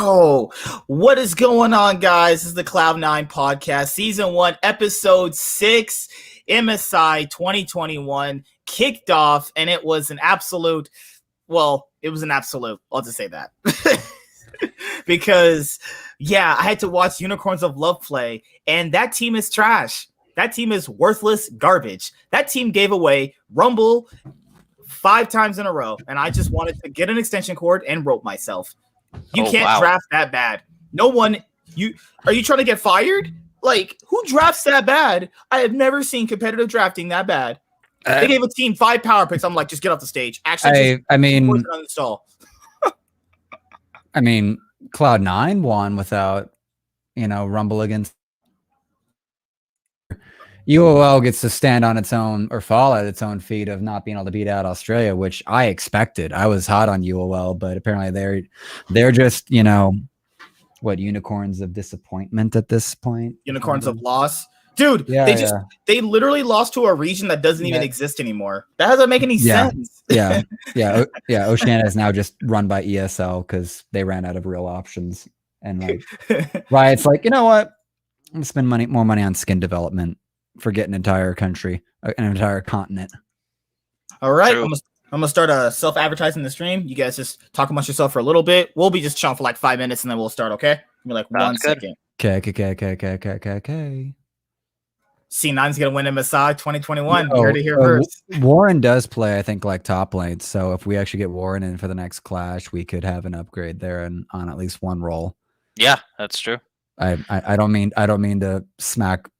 Yo, what is going on, guys? This is the Cloud9 podcast, season 1, episode 6, MSI 2021 kicked off, and it was an absolute, I'll just say that. Because, yeah, I had to watch Unicorns of Love play, and that team is trash. That team is worthless garbage. That team gave away Rumble 5 times in a row, and I just wanted to get an extension cord and rope myself. You can't draft that bad. No one. Are you trying to get fired? Like, who drafts that bad? I have never seen competitive drafting that bad. They gave a team 5 power picks. I'm like, just get off the stage. Actually, uninstall. I mean, Cloud9 won without, Rumble against. UOL gets to stand on its own or fall at its own feet of not being able to beat out Australia, which I expected. I was hot on UOL, but apparently they're just, unicorns of disappointment at this point. Unicorns of loss. Dude, they literally lost to a region that doesn't even exist anymore. That doesn't make any sense. Oceania is now just run by ESL because they ran out of real options. And Riot's like, you know what? I'm gonna spend more money on skin development. Forget an entire country, an entire continent. All right, I'm gonna start self-advertising the stream. You guys just talk amongst yourself for a little bit. We'll be just chilling for like 5 minutes, and then we'll start. Okay, be like 1 second. Okay. C9's gonna win MSI 2021. You heard it here first. Warren does play, I think, like top lane. So if we actually get Warren in for the next clash, we could have an upgrade there and on at least one role. Yeah, that's true. I don't mean to smack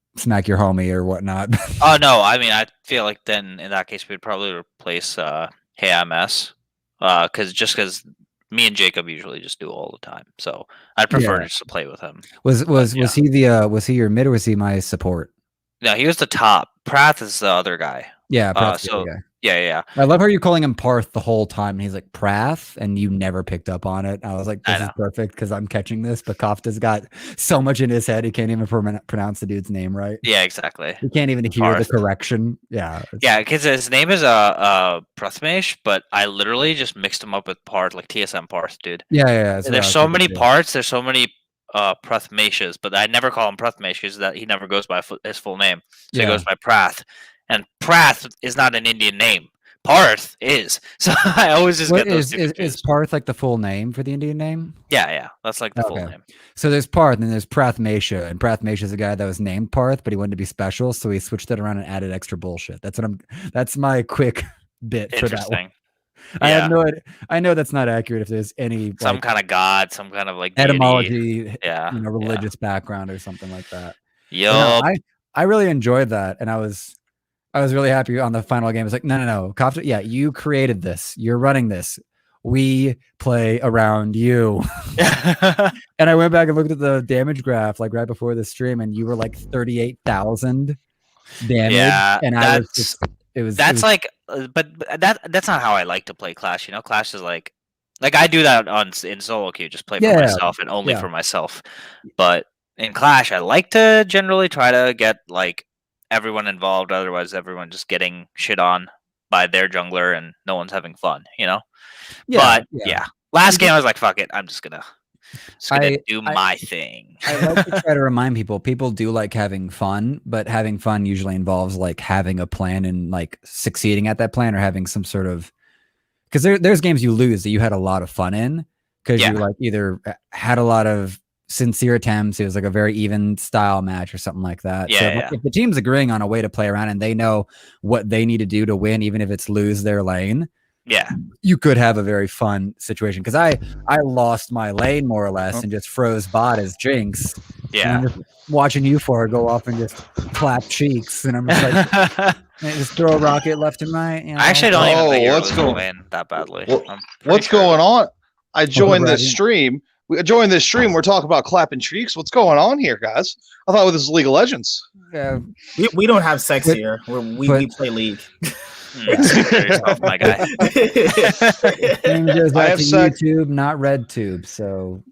your homie or whatnot. Oh no, I mean I feel like then in that case we'd probably replace HMS because me and Jacob usually just do all the time. So I'd prefer just to play with him. Was he your mid or was he my support? No, he was the top. Prath is the other guy. Yeah, Prath's the other guy. Yeah. I love how you're calling him Parth the whole time. And he's like Prath, and you never picked up on it. I was like, this is perfect because I'm catching this. But Kafta's got so much in his head, he can't even pronounce the dude's name right. Yeah, exactly. He can't even hear the correction. Yeah. Yeah, because his name is Prathmesh, but I literally just mixed him up with Parth, like TSM Parth, dude. Yeah. There's so many parts. There's so many Prathmeshas, but I never call him Prathmesh because that he never goes by his full name. So he goes by Prath. And Prath is not an Indian name. Parth is. So I always just get those is Parth like the full name for the Indian name? Yeah. That's like the full name. So there's Parth and there's Prathmesha. And Prathmesha is a guy that was named Parth, but he wanted to be special, so he switched it around and added extra bullshit. That's my quick bit for that one. Yeah. I know that's not accurate if there's any some kind of god, some kind of like etymology, religious background or something like that. Yup. I really enjoyed that, and I was really happy on the final game. It's like, no. Kafta, you created this. You're running this. We play around you. And I went back and looked at the damage graph like right before the stream, and you were like 38,000 damage. Yeah, and that's not how I like to play Clash. Clash is like I do that in solo queue, just play for myself and only for myself. But in Clash, I like to generally try to get like everyone involved, otherwise everyone just getting shit on by their jungler and no one's having fun, last game I was like, fuck it, I'm just gonna do my thing. I like to try to remind people do like having fun, but having fun usually involves like having a plan and like succeeding at that plan or having some sort of, because there's games you lose that you had a lot of fun in because you like either had a lot of sincere attempts. It was like a very even style match or something like that. If the team's agreeing on a way to play around and they know what they need to do to win, even if it's lose their lane, you could have a very fun situation. Because I lost my lane more or less and just froze bot as Jinx. Yeah, and I'm just watching you four go off and just clap cheeks, and I'm just like, just throw a rocket left and right. I actually don't even think you're going to win that badly. What's going on? I joined this stream. We're talking about clapping cheeks. What's going on here, guys? I thought this was League of Legends. Yeah, we don't have sex here. We play League. My guy. I have YouTube, not RedTube. So,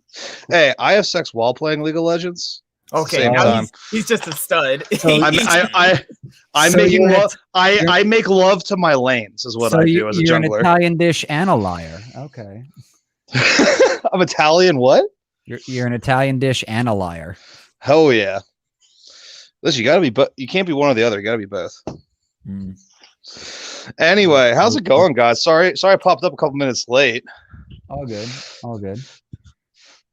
hey, I have sex while playing League of Legends. Okay, now he's just a stud. So I make love to my lanes is what I do as a jungler. You're an Italian dish and a liar. Okay. I'm Italian. What? You're an Italian dish and a liar. Hell yeah. Listen, you gotta be, but you can't be one or the other. You gotta be both. Anyway, how's it going, guys? Sorry, I popped up a couple minutes late. All good.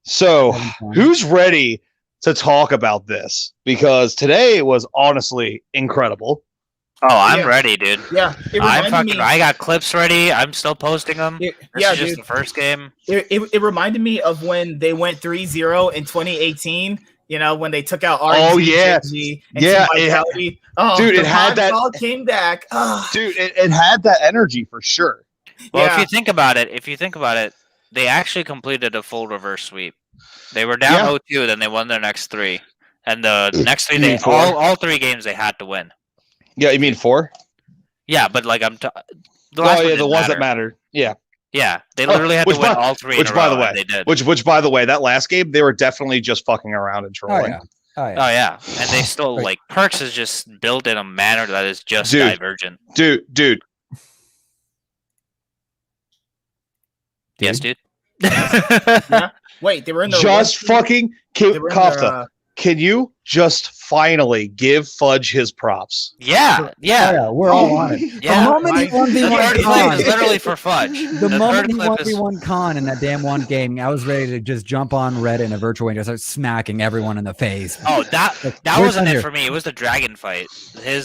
So, who's ready to talk about this? Because today was honestly incredible. Oh, I'm ready, dude. Yeah, I got clips ready. I'm still posting them. This is just the first game. It reminded me of when they went 3-0 in 2018. You know, when they took out RNG. Oh yeah, dude, it had that. All came back. Dude, it had that energy for sure. Well, if you think about it, they actually completed a full reverse sweep. They were down 0-2, then they won their next 3, and the next 3 all 3 games they had to win. Yeah, you mean 4? Yeah, but like the ones that mattered. Yeah. Yeah, they literally had to win all 3 in a row, and they did. Which, by the way, that last game, they were definitely just fucking around and trolling. Oh yeah. And they still, like, Perks is just built in a manner that is just divergent. Dude. Yes, dude? Yeah. Wait, they were in the... Just fucking... Kafta, can you just finally give Fudge his props? Yeah. We're all on it. Yeah. The moment he 1v1 Con, literally for Fudge. The moment he 1v1 Con in that damn one game, I was ready to just jump on Reddit in a virtual and just start smacking everyone in the face. Oh, that wasn't it for me. It was the dragon fight. He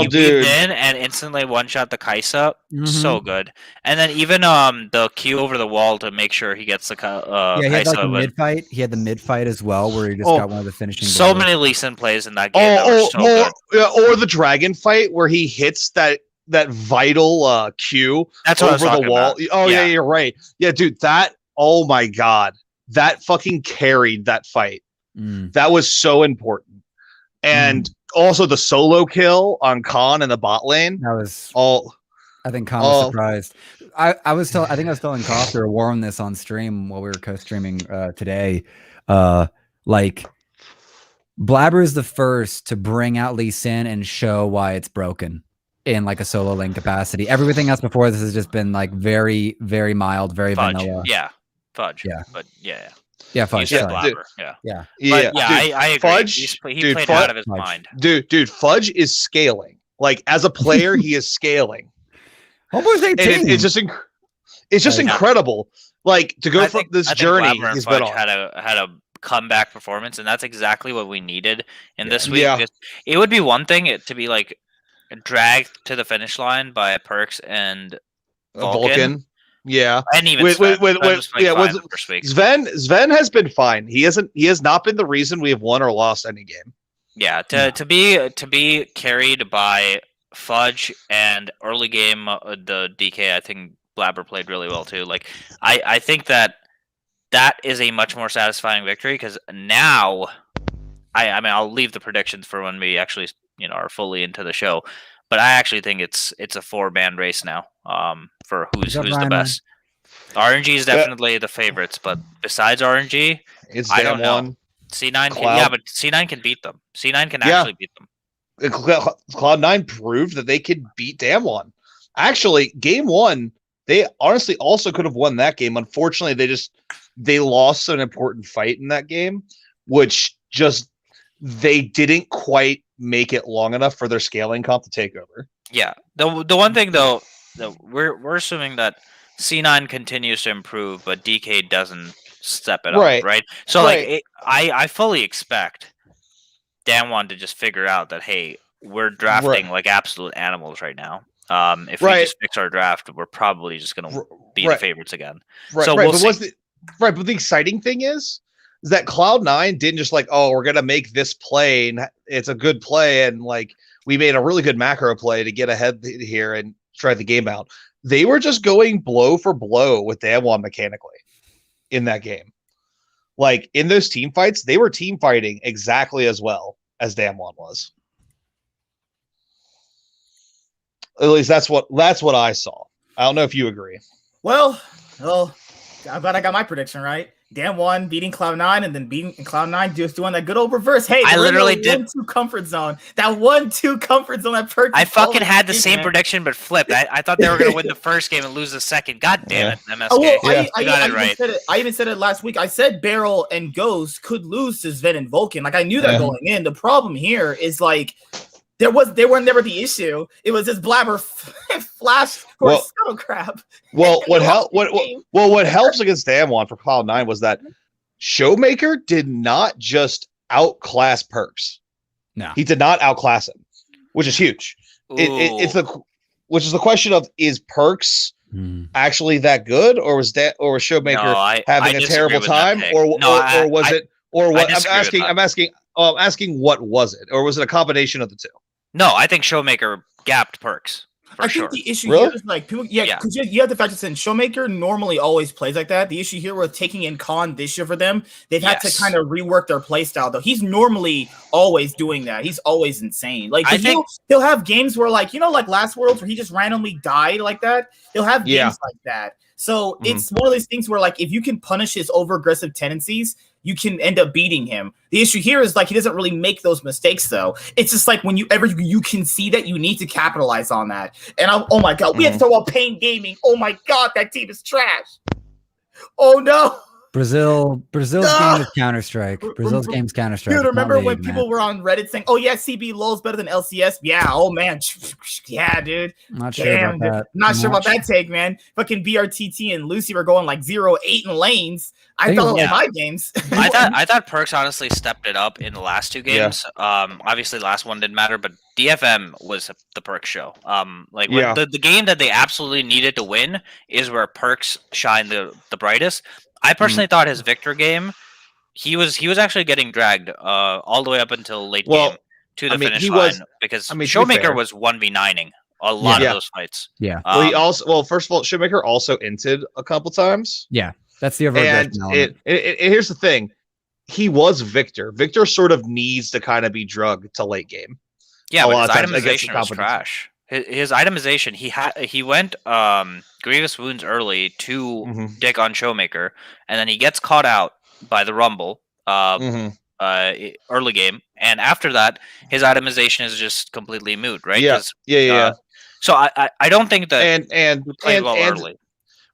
dude, in and instantly one-shot the Kaisa. So good. And then even the Q over the wall to make sure he gets the Kaisa. He had like the mid fight. He had the mid fight as well, where he just got one of the finishing. So many Lee Sin plays in that game. Good. Or the dragon fight where he hits that vital Q over the wall. About. Oh yeah, you're right. Yeah, dude, oh my god, that fucking carried that fight. That was so important. And also the solo kill on Khan in the bot lane. That was all. I think Khan was surprised. I think I was telling Koff or Warren this on stream while we were co-streaming today. Like, Blabber is the first to bring out Lee Sin and show why it's broken in like a solo lane capacity. Everything else before this has just been like very, very mild, very vanilla. Yeah, Fudge. Yeah, but yeah, Fudge. Blabber. Yeah. I agree. Fudge, he played out of his mind. Dude, Fudge is scaling. Like, as a player, he is scaling. Almost 18. It's just incredible. Like, to go from this journey he's been on. Had a comeback performance, and that's exactly what we needed in this week. It would be one thing to be like dragged to the finish line by Perks and Vulcan. Yeah, and even Sven has been fine. He has not been the reason we have won or lost any game. Yeah, to be carried by Fudge and early game the DK, I think Blabber played really well too. Like, I think that is a much more satisfying victory, because now, I mean, I'll leave the predictions for when we actually are fully into the show, but I actually think it's a 4-man race now. For who's the best. RNG is definitely the favorites, but besides RNG, I don't know. C9 but C9 can beat them. C9 can actually beat them. Cloud9 proved that they could beat Damwon. Actually, game 1, they honestly also could have won that game. Unfortunately, they lost an important fight in that game, which they didn't quite make it long enough for their scaling comp to take over. Yeah. The one thing though, we're assuming that C9 continues to improve, but DK doesn't step it up, right? So like, I fully expect Damwon to just figure out that, hey, we're drafting like absolute animals right now. If we just fix our draft, we're probably just going to be the favorites again. So we'll see. But the exciting thing is that Cloud9 didn't just like, oh, we're going to make this play, and it's a good play, and like, we made a really good macro play to get ahead here and try the game out. They were just going blow for blow with Damwon mechanically in that game. Like, in those team fights, they were team fighting exactly as well as Damwon was. At least that's what I saw. I don't know if you agree. Well, I'm glad I got my prediction right. Damwon beating Cloud9 and then beating Cloud9 just doing that good old reverse. Hey, I literally did 1-2 comfort zone. That 1-2 comfort zone that Perks. I fucking had the same prediction but flipped. I thought they were gonna win the first game and lose the second. God damn it, MSK. Oh, well, you got it right. I even said it last week. I said Beryl and Ghost could lose to Sven and Vulcan. Like I knew that going in. The problem here is like they were never the issue. It was this Blabber flash for scuttle crap. Well, what helps against Damwon for Cloud9 was that Showmaker did not just outclass Perks. No, he did not outclass him, which is huge. Which is the question of, is Perks actually that good, or was Showmaker having a terrible time, or was it I'm asking what was it, or was it a combination of the two? No, I think Showmaker gapped Perks. I think the issue here is like people, because you have the fact that Showmaker normally always plays like that. The issue here with taking in Khan this year for them, they've had to kind of rework their play style. Though he's normally always doing that. He's always insane. Like he'll have games where like like last Worlds where he just randomly died like that. He'll have games like that. So it's one of those things where like if you can punish his over aggressive tendencies, you can end up beating him. The issue here is like he doesn't really make those mistakes though. It's just like when you can see that, you need to capitalize on that. And oh my god, we have to talk about Pain Gaming. Oh my god, that team is trash. Oh no. Brazil's game is Counter-Strike. Brazil's game's Counter-Strike. Dude, remember when people were on Reddit saying, "Oh yeah, CB LoL's better than LCS"? Yeah. Oh man. Yeah, dude. Not sure about that. Not sure about that take, man. Fucking BRTT and Lucy were going like 0-8 in lanes. I thought it was my games. I thought Perks honestly stepped it up in the last two games. Obviously, the last one didn't matter, but DFM was the Perks show. The game that they absolutely needed to win is where Perks shined the brightest. I personally thought his Victor game, he was actually getting dragged all the way up until late game to the finish line because Showmaker was 1v9ing a lot of those fights. Yeah. First of all, Showmaker also inted a couple times. Yeah, that's the overall. And here's the thing, he was Victor. Victor sort of needs to kind of be drugged to late game. Yeah, but his itemization was trash. His itemization, he went Grievous Wounds early to dick on Showmaker, and then he gets caught out by the Rumble early game, and after that, his itemization is just completely moot, right? So I don't think that he played well early.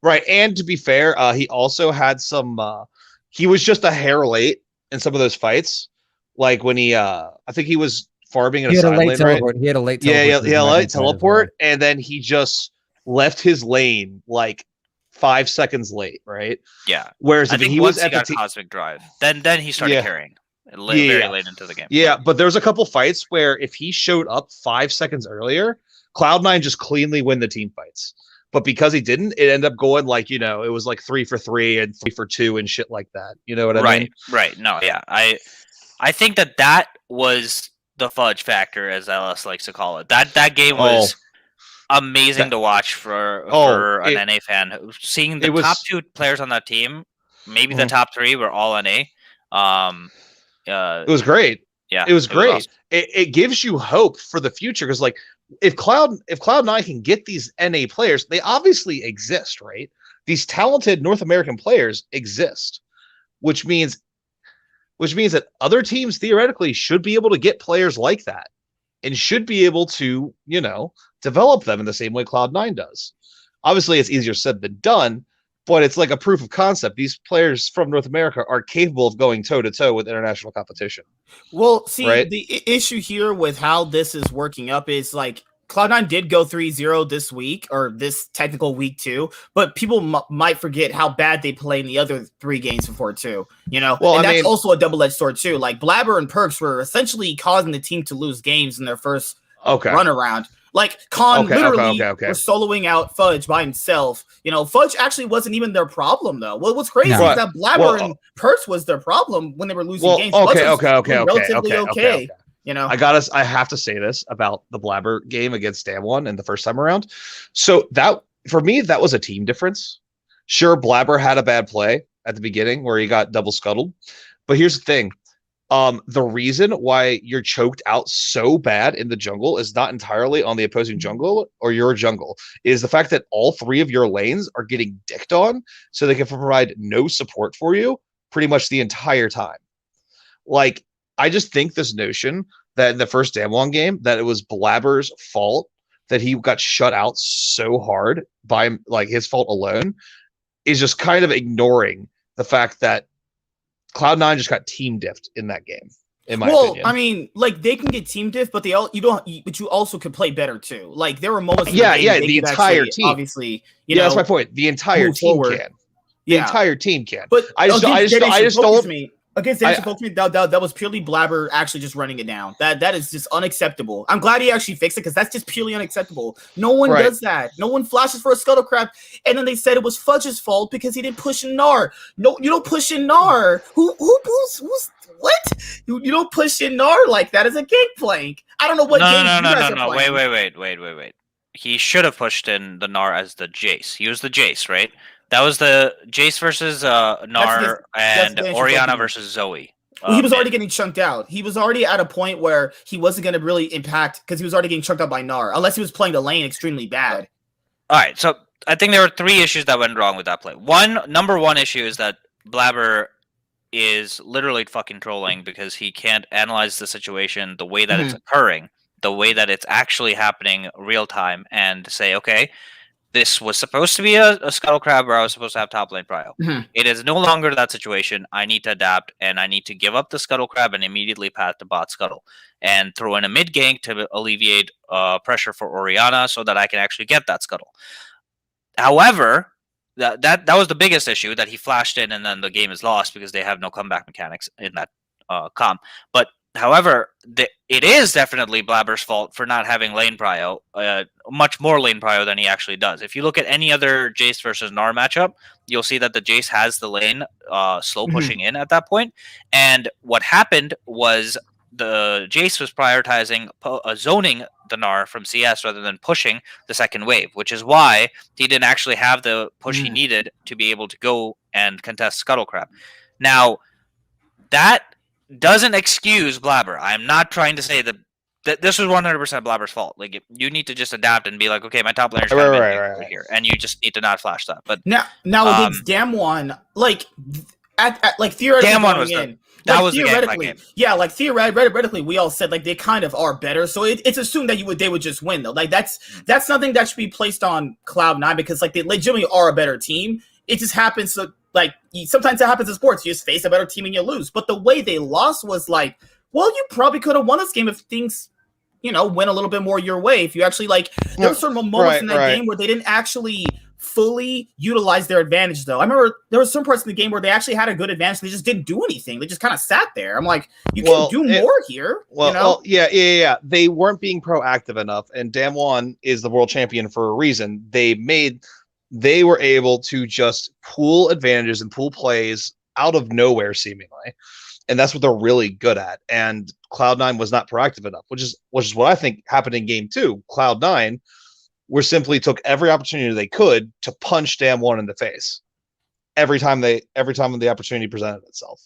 Right, and to be fair, he also had some. He was just a hair late in some of those fights, like when I think he was farming in a side lane, right? He had a late teleport. late teleport, and then he just left his lane like 5 seconds late, right? Yeah. Whereas if he was at the Cosmic Drive, then he started carrying very late into the game. Yeah, but there's a couple fights where if he showed up 5 seconds earlier, Cloud9 just cleanly win the team fights. But because he didn't, it ended up going like, it was like 3 for 3 and 3 for 2 and shit like that. You know what I mean? Right. No, yeah. I think that was the fudge factor, as LS likes to call it. That game was amazing to watch for an NA fan. Seeing the top 2 players on that team, maybe the top 3 were all NA. It was great. Yeah, it was great. Awesome. It gives you hope for the future because, like, if Cloud9 can get these NA players, they obviously exist, right? These talented North American players exist, which means that other teams theoretically should be able to get players like that and should be able to, develop them in the same way Cloud9 does. Obviously, it's easier said than done, but it's like a proof of concept. These players from North America are capable of going toe-to-toe with international competition. Well, see, the issue here with how this is working up is like Cloud9 did go 3-0 this week, or this technical week 2, but people might forget how bad they played in the other 3 games before too. Well, and that's also a double-edged sword too. Like Blabber and Perks were essentially causing the team to lose games in their first run around. Like Khan literally was soloing out Fudge by himself. Fudge actually wasn't even their problem though. Well, what's crazy is that Blabber and Perks was their problem when they were losing games. Okay. I have to say this about the Blabber game against Damwon in the first time around. So that, for me, that was a team difference. Sure, Blabber had a bad play at the beginning where he got double scuttled. But here's the thing. The reason why you're choked out so bad in the jungle is not entirely on the opposing jungle or your jungle. It is the fact that all 3 of your lanes are getting dicked on, so they can provide no support for you pretty much the entire time. Like, I just think this notion that in the first Damwon game that it was Blabber's fault that he got shut out so hard by like his fault alone is just kind of ignoring the fact that Cloud9 just got team diffed in that game. In my opinion. I mean, like they can get team diff, but but you also can play better too. Like there were moments. The entire team. Obviously, that's my point. The entire team can. The entire team can. But I just don't. Against that was purely Blabber actually just running it down. That is just unacceptable. I'm glad he actually fixed it because that's just purely unacceptable. No one does that. No one flashes for a scuttle crab, and then they said it was Fudge's fault because he didn't push in Gnar. No, you don't push in Gnar. Who's what? You don't push in Gnar like that as a Gangplank. I don't know what game you guys are playing. Wait. He should have pushed in the Gnar as the Jace. He was the Jace, right? That was the Jace versus Gnar and Orianna versus Zoe. Well, he was already getting chunked out. He was already at a point where he wasn't going to really impact because he was already getting chunked out by Gnar, unless he was playing the lane extremely bad. All right, so I think there were 3 issues that went wrong with that play. Number one issue is that Blabber is literally fucking trolling because he can't analyze the situation the way that it's occurring, the way that it's actually happening real time, and say, okay, this was supposed to be a scuttle crab where I was supposed to have top lane prio. It is no longer that situation. I need to adapt, and I need to give up the scuttle crab and immediately path to bot scuttle and throw in a mid gank to alleviate pressure for Orianna so that I can actually get that scuttle. However, that was the biggest issue, that he flashed in and then the game is lost because they have no comeback mechanics in that comp. But however, it is definitely Blabber's fault for not having lane prio, much more lane prio than he actually does. If you look at any other Jace versus Gnar matchup, you'll see that the Jace has the lane slow pushing in at that point. And what happened was the Jace was prioritizing zoning the Gnar from CS rather than pushing the second wave, which is why he didn't actually have the push he needed to be able to go and contest Scuttle Crab. Now, that doesn't excuse Blabber. I'm not trying to say that this was 100% Blabber's fault. Like, you need to just adapt and be like, okay, my top laner's right here, and you just need to not flash that. But now against Damwon, like theoretically, Damwon was that was the game. Yeah, like theoretically, we all said like they kind of are better. So it's assumed that they would just win though. Like that's nothing that should be placed on Cloud9 because like they legitimately are a better team. It just happens to. Like, sometimes that happens in sports. You just face a better team and you lose. But the way they lost was like, well, you probably could have won this game if things, went a little bit more your way. If you actually, there were certain moments in that game where they didn't actually fully utilize their advantage, though. I remember there were some parts in the game where they actually had a good advantage. They just didn't do anything. They just kind of sat there. I'm like, you can do more here. Yeah. They weren't being proactive enough. And Damwon is the world champion for a reason. They were able to just pool advantages and pool plays out of nowhere, seemingly. And that's what they're really good at. And Cloud9 was not proactive enough, which is what I think happened in game 2. Cloud9 simply took every opportunity they could to punch Damwon in the face. Every time the opportunity presented itself.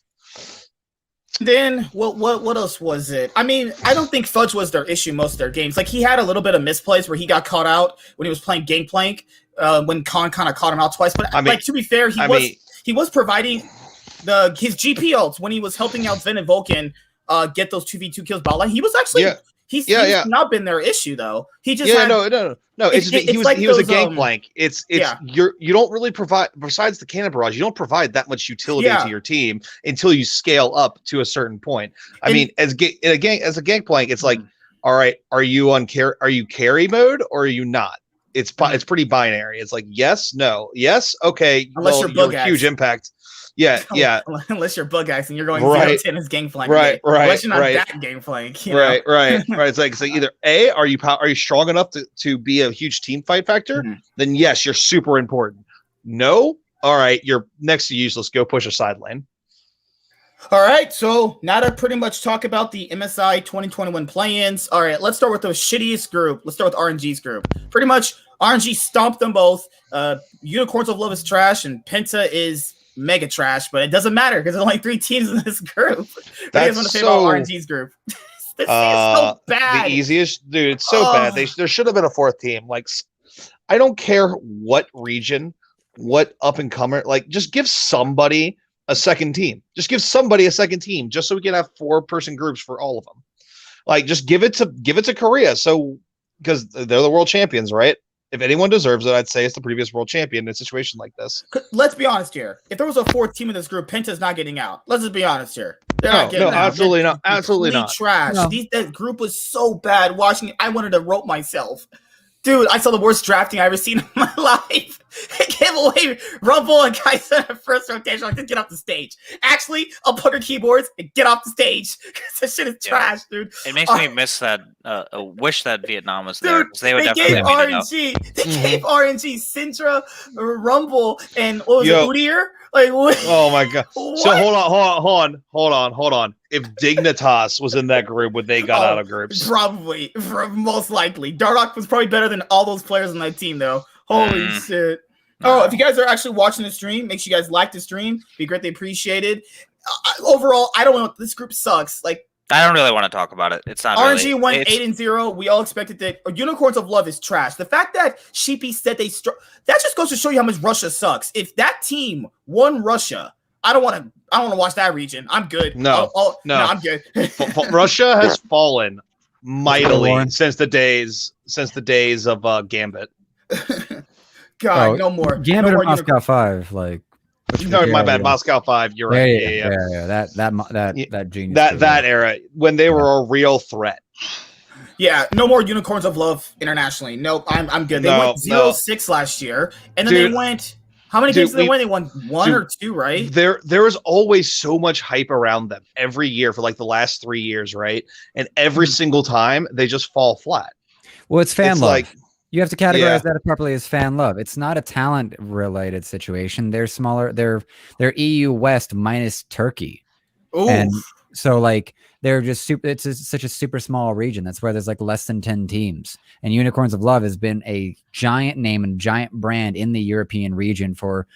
Then what else was it? I mean, I don't think Fudge was their issue most of their games. Like, he had a little bit of misplays where he got caught out when he was playing Gangplank, when Khan kind of caught him out twice. But to be fair, he was providing his GP ults when he was helping out Zen and Vulcan get those 2v2 kills bot line. He was actually he's not been their issue though. He just no. He was a Gangplank. You don't really provide, besides the cannon barrage, you don't provide that much utility to your team until you scale up to a certain point. I mean, as a Gangplank, it's like, all right, are you carry mode or are you not? It's pretty binary. It's like yes, no, yes, okay. Unless you're a huge impact. Yeah. Unless you're bug axing, you're going 0-10 as Gangplank. Right. Unless you're not that Gangplank. Right. It's like either A, are you strong enough to be a huge team fight factor? Then yes, you're super important. No, all right, you're next to useless. Go push a side lane. All right, so now to pretty much talk about the MSI 2021 play-ins. All right, let's start with the shittiest group. Let's start with RNG's group. Pretty much, RNG stomped them both. Unicorns of Love is trash, and Penta is mega trash, but it doesn't matter because there's only 3 teams in this group. What do you guys want to say so- about RNG's group? This is so bad. The easiest, dude. It's so bad. There should have been a 4th team. Like, I don't care what region, what up and comer. Like, just give somebody a second team. Just give somebody a second team, just so we can have 4-person groups for all of them. Like, just give it to Korea. So, because they're the world champions, right? If anyone deserves it, I'd say it's the previous world champion in a situation like this. Let's be honest here. If there was a 4th team in this group, Penta's not getting out. Let's just be honest here. No, absolutely not. Absolutely not. Trash. No. That group was so bad. Watching it, I wanted to rope myself. Dude, I saw the worst drafting I've ever seen in my life. It gave away Rumble and guys in the first rotation. Like, just get off the stage. Actually, I'll put your keyboards and get off the stage. This shit is trash, dude. It makes me miss that. Wish that Vietnam was there. Dude, they gave RNG. They gave RNG, Syndra, Rumble, and what was it, Udyr? Like, what? Oh my god! So hold on. If Dignitas was in that group, would they got out of groups? Probably, most likely. Dardoch was probably better than all those players on that team, though. Holy shit! Oh, if you guys are actually watching the stream, make sure you guys like the stream. Be greatly appreciated. Overall, I don't know. This group sucks. Like, I don't really want to talk about it. It's not. RNG really, went 8-0. We all expected that. Unicorns of Love is trash. The fact that Sheepy said that just goes to show you how much Russia sucks. If that team won Russia, I don't want to watch that region. I'm good. No, I'm good. Russia has fallen mightily since the days of Gambit. God, no more. Gambit or Moscow 5, like. No, my bad. Moscow 5. You're right. Yeah. That genius. That era when they were a real threat. Yeah, no more Unicorns of Love internationally. Nope, I'm good. They went 0-6 last year, and then they went. How many games did they win? They won 1 or 2, right? There is always so much hype around them every year for like the last 3 years, right? And every single time they just fall flat. Well, it's fan love. Like, you have to categorize that properly as fan love. It's not a talent related situation. They're smaller. They're EU West minus Turkey. Ooh. And so like they're just such a super small region. That's where there's like less than 10 teams. And Unicorns of Love has been a giant name and giant brand in the European region for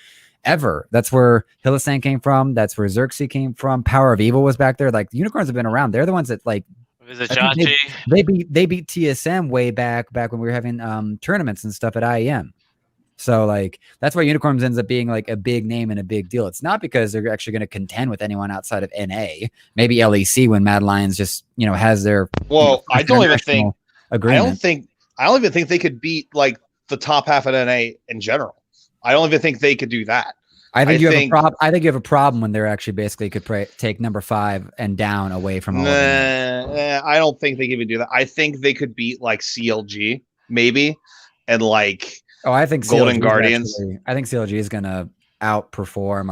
ever. That's where Hylissang came from. That's where Xerxes came from. Power of Evil was back there. Like the Unicorns have been around. They're the ones that like they beat TSM way back when we were having tournaments and stuff at IEM. So like that's why Unicorns ends up being like a big name and a big deal. It's not because they're actually going to contend with anyone outside of NA. Maybe LEC when Mad Lions just has their I don't even think agreement. I don't even think they could beat like the top half of NA in general. I don't even think they could do that. I think you have a problem when they're actually basically could take number 5 and down away from all of them. I don't think they can even do that. I think they could beat like CLG maybe and like I think Golden Guardians. I think CLG is going to outperform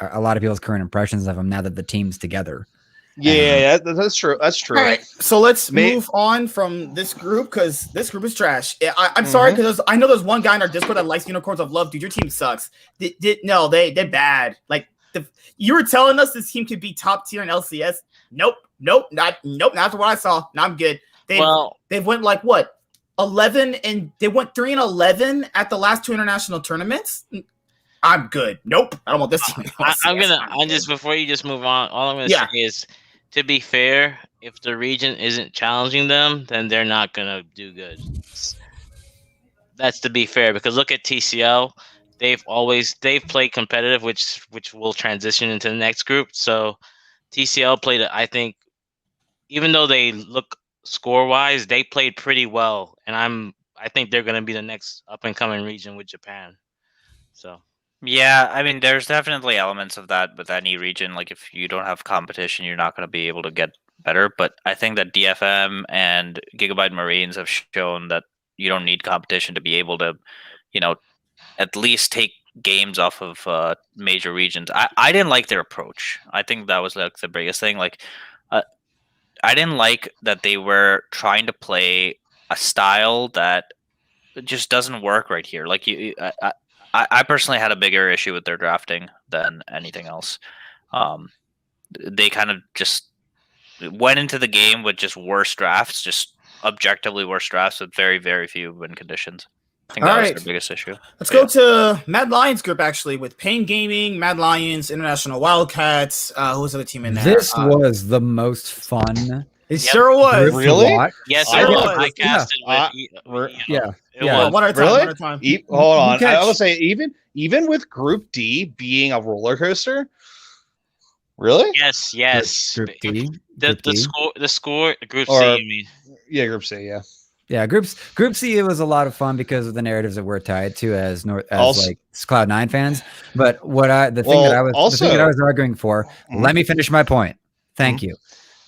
a lot of people's current impressions of them now that the team's together. Yeah, that's true. That's true. All right, so let's move on from this group because this group is trash. I'm sorry because I know there's one guy in our Discord that likes Unicorns of Love. Dude, your team sucks. No, they're bad. Like you were telling us this team could be top tier in LCS. Nope, not what I saw. No, I'm good. They've went like what 11 and they went 3-11 at the last 2 international tournaments. I'm good. Nope, I don't want this team. I'm just before you just move on. All I'm gonna say is, to be fair, if the region isn't challenging them, then they're not gonna do good. That's to be fair because look at TCL. They've played competitive, which will transition into the next group. So TCL played, I think, even though they look score wise, they played pretty well, and I think they're gonna be the next up and coming region with Japan. So. Yeah, I mean, there's definitely elements of that with any region. Like, if you don't have competition, you're not going to be able to get better. But I think that DFM and Gigabyte Marines have shown that you don't need competition to be able to, at least take games off of major regions. I didn't like their approach. I think that was like the biggest thing. Like, I didn't like that they were trying to play a style that just doesn't work right here. Like I personally had a bigger issue with their drafting than anything else. They kind of just went into the game with just worse drafts, just objectively worse drafts with very, very few win conditions. I think that was their biggest issue. Let's go to Mad Lions group, actually, with Pain Gaming, Mad Lions, International Wildcats. Who's the other team in there? This was the most fun. It sure was. Really? Yes, I casted with. One at a time. Really? One at a time. Hold on. I will say even with Group D being a roller coaster. Really? Yes. Group D. The score. Group Or- C. I mean. Yeah, Group C. Yeah. Yeah, Group C, it was a lot of fun because of the narratives that we're tied to as Also- like Cloud9 fans. But the thing that I was arguing for. Let me finish my point. Thank you.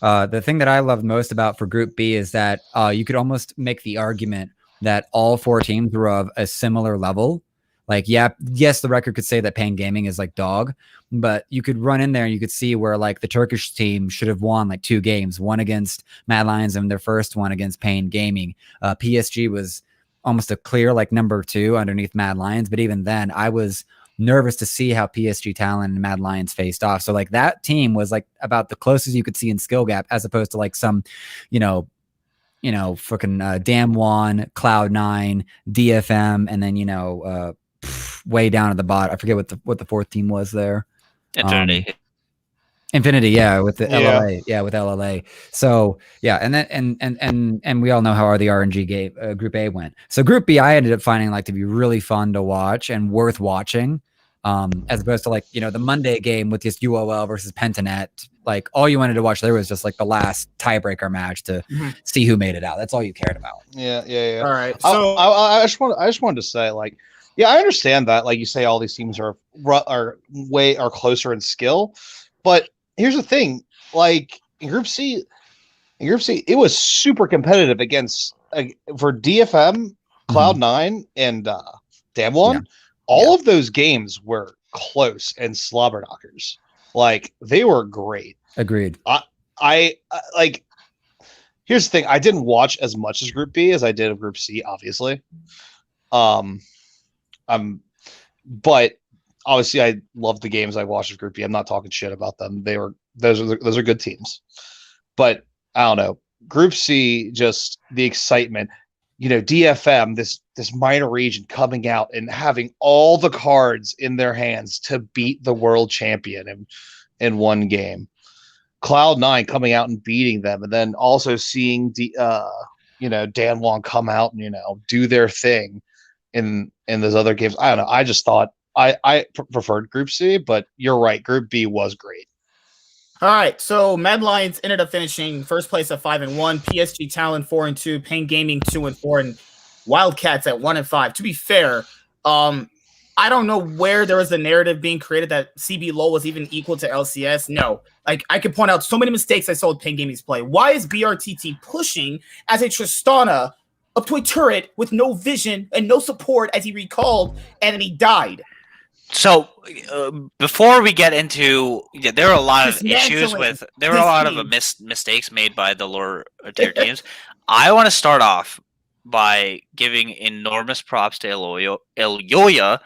The thing that I loved most about for Group B is that you could almost make the argument that all 4 teams were of a similar level. Like, yes, the record could say that Pain Gaming is like dog, but you could run in there and you could see where like the Turkish team should have won like 2 games, one against Mad Lions and their first one against Pain Gaming. PSG was almost a clear like number 2 underneath Mad Lions, but even then I was nervous to see how PSG Talon and Mad Lions faced off. So like that team was like about the closest you could see in skill gap, as opposed to like some, fucking Damwon, Cloud9, DFM, and then way down at the bottom. I forget what the 4th team was there. Infinity, yeah, with the LLA, with LLA. So yeah, and then and we all know how the RNG game Group A went. So Group B, I ended up finding like to be really fun to watch and worth watching, as opposed to like the Monday game with just UOL versus Pentanet. Like all you wanted to watch there was just like the last tiebreaker match to see who made it out. That's all you cared about. Yeah. All right. So I just wanted to say like. Yeah, I understand that. Like you say, all these teams are closer in skill, but here's the thing: like in Group C, it was super competitive against for DFM, Cloud9, and Damwon. All of those games were close and slobber knockers. Like they were great. Agreed. I like. Here's the thing: I didn't watch as much as Group B as I did of Group C, obviously. But obviously I love the games I watched with Group B. I'm not talking shit about them. Those are good teams. But I don't know. Group C, just the excitement. DFM, this minor region coming out and having all the cards in their hands to beat the world champion in one game. Cloud9 coming out and beating them, and then also seeing Dan Wong come out and do their thing in those other games. I don't know. I just thought I preferred Group C, but you're right. Group B was great. All right. So Mad Lions ended up finishing first place at 5-1, PSG Talon 4-2, Pain Gaming 2-4, and Wildcats at 1-5. To be fair, I don't know where there was a narrative being created that CB LOL was even equal to LCS. No. Like, I could point out so many mistakes I saw with Pain Gaming's play. Why is BRTT pushing as a Tristana up to a turret with no vision and no support as he recalled, and then he died? So before we get into, there are a lot of issues with, there were a lot of mistakes made by the lower tier teams. I want to start off by giving enormous props to Ilyoya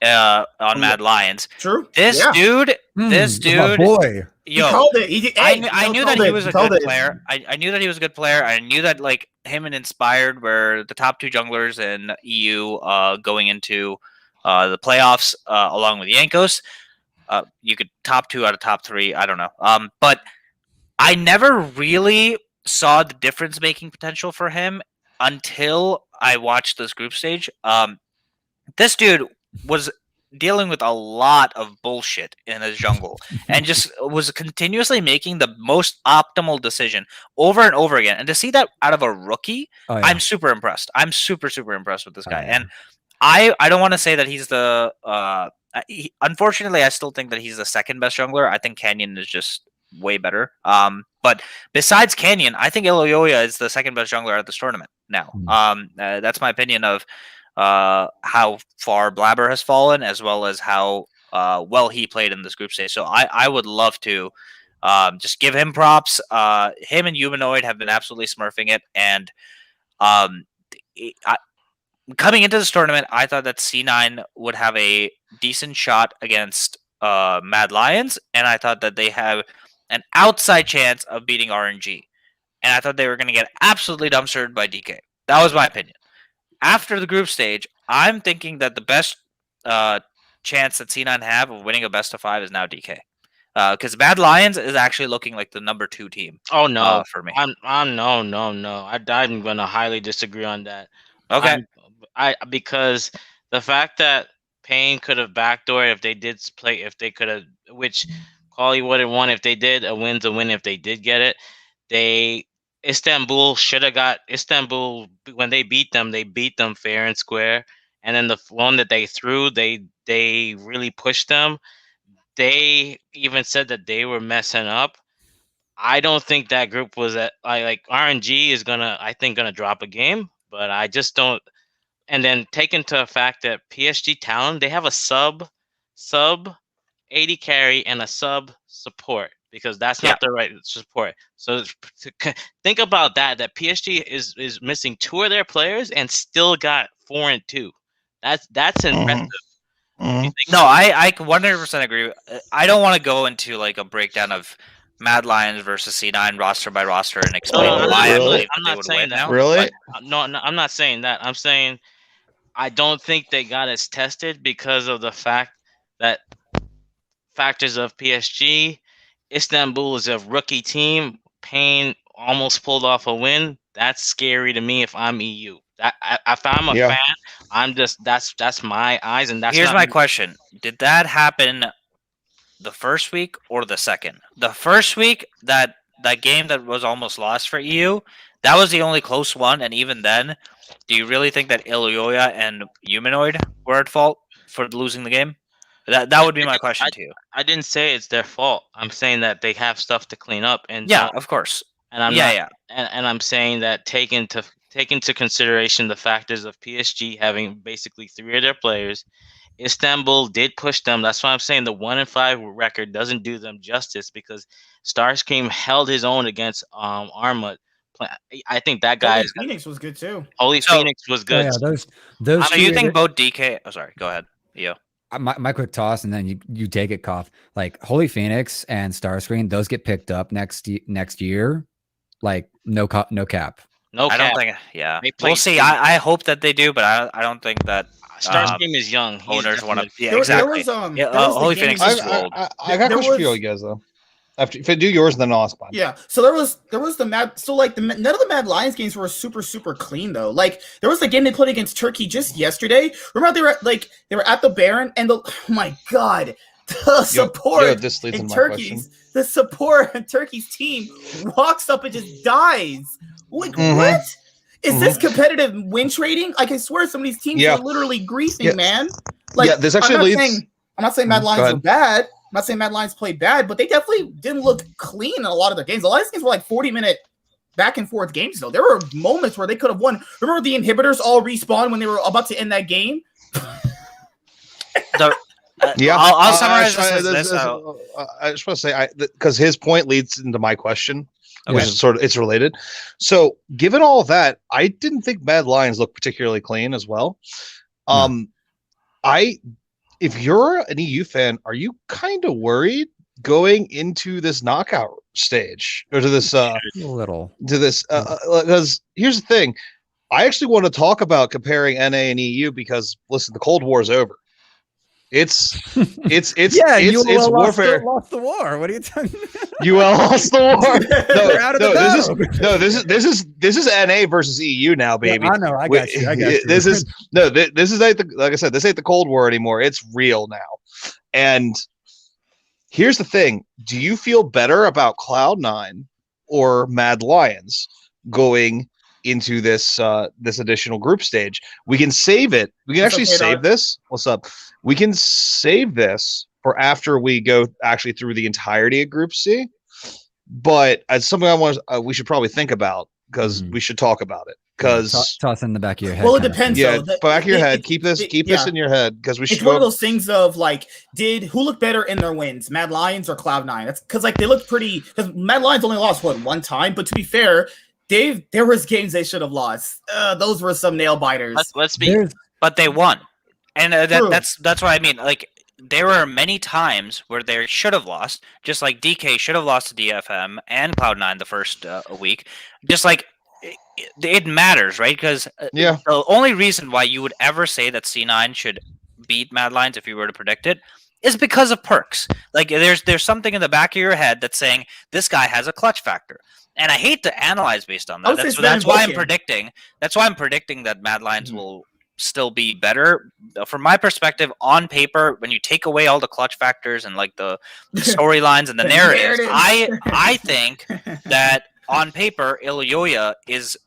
on Mad Lions. True. This dude, my boy. Yo, he called it. I knew that he was a good player. I knew that he was a good player. I knew that like him and Inspired were the top 2 junglers in EU going into the playoffs, along with Yankos. You could top 2 out of top 3. I don't know. But I never really saw the difference making potential for him until I watched this group stage. This dude was dealing with a lot of bullshit in his jungle and just was continuously making the most optimal decision over and over again. And to see that out of a rookie, I'm super impressed. I'm super impressed with this guy. And I don't want to say that he's the unfortunately I still think that he's the second best jungler. I think Canyon is just way better. But besides Canyon, I think Ilyoya is the second best jungler at this tournament now. That's my opinion of how far Blabber has fallen, as well as how well he played in this group stage. So I would love to just give him props. Him and Humanoid have been absolutely smurfing it. And coming into this tournament, I thought that C9 would have a decent shot against Mad Lions, and I thought that they have an outside chance of beating RNG. And I thought they were going to get absolutely dumpstered by DK. That was my opinion. After the group stage, I'm thinking that the best chance that C9 have of winning a best of 5 is now DK. Because Mad Lions is actually looking like the number 2 team. Oh no, for me. I'm no. I'm gonna highly disagree on that. Okay. Because the fact that Payne could have backdoored if they did play, if they could have, which Quali would have won if they did. A win's a win if they did get it. Istanbul should have got Istanbul when they beat them fair and square. And then the one that they threw, they really pushed them. They even said that they were messing up. I don't think that group was at like RNG is I think gonna drop a game, but I just don't. And then take into the fact that PSG Talon, they have a sub 80 carry and a sub support because that's not the right support. So think about that PSG is missing 2 of their players and still got 4 and 2. That's impressive. No, I 100% agree. I don't want to go into like a breakdown of Mad Lions versus C9 roster by roster and explain why I believe they would win now. Really? No, I'm not saying that. I'm saying I don't think they got as tested because of the fact that factors of PSG. Istanbul is a rookie team. Payne almost pulled off a win. That's scary to me if I'm EU. If I'm a fan, I'm just that's my eyes, and that's. Here's my question: did that happen the first week or the second? The first week, that game that was almost lost for EU, that was the only close one, and even then, do you really think that Ilyoya and Humanoid were at fault for losing the game? That would be my question to you. I didn't say it's their fault. I'm saying that they have stuff to clean up, and of course. And I'm and I'm saying that take into consideration the factors of PSG having basically 3 of their players. Istanbul did push them. That's why I'm saying the 1-5 record doesn't do them justice because Starscream held his own against Armut. I think that guy. Phoenix was good too. Holy Phoenix was good. Yeah, those. So you think both DK? Oh, sorry. Go ahead. Yeah. My quick toss, and then you take it, Koff. Like Holy Phoenix and Starscream, those get picked up next year. Like no cap. No cap. I don't think. Yeah, we'll see. I hope that they do, but I don't think that Starscream is young. Owners want to. Yeah, exactly. Holy Phoenix is old. I got a question for you guys though. After if I do yours, then I'll ask mine. Yeah. So there was the Mad. So like none of the Mad Lions games were super clean though. Like there was the game they played against Turkey just yesterday. Remember they were at the Baron and oh my god, the support this leads in Turkey's team walks up and just dies. Like what? Is this competitive win trading? Like I swear some of these teams are literally greasing, man. Like this actually I'm not saying Mad Lions are bad. I'm not saying Mad Lions played bad, but they definitely didn't look clean in a lot of their games. A lot of these games were like 40-minute back and forth games, though. There were moments where they could have won. Remember the inhibitors all respawned when they were about to end that game? I'll summarize this. I just want to say, because his point leads into my question, which is it's related. So, given all of that, I didn't think Mad Lions looked particularly clean as well. If you're an EU fan, are you kind of worried going into this knockout stage or to this because here's the thing, I actually want to talk about comparing NA and EU because listen, the Cold War is over. It's warfare. Lost the war. What are you talking about? UL lost the war. This is NA versus EU now, baby. Yeah, I know. I got you. This is like I said, this ain't the Cold War anymore. It's real now. And here's the thing: do you feel better about Cloud9 or Mad Lions going into this additional group stage? We can save it. We can actually save this. What's up? We can save this for after we go actually through the entirety of Group C. But it's something I want. We should probably think about because we should talk about it. Because toss in the back of your head. Well, it depends. Yeah, back of your head. Keep this in your head because we should. It's one of those things of like, who looked better in their wins, Mad Lions or Cloud9? That's because like they looked pretty. Because Mad Lions only lost one time, but to be fair, Dave, there was games they should have lost. Those were some nail biters. Let's be. But they won, and that's what I mean. Like there were many times where they should have lost, just like DK should have lost to DFM and Cloud9 the first week. Just like it matters, right? Because the only reason why you would ever say that C9 should beat Mad Lions if you were to predict it is because of perks. Like there's something in the back of your head that's saying this guy has a clutch factor. And I hate to analyze based on that. That's why I'm predicting. That's why I'm predicting that Mad Lions will still be better. From my perspective, on paper, when you take away all the clutch factors and like the storylines and the narratives, I think that on paper, Ilyoya is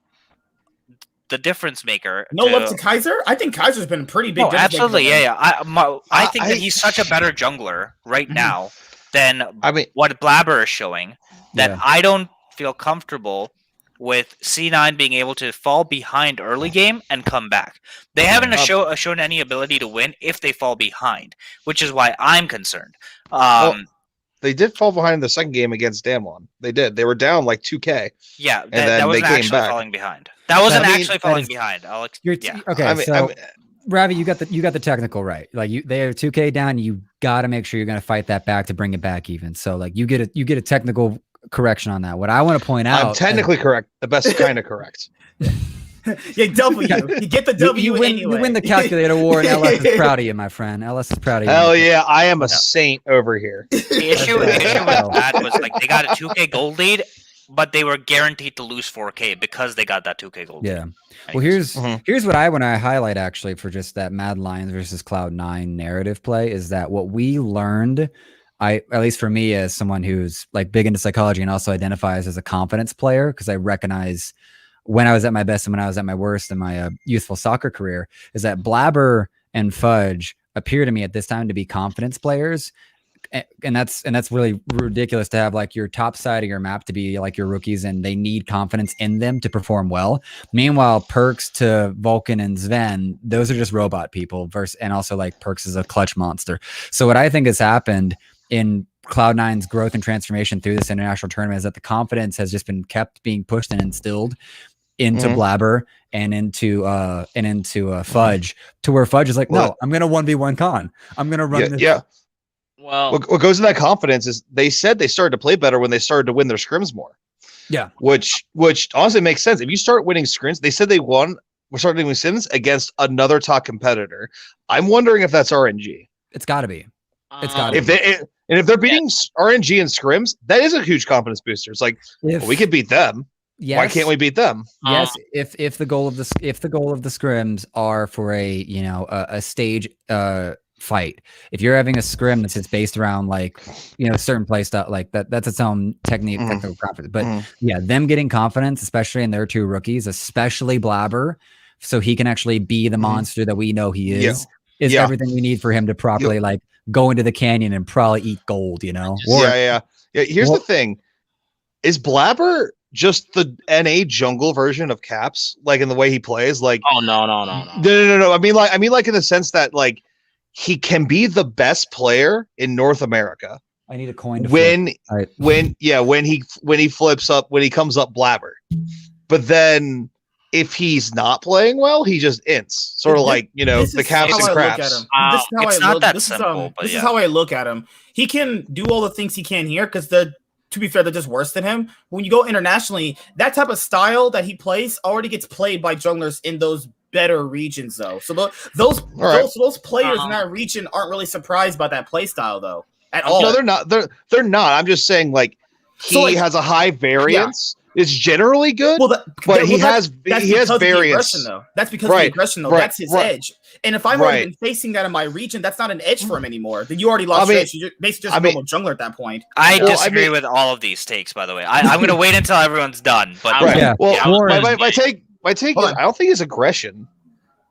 the difference maker. No love to Kaiser. I think Kaiser's been a pretty big. Absolutely, yeah. I think that he's such a better jungler right now than what Blabber is showing. That I don't feel comfortable with C9 being able to fall behind early game and come back. They haven't shown any ability to win if they fall behind, which is why I'm concerned. They did fall behind in the second game against Damwon. They did. They were down like 2K. Yeah, that wasn't actually falling behind. That wasn't actually falling behind. Okay, Ravi, you got the technical right. Like they are 2K down. You got to make sure you're going to fight that back to bring it back even. So like you get a technical correction on that. What I want to point out, I'm technically correct. The best kind of correct. Yeah, W. You get the W. You win the calculator war, and LS is proud of you, my friend. LS is proud of you. Hell yeah, I am a saint over here. The issue with that was like they got a 2K gold lead, but they were guaranteed to lose 4K because they got that 2K gold lead. Yeah. Well, here's what I want to highlight actually for just that Mad Lions versus Cloud9 narrative play is that what we learned, at least for me as someone who's like big into psychology and also identifies as a confidence player, because I recognize when I was at my best and when I was at my worst in my youthful soccer career, is that Blabber and Fudge appear to me at this time to be confidence players. And that's really ridiculous to have like your top side of your map to be like your rookies and they need confidence in them to perform well. Meanwhile, Perks to Vulcan and Sven, those are just robot people and also like Perks is a clutch monster. So what I think has happened in Cloud9's growth and transformation through this international tournament is that the confidence has just been kept being pushed and instilled into Blabber and into Fudge, to where Fudge is like, no, I'm gonna 1v1 con. I'm gonna run this. Yeah. Well, what goes in that confidence is they said they started to play better when they started to win their scrims more. Yeah. Which honestly makes sense. If you start winning scrims, they said we're starting to win scrims against another top competitor. I'm wondering if that's RNG. It's gotta be. It's got if they're beating RNG and scrims, that is a huge confidence booster. It's like we could beat them. Yes. Why can't we beat them? Yes, if the goal of the scrims are for a stage fight. If you're having a scrim that's based around like certain play stuff like that's its own technical confidence. But yeah, them getting confidence, especially in their two rookies, especially Blabber, so he can actually be the monster that we know he is everything we need for him to properly like go into the canyon and probably eat gold. Yeah. Here's the thing: is Blabber just the NA jungle version of Caps, like in the way he plays? Like, oh no. I mean like in the sense that like he can be the best player in North America. I need a coin to when he flips up, when he comes up Blabber. But then if he's not playing well, he just ints. Sort of like, the Caps and Craps. This is how I look at him. He can do all the things he can here because to be fair, they're just worse than him. When you go internationally, that type of style that he plays already gets played by junglers in those better regions, though. So those players in that region aren't really surprised by that play style, though, at all. No, they're not. They're not. I'm just saying, like, he has a high variance. Yeah. It's generally good, but he has variance. That's because of the aggression, though. That's his edge. And if I've already been facing that in my region, that's not an edge for him anymore. Then you already lost your edge. You're basically just a normal jungler at that point. I disagree with all of these takes, by the way. I'm going to wait until everyone's done. But my take, I don't think it's aggression.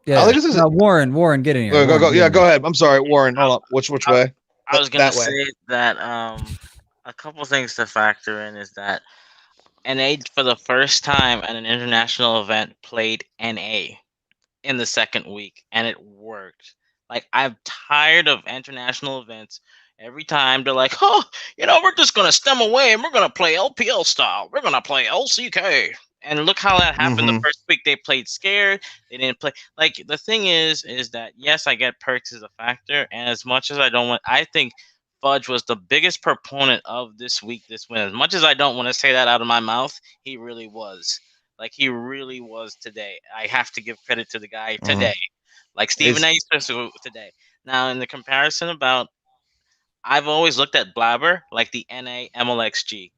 Yeah, I think this is Warren, get in here. Go. Yeah, go ahead. I'm sorry, Warren. Hold up. Which way? I was going to say that a couple things to factor in is that NA for the first time at an international event played NA in the second week, and it worked. Like, I'm tired of international events. Every time they're like, we're just going to stem away and we're going to play LPL style. We're going to play LCK. And look how that happened the first week. They played scared. They didn't play. Like, the thing is that, yes, I get perks as a factor. And as much as I think Fudge was the biggest proponent of this win. As much as I don't want to say that out of my mouth, he really was. like he really was today. I have to give credit to the guy today, like Stephen A. today. Now, in the comparison about, I've always looked at Blabber like the NA MLXG.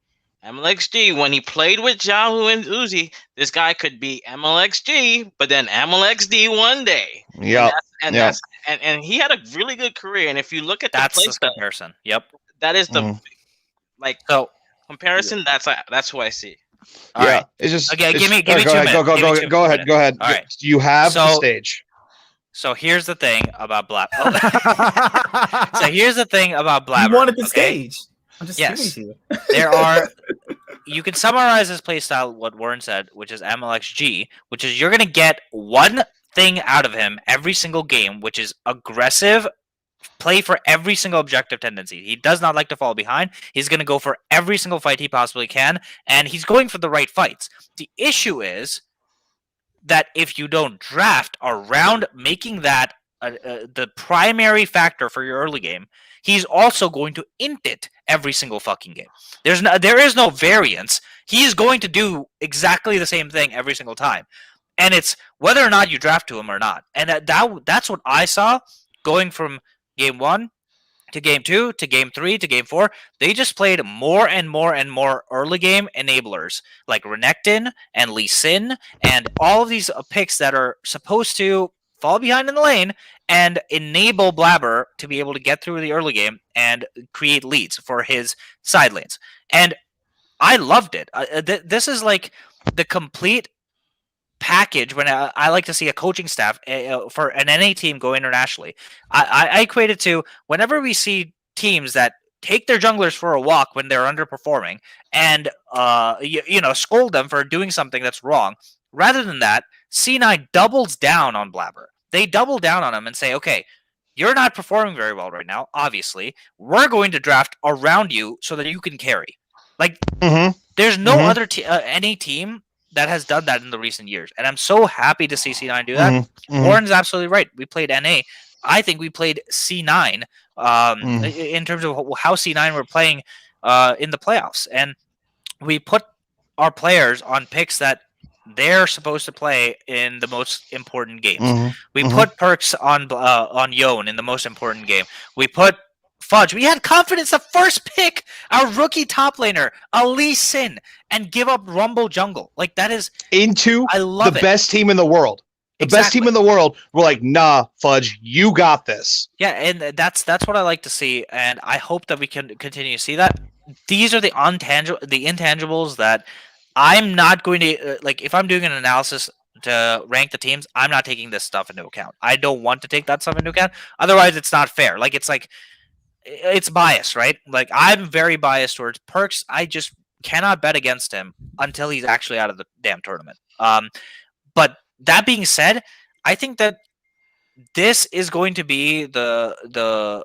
MLXG, when he played with Yahoo and Uzi, this guy could be MLXG, but then MLXD one day. Yeah, and he had a really good career. And if you look at that's the comparison. Yep, that is the comparison. That's who I see. All right. It's just okay. Give me 2 minutes. Go ahead. All right, you have the stage. So here's the thing about Blabber. So here's the thing about Blabber. You wanted the stage. I'm just giving it to you. There are. You can summarize his playstyle, what Warren said, which is MLXG, which is you're going to get one thing out of him every single game, which is aggressive play for every single objective tendency. He does not like to fall behind. He's going to go for every single fight he possibly can, and he's going for the right fights. The issue is that if you don't draft around making that the primary factor for your early game, he's also going to int it every single fucking game. There is no variance. He's going to do exactly the same thing every single time. And it's whether or not you draft to him or not. And that's what I saw going from game 1 to game 2 to game 3 to game 4. They just played more and more and more early game enablers like Renekton and Lee Sin and all of these picks that are supposed to fall behind in the lane and enable Blabber to be able to get through the early game and create leads for his side lanes. And I loved it. This is like the complete package when I like to see a coaching staff for an NA team go internationally. I equate it to whenever we see teams that take their junglers for a walk when they're underperforming and scold them for doing something that's wrong. Rather than that, C9 doubles down on Blabber. They double down on him and say, okay, you're not performing very well right now, obviously. We're going to draft around you so that you can carry. Like, there's no other any team that has done that in the recent years. And I'm so happy to see C9 do that. Warren's absolutely right. We played NA. I think we played C9 in terms of how C9 were playing in the playoffs. And we put our players on picks that they're supposed to play in the most important games. We put Perks on Yone in the most important game. We put Fudge. We had confidence to first pick our rookie top laner, Lee Sin, and give up Rumble Jungle. Like that is I love the best team in the world. The best team in the world. We're like, nah, Fudge, you got this. Yeah, and that's what I like to see, and I hope that we can continue to see that. These are the intangibles that I'm not going to like. If I'm doing an analysis to rank the teams, I'm not taking this stuff into account. I don't want to take that stuff into account. Otherwise, it's not fair. Like it's biased, right? Like I'm very biased towards Perks. I just cannot bet against him until he's actually out of the damn tournament. But that being said, I think that this is going to be the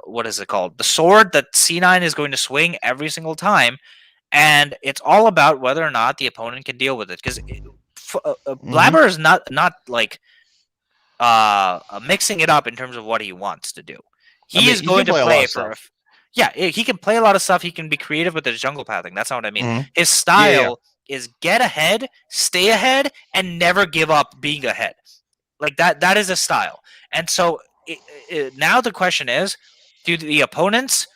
what is it called? The sword that C9 is going to swing every single time. And it's all about whether or not the opponent can deal with it. Because Blabber is not like mixing it up in terms of what he wants to do. He is going to play for... he can play a lot of stuff. He can be creative with his jungle pathing. That's not what I mean. His style is get ahead, stay ahead, and never give up being ahead. Like that is a style. And so now the question is, do the opponents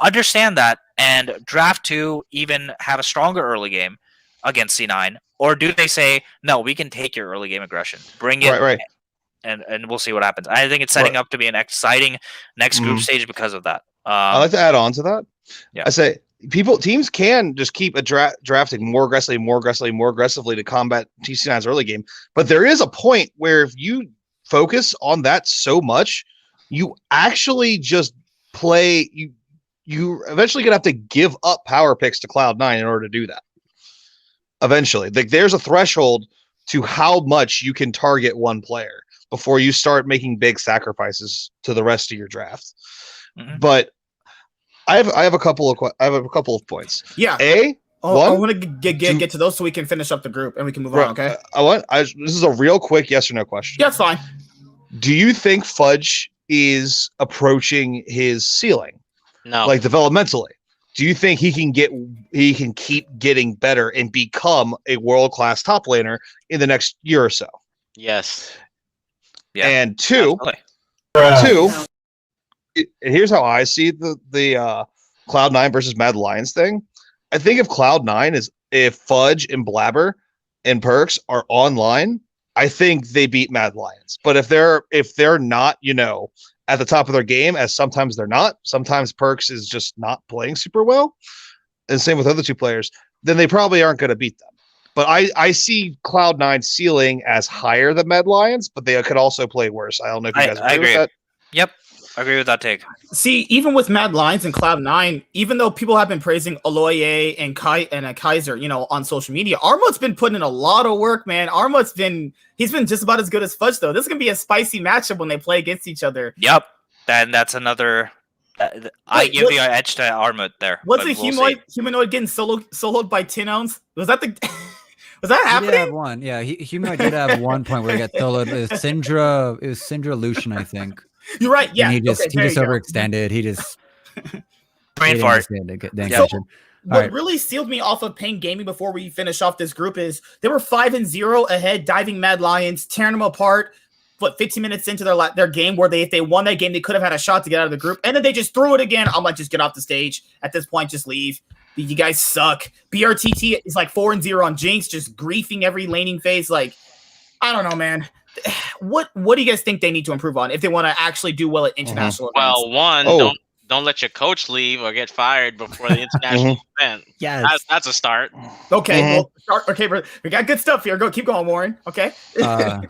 understand that and draft to even have a stronger early game against C9, or do they say, no, we can take your early game aggression, bring it, right. and we'll see what happens. I think it's setting up to be an exciting next group stage because of that. I'd like to add on to that. Yeah. I say teams can just keep drafting more aggressively to combat TC9's early game, but there is a point where if you focus on that so much, you actually just play you eventually gonna have to give up power picks to Cloud9 in order to do that. Eventually, like there's a threshold to how much you can target one player before you start making big sacrifices to the rest of your draft. But I have a couple of points. Yeah. I want to get to those so we can finish up the group and we can move on. Okay. This is a real quick yes or no question. Yeah, it's fine. Do you think Fudge is approaching his ceiling? No. Like developmentally. do you think he can keep getting better and become a world-class top laner in the next year or so? Yes. Yeah. And two, and here's how I see the Cloud9 versus Mad Lions thing. I think if Cloud9 is if Fudge and Blabber and Perks are online, I think they beat Mad Lions. But if they're not, at the top of their game, as sometimes they're not, sometimes Perks is just not playing super well, and same with other two players, then they probably aren't going to beat them. But I see Cloud9 ceiling as higher than Mad Lions, but they could also play worse. I don't know if you guys agree with that. Yep. I agree with that take. See, even with Mad Lions and Cloud9, even though people have been praising Aloye and Kaiser, on social media, Armut's been putting in a lot of work, man. He's been just about as good as Fudge, though. This is gonna be a spicy matchup when they play against each other. Yep. Then that's another. I give the edge to Armut there. What's the humanoid getting soloed by Tinones? Was that the? Was that happening? He did have one. Yeah, Humanoid did have one point where he got soloed. It was Syndra Lucian, I think. You're right. Yeah, and he just overextended. He just brain fart. What really sealed me off of Pain Gaming before we finish off this group is they were 5-0 ahead, diving Mad Lions, tearing them apart. 15 minutes into their game, where if they won that game, they could have had a shot to get out of the group, and then they just threw it again. I'm like, just get off the stage at this point. Just leave. You guys suck. BRTT is like 4-0 on Jinx, just griefing every laning phase. Like, I don't know, man. What do you guys think they need to improve on if they want to actually do well at international events? Well, don't let your coach leave or get fired before the international event. Yeah, that's a start. Okay, okay, we got good stuff here. Keep going, Warren. Okay. I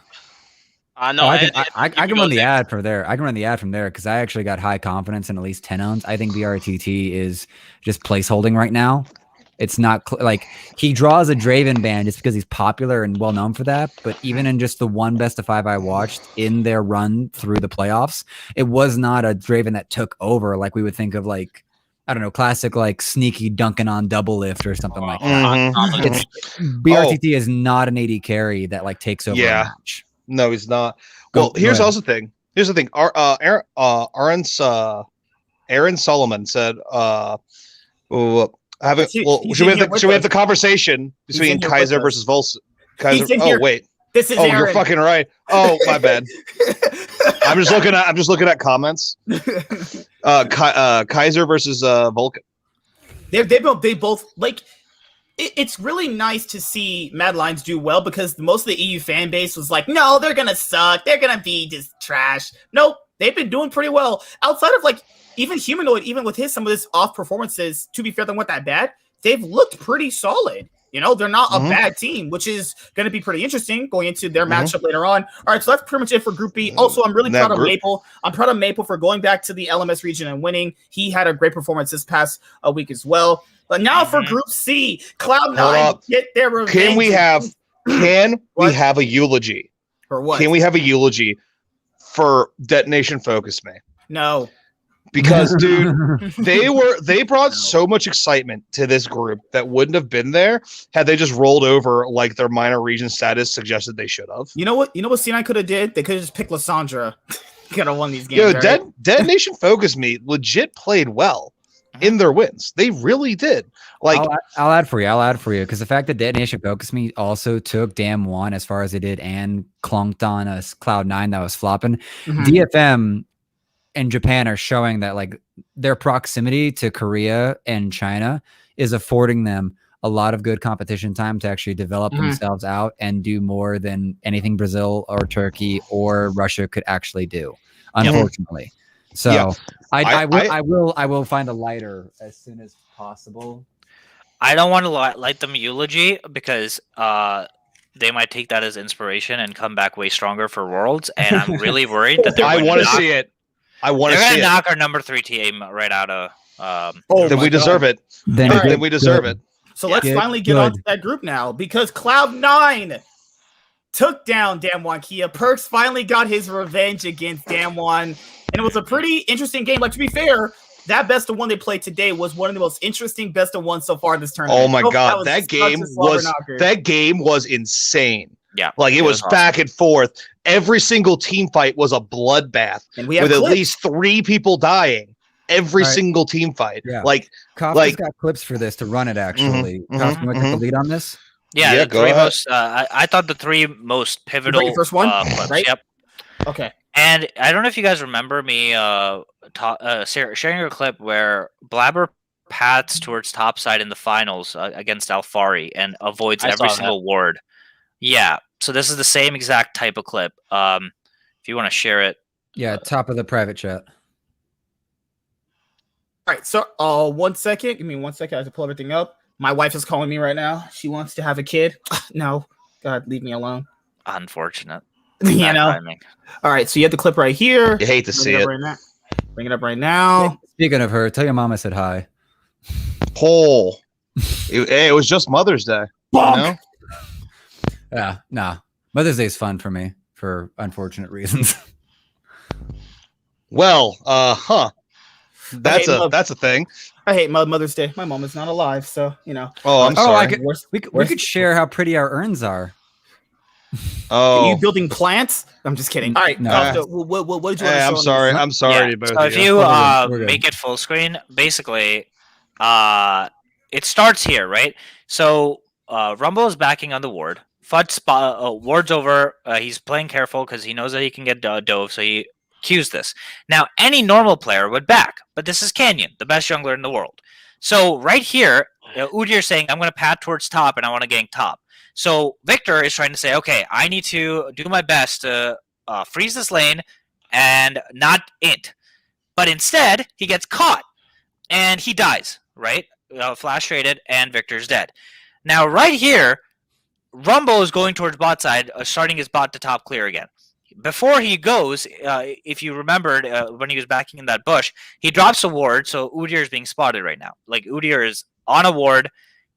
can run the ad from there. I can run the ad from there because I actually got high confidence in at least 10 owns. I think BRTT is just placeholding right now. It's not like he draws a Draven ban just because he's popular and well known for that. But even in just the one best of 5 I watched in their run through the playoffs, it was not a Draven that took over like we would think of, like, I don't know, classic like sneaky dunking on double lift or something like that. BRTT is not an AD carry that like takes over a match. No, he's not. Well, here's also the thing. Here's the thing. Aaron Solomon said, should we have the conversation between Kaiser versus Volson? Kaiser. Wait. This is Aaron. You're fucking right. Oh, my bad. I'm just looking at comments. Kaiser versus Vulcan. They both like. It's really nice to see Mad Lions do well because most of the EU fan base was like, no, they're gonna suck. They're gonna be just trash. Nope, they've been doing pretty well outside of like. Even Humanoid, even with some of his off performances, to be fair, they weren't that bad. They've looked pretty solid. They're not a bad team, which is going to be pretty interesting going into their matchup later on. All right, so that's pretty much it for Group B. Also, I'm really proud of Maple. I'm proud of Maple for going back to the LMS region and winning. He had a great performance this past week as well. But now for Group C, Cloud9 get their revenge. Can we have a eulogy? For what? Can we have a eulogy for Detonation Focus Me? No. Because, dude, they brought so much excitement to this group that wouldn't have been there had they just rolled over like their minor region status suggested they should have. You know what C9 could have did? They could have just picked Lissandra. Could have won these games. Yo, Detonation Focus Me legit played well in their wins. They really did. Like, I'll add for you because the fact that Detonation Focus Me also took Dam 1 as far as they did and clunked on us Cloud9 that was flopping. DFM and Japan are showing that like their proximity to Korea and China is affording them a lot of good competition time to actually develop themselves out and do more than anything Brazil or Turkey or Russia could actually do, unfortunately. So I will find a lighter as soon as possible. I don't want to light them eulogy because they might take that as inspiration and come back way stronger for Worlds, and I'm really worried that I want to see it. They're going to knock our number 3 team right out of. Then we deserve it. Then we deserve it. So let's finally get on to that group now because Cloud9 took down Damwon Kia. Perks finally got his revenge against Damwon, and it was a pretty interesting game. Like, to be fair, that best of one they played today was one of the most interesting best of one so far this tournament. Oh my god, that game was insane. Yeah, like it was back and forth. Every single team fight was a bloodbath with at least 3 people dying. every single team fight. Yeah. Like, Kafka's got clips for this to run it, actually. Kafka, you want to take the lead on this? Yeah, the three most, I thought the three most pivotal first one, clips. right? Yep. Okay. And I don't know if you guys remember me sharing a clip where Blabber paths towards topside in the finals against Alfari and avoids every single ward. Yeah, so this is the same exact type of clip. If you want to share it. Yeah, top of the private chat. All right, so 1 second. Give me 1 second. I have to pull everything up. My wife is calling me right now. She wants to have a kid. No, God, leave me alone. Unfortunate. You know. Timing. All right, so you have the clip right here. You hate to see it. Bring it up right now. Speaking of her, tell your mom I said hi. It was just Mother's Day. You know? Yeah, nah. Mother's Day is fun for me for unfortunate reasons. Well, that's a thing. I hate Mother's Day. My mom is not alive, so you know. Oh, I'm sorry. We could share how pretty our urns are. Oh, are you building plants? I'm just kidding. All right, no. What did you want to show? I'm sorry. Yeah. So if you make it full screen, basically, it starts here, right? So Rumble is backing on the ward. Fudge ward's over. He's playing careful because he knows that he can get dove, so he cues this. Now, any normal player would back, but this is Canyon, the best jungler in the world. So right here, Udyr saying, I'm going to path towards top and I want to gank top. So Victor is trying to say, okay, I need to do my best to freeze this lane and not int. But instead, he gets caught and he dies, right? Flash traded and Victor's dead. Now, right here, Rumble is going towards bot side, starting his bot to top clear again. Before he goes, if you remembered when he was backing in that bush, he drops a ward, so Udyr is being spotted right now. Like, Udyr is on a ward.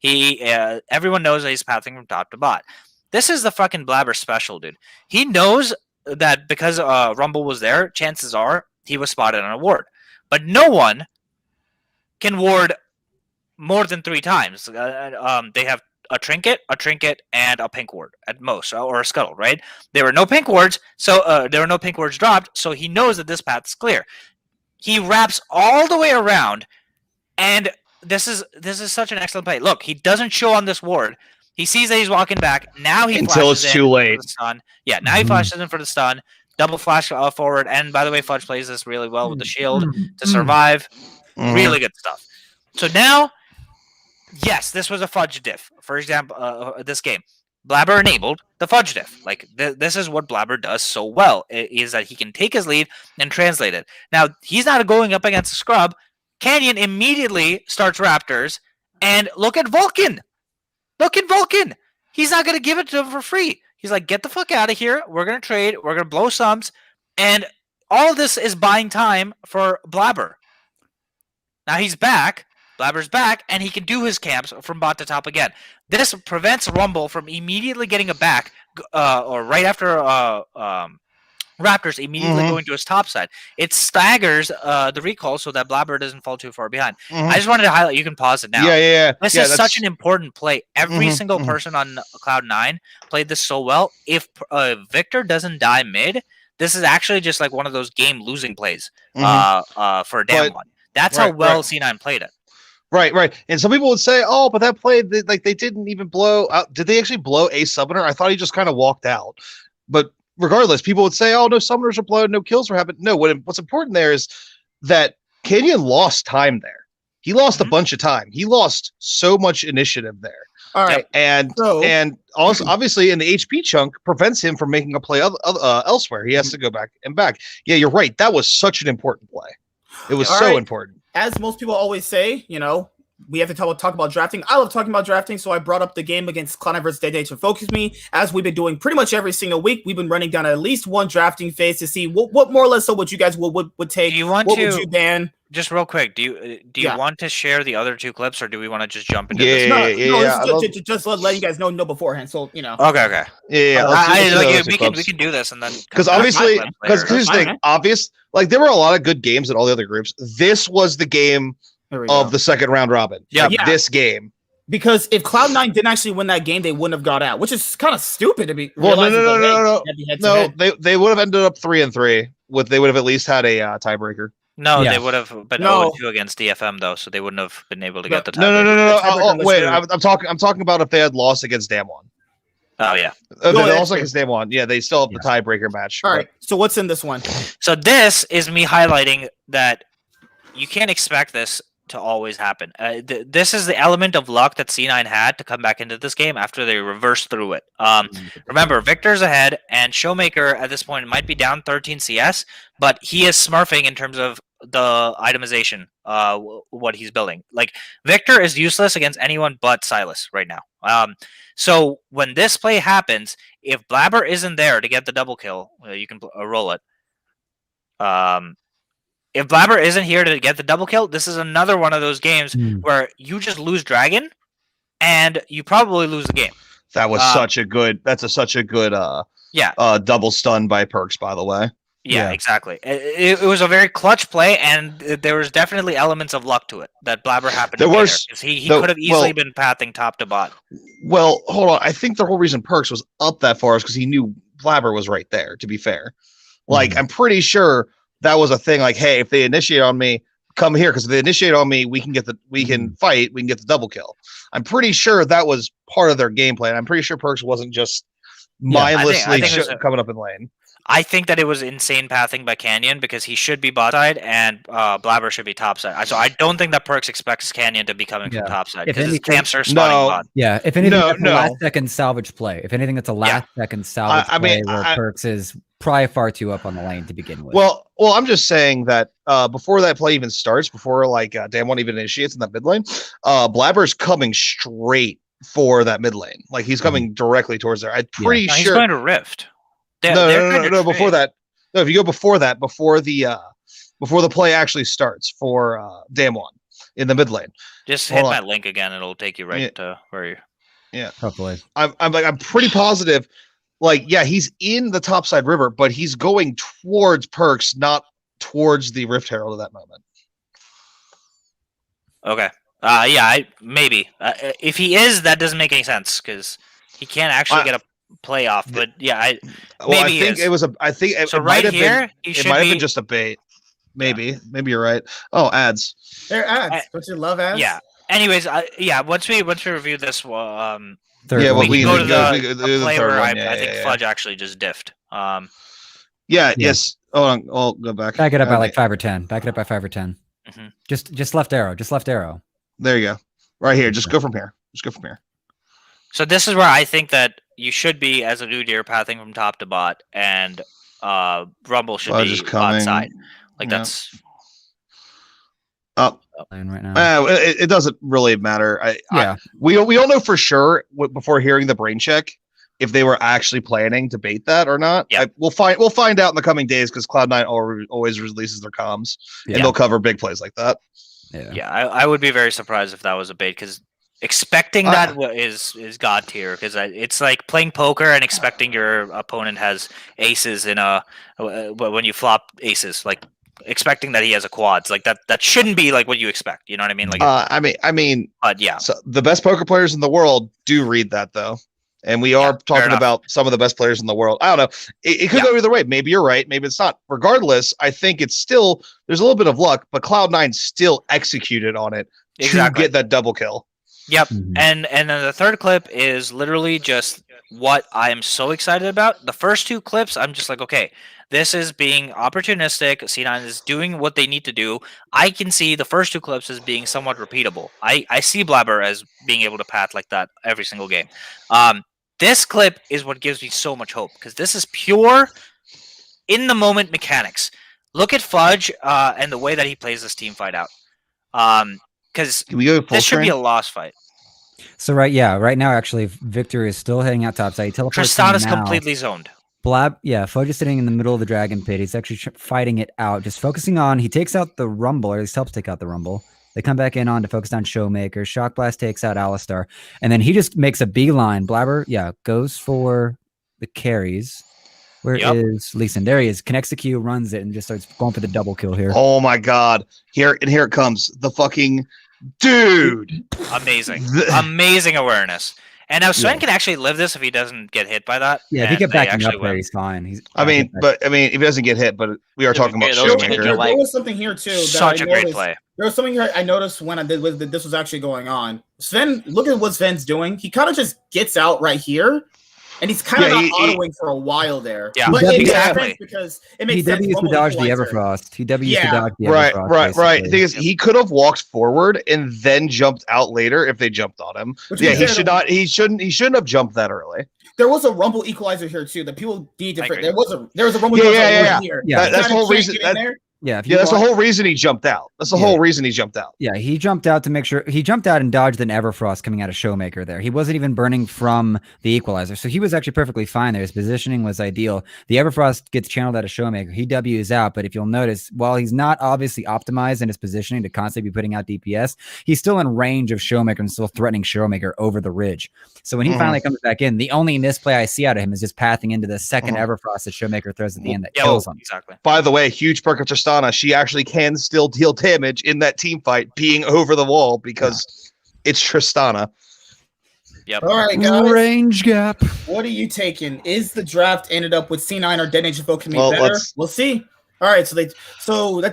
Everyone knows that he's pathing from top to bot. This is the fucking Blabber special, dude. He knows that because Rumble was there, chances are he was spotted on a ward. But no one can ward more than 3 times. They have a trinket, and a pink ward at most, or a scuttle, right? There were no pink wards, so there were no pink wards dropped, so he knows that this path is clear. He wraps all the way around, and this is such an excellent play. Look, he doesn't show on this ward. He sees that he's walking back. Now he until it's too late. For the stun. Yeah, now he flashes in for the stun. Double flash forward, and by the way, Fudge plays this really well with the shield to survive. Really good stuff. So now, yes, this was a Fudge diff. For example, this game, Blabber enabled the Fudge diff. Like, this is what Blabber does so well, is that he can take his lead and translate it. Now, he's not going up against a scrub. Canyon immediately starts Raptors, and look at Vulcan. Look at Vulcan. He's not going to give it to him for free. He's like, get the fuck out of here. We're going to trade. We're going to blow sums. And all this is buying time for Blabber. Now he's back. Blabber's back, and he can do his camps from bot to top again. This prevents Rumble from immediately getting a back, or right after Raptors immediately going to his top side. It staggers the recall so that Blabber doesn't fall too far behind. I just wanted to highlight. You can pause it now. Yeah. This is such an important play. Every single person on Cloud9 played this so well. If Victor doesn't die mid, this is actually just like one of those game-losing plays for a damn one. That's how well C9 played it. Right. And some people would say, oh, but that play, they didn't even blow out. Did they actually blow a summoner? I thought he just kind of walked out. But regardless, people would say, oh, no summoners are blown, no kills were happening. No, what's important there is that Canyon lost time there. He lost a bunch of time. He lost so much initiative there. All right. And also, obviously, in the HP chunk prevents him from making a play elsewhere. He has to go back and back. Yeah, you're right. That was such an important play. It was so important. As most people always say, you know, we have to talk about drafting. I love talking about drafting, so I brought up the game against Cloud9 versus Day to focus me. As we've been doing pretty much every single week, we've been running down at least one drafting phase to see what more or less so what you guys would take. Would you ban? Just real quick, do you want to share the other 2 clips, or do we want to just jump into this? Just let you guys know beforehand. So you know. Okay. Yeah. We can do this, and then because obviously, because here's the thing, obvious. Like there were a lot of good games in all the other groups. This was the game of the second round robin. Yeah, this game. Because if Cloud9 didn't actually win that game, they wouldn't have got out, which is kind of stupid to be. Well, no. They would have ended up 3-3. They would have at least had a tiebreaker. No, they would have been 0-2 against DFM though, so they wouldn't have been able to get the tiebreaker. No. Wait, I'm talking about if they had lost against Damwon. Oh yeah. They lost against Damwon. Yeah, they still have the tiebreaker match. All right. So what's in this one? So this is me highlighting that you can't expect this to always happen. This is the element of luck that C9 had to come back into this game after they reversed through it. Remember, Victor's ahead, and Showmaker at this point might be down 13 CS, but he is smurfing in terms of the itemization, what he's building. Like, Victor is useless against anyone but Silas right now. So when this play happens, if Blabber isn't there to get the double kill, you can roll it. If Blabber isn't here to get the double kill, this is another one of those games where you just lose Dragon, and you probably lose the game. That was such a good double stun by Perks, by the way. Yeah, exactly. It was a very clutch play, and there was definitely elements of luck to it that Blabber happened to get there. He could have easily been pathing top to bot. Well, hold on. I think the whole reason Perks was up that far is because he knew Blabber was right there, to be fair. Like, I'm pretty sure that was a thing, like, hey, if they initiate on me, come here, because if they initiate on me, we can fight, we can get the double kill. I'm pretty sure that was part of their game plan. I'm pretty sure Perks wasn't just mindlessly coming up in lane. I think that it was insane pathing by Canyon because he should be bot side and Blabber should be top side. So I don't think that Perks expects Canyon to be coming from top side because his camps are spawning bot. Yeah, if anything, that's a last second salvage play. If anything, that's a last second salvage play where Perks is probably far too up on the lane to begin with. Well, I'm just saying that before that play even starts, before Damwon even initiates in that mid lane, Blabber's coming straight for that mid lane. Like, he's coming directly towards there. I'm pretty sure he's going to Rift. No. Before that, if you go before that, before the play actually starts for Damwon in the mid lane, just hit my link again. It'll take you right to where you. Yeah, hopefully. I'm pretty positive. Like, yeah, he's in the topside river, but he's going towards Perks, not towards the Rift Herald at that moment. Okay. Maybe. If he is, that doesn't make any sense because he can't actually get a playoff, but I think it was I think it might have been just a bait. Maybe you're right. Oh, ads. They're ads. Don't you love ads? Yeah. Anyways, once we review this, we can go to the play where I think Fudge actually just diffed. Yes. Hold on. I'll go back. Back it up by like 5 or 10. Back it up by 5 or 10. Mm-hmm. Just left arrow. Just left arrow. There you go. Right here. Just go from here. So this is where I think that you should be as a new deer pathing from top to bot, and Rumble should be bot side. Like that's up right now. It doesn't really matter. We all know for sure before hearing the brain check if they were actually planning to bait that or not. Yeah. We'll find out in the coming days because Cloud9 always releases their comms and they'll cover big plays like that. Yeah, I would be very surprised if that was a bait because expecting that is god tier because it's like playing poker and expecting your opponent has aces in when you flop aces, like expecting that he has a quads, like that shouldn't be like what you expect. You know what I mean? Like I mean, but yeah. So the best poker players in the world do read that though, and we are talking about some of the best players in the world. I don't know. It could go either way. Maybe you're right. Maybe it's not. Regardless, I think it's still there's a little bit of luck, but Cloud9 still executed on it to get that double kill. Yep. And then the third clip is literally just what I am so excited about. The first two clips, I'm just like, okay, this is being opportunistic. C9 is doing what they need to do. I can see the first two clips as being somewhat repeatable. I see Blabber as being able to path like that every single game. This clip is what gives me so much hope because this is pure in the moment mechanics. Look at Fudge and the way that he plays this team fight out. Because this should be a lost fight. So right now actually Victor is still heading out topside. Tristan is completely zoned. Fudge is sitting in the middle of the dragon pit. He's actually fighting it out, just focusing on. He takes out the Rumble, or at least helps take out the Rumble. They come back in on to focus on Showmaker. Shock Blast takes out Alistar, and then he just makes a beeline. Blabber, goes for the carries. Where is Leeson? There he is. Connects the Q, runs it, and just starts going for the double kill here. Oh my god! Here it comes. The fucking dude. Amazing, amazing awareness. And now Sven can actually live this if he doesn't get hit by that. Yeah, if he get backing up there, he's fine. I mean, if he doesn't get hit, but we are talking about Showmaker. There was something here too. Such a great play. There was something here I noticed when I did that this was actually going on. Sven, look at what Sven's doing. He kind of just gets out right here. And he's kind of not autoing for a while there. Yeah, but exactly. Because it makes he sense. W's to dodge the Everfrost. He W's to dodge the Everfrost. Right. The thing is, he could have walked forward and then jumped out later if they jumped on him. He should not. He shouldn't have jumped that early. There was a rumble equalizer here too. The people need to. There was a rumble equalizer here. Yeah, that's the whole reason. That's the whole reason he jumped out. That's the whole reason he jumped out. Yeah, he jumped out to make sure he jumped out and dodged an Everfrost coming out of Showmaker there. He wasn't even burning from the equalizer. So he was actually perfectly fine there. His positioning was ideal. The Everfrost gets channeled out of Showmaker. He W's out, but if you'll notice, while he's not obviously optimized in his positioning to constantly be putting out DPS, he's still in range of Showmaker and still threatening Showmaker over the ridge. So when he finally comes back in, the only misplay I see out of him is just pathing into the second Everfrost that Showmaker throws at the end that kills him. Exactly. By the way, huge perk of Tristana. She actually can still deal damage in that team fight being over the wall because it's Tristana. Yep. All right, guys. Range gap. What are you taking? Is the draft ended up with C9 or Dead Age coming better? We'll see. All right, so that's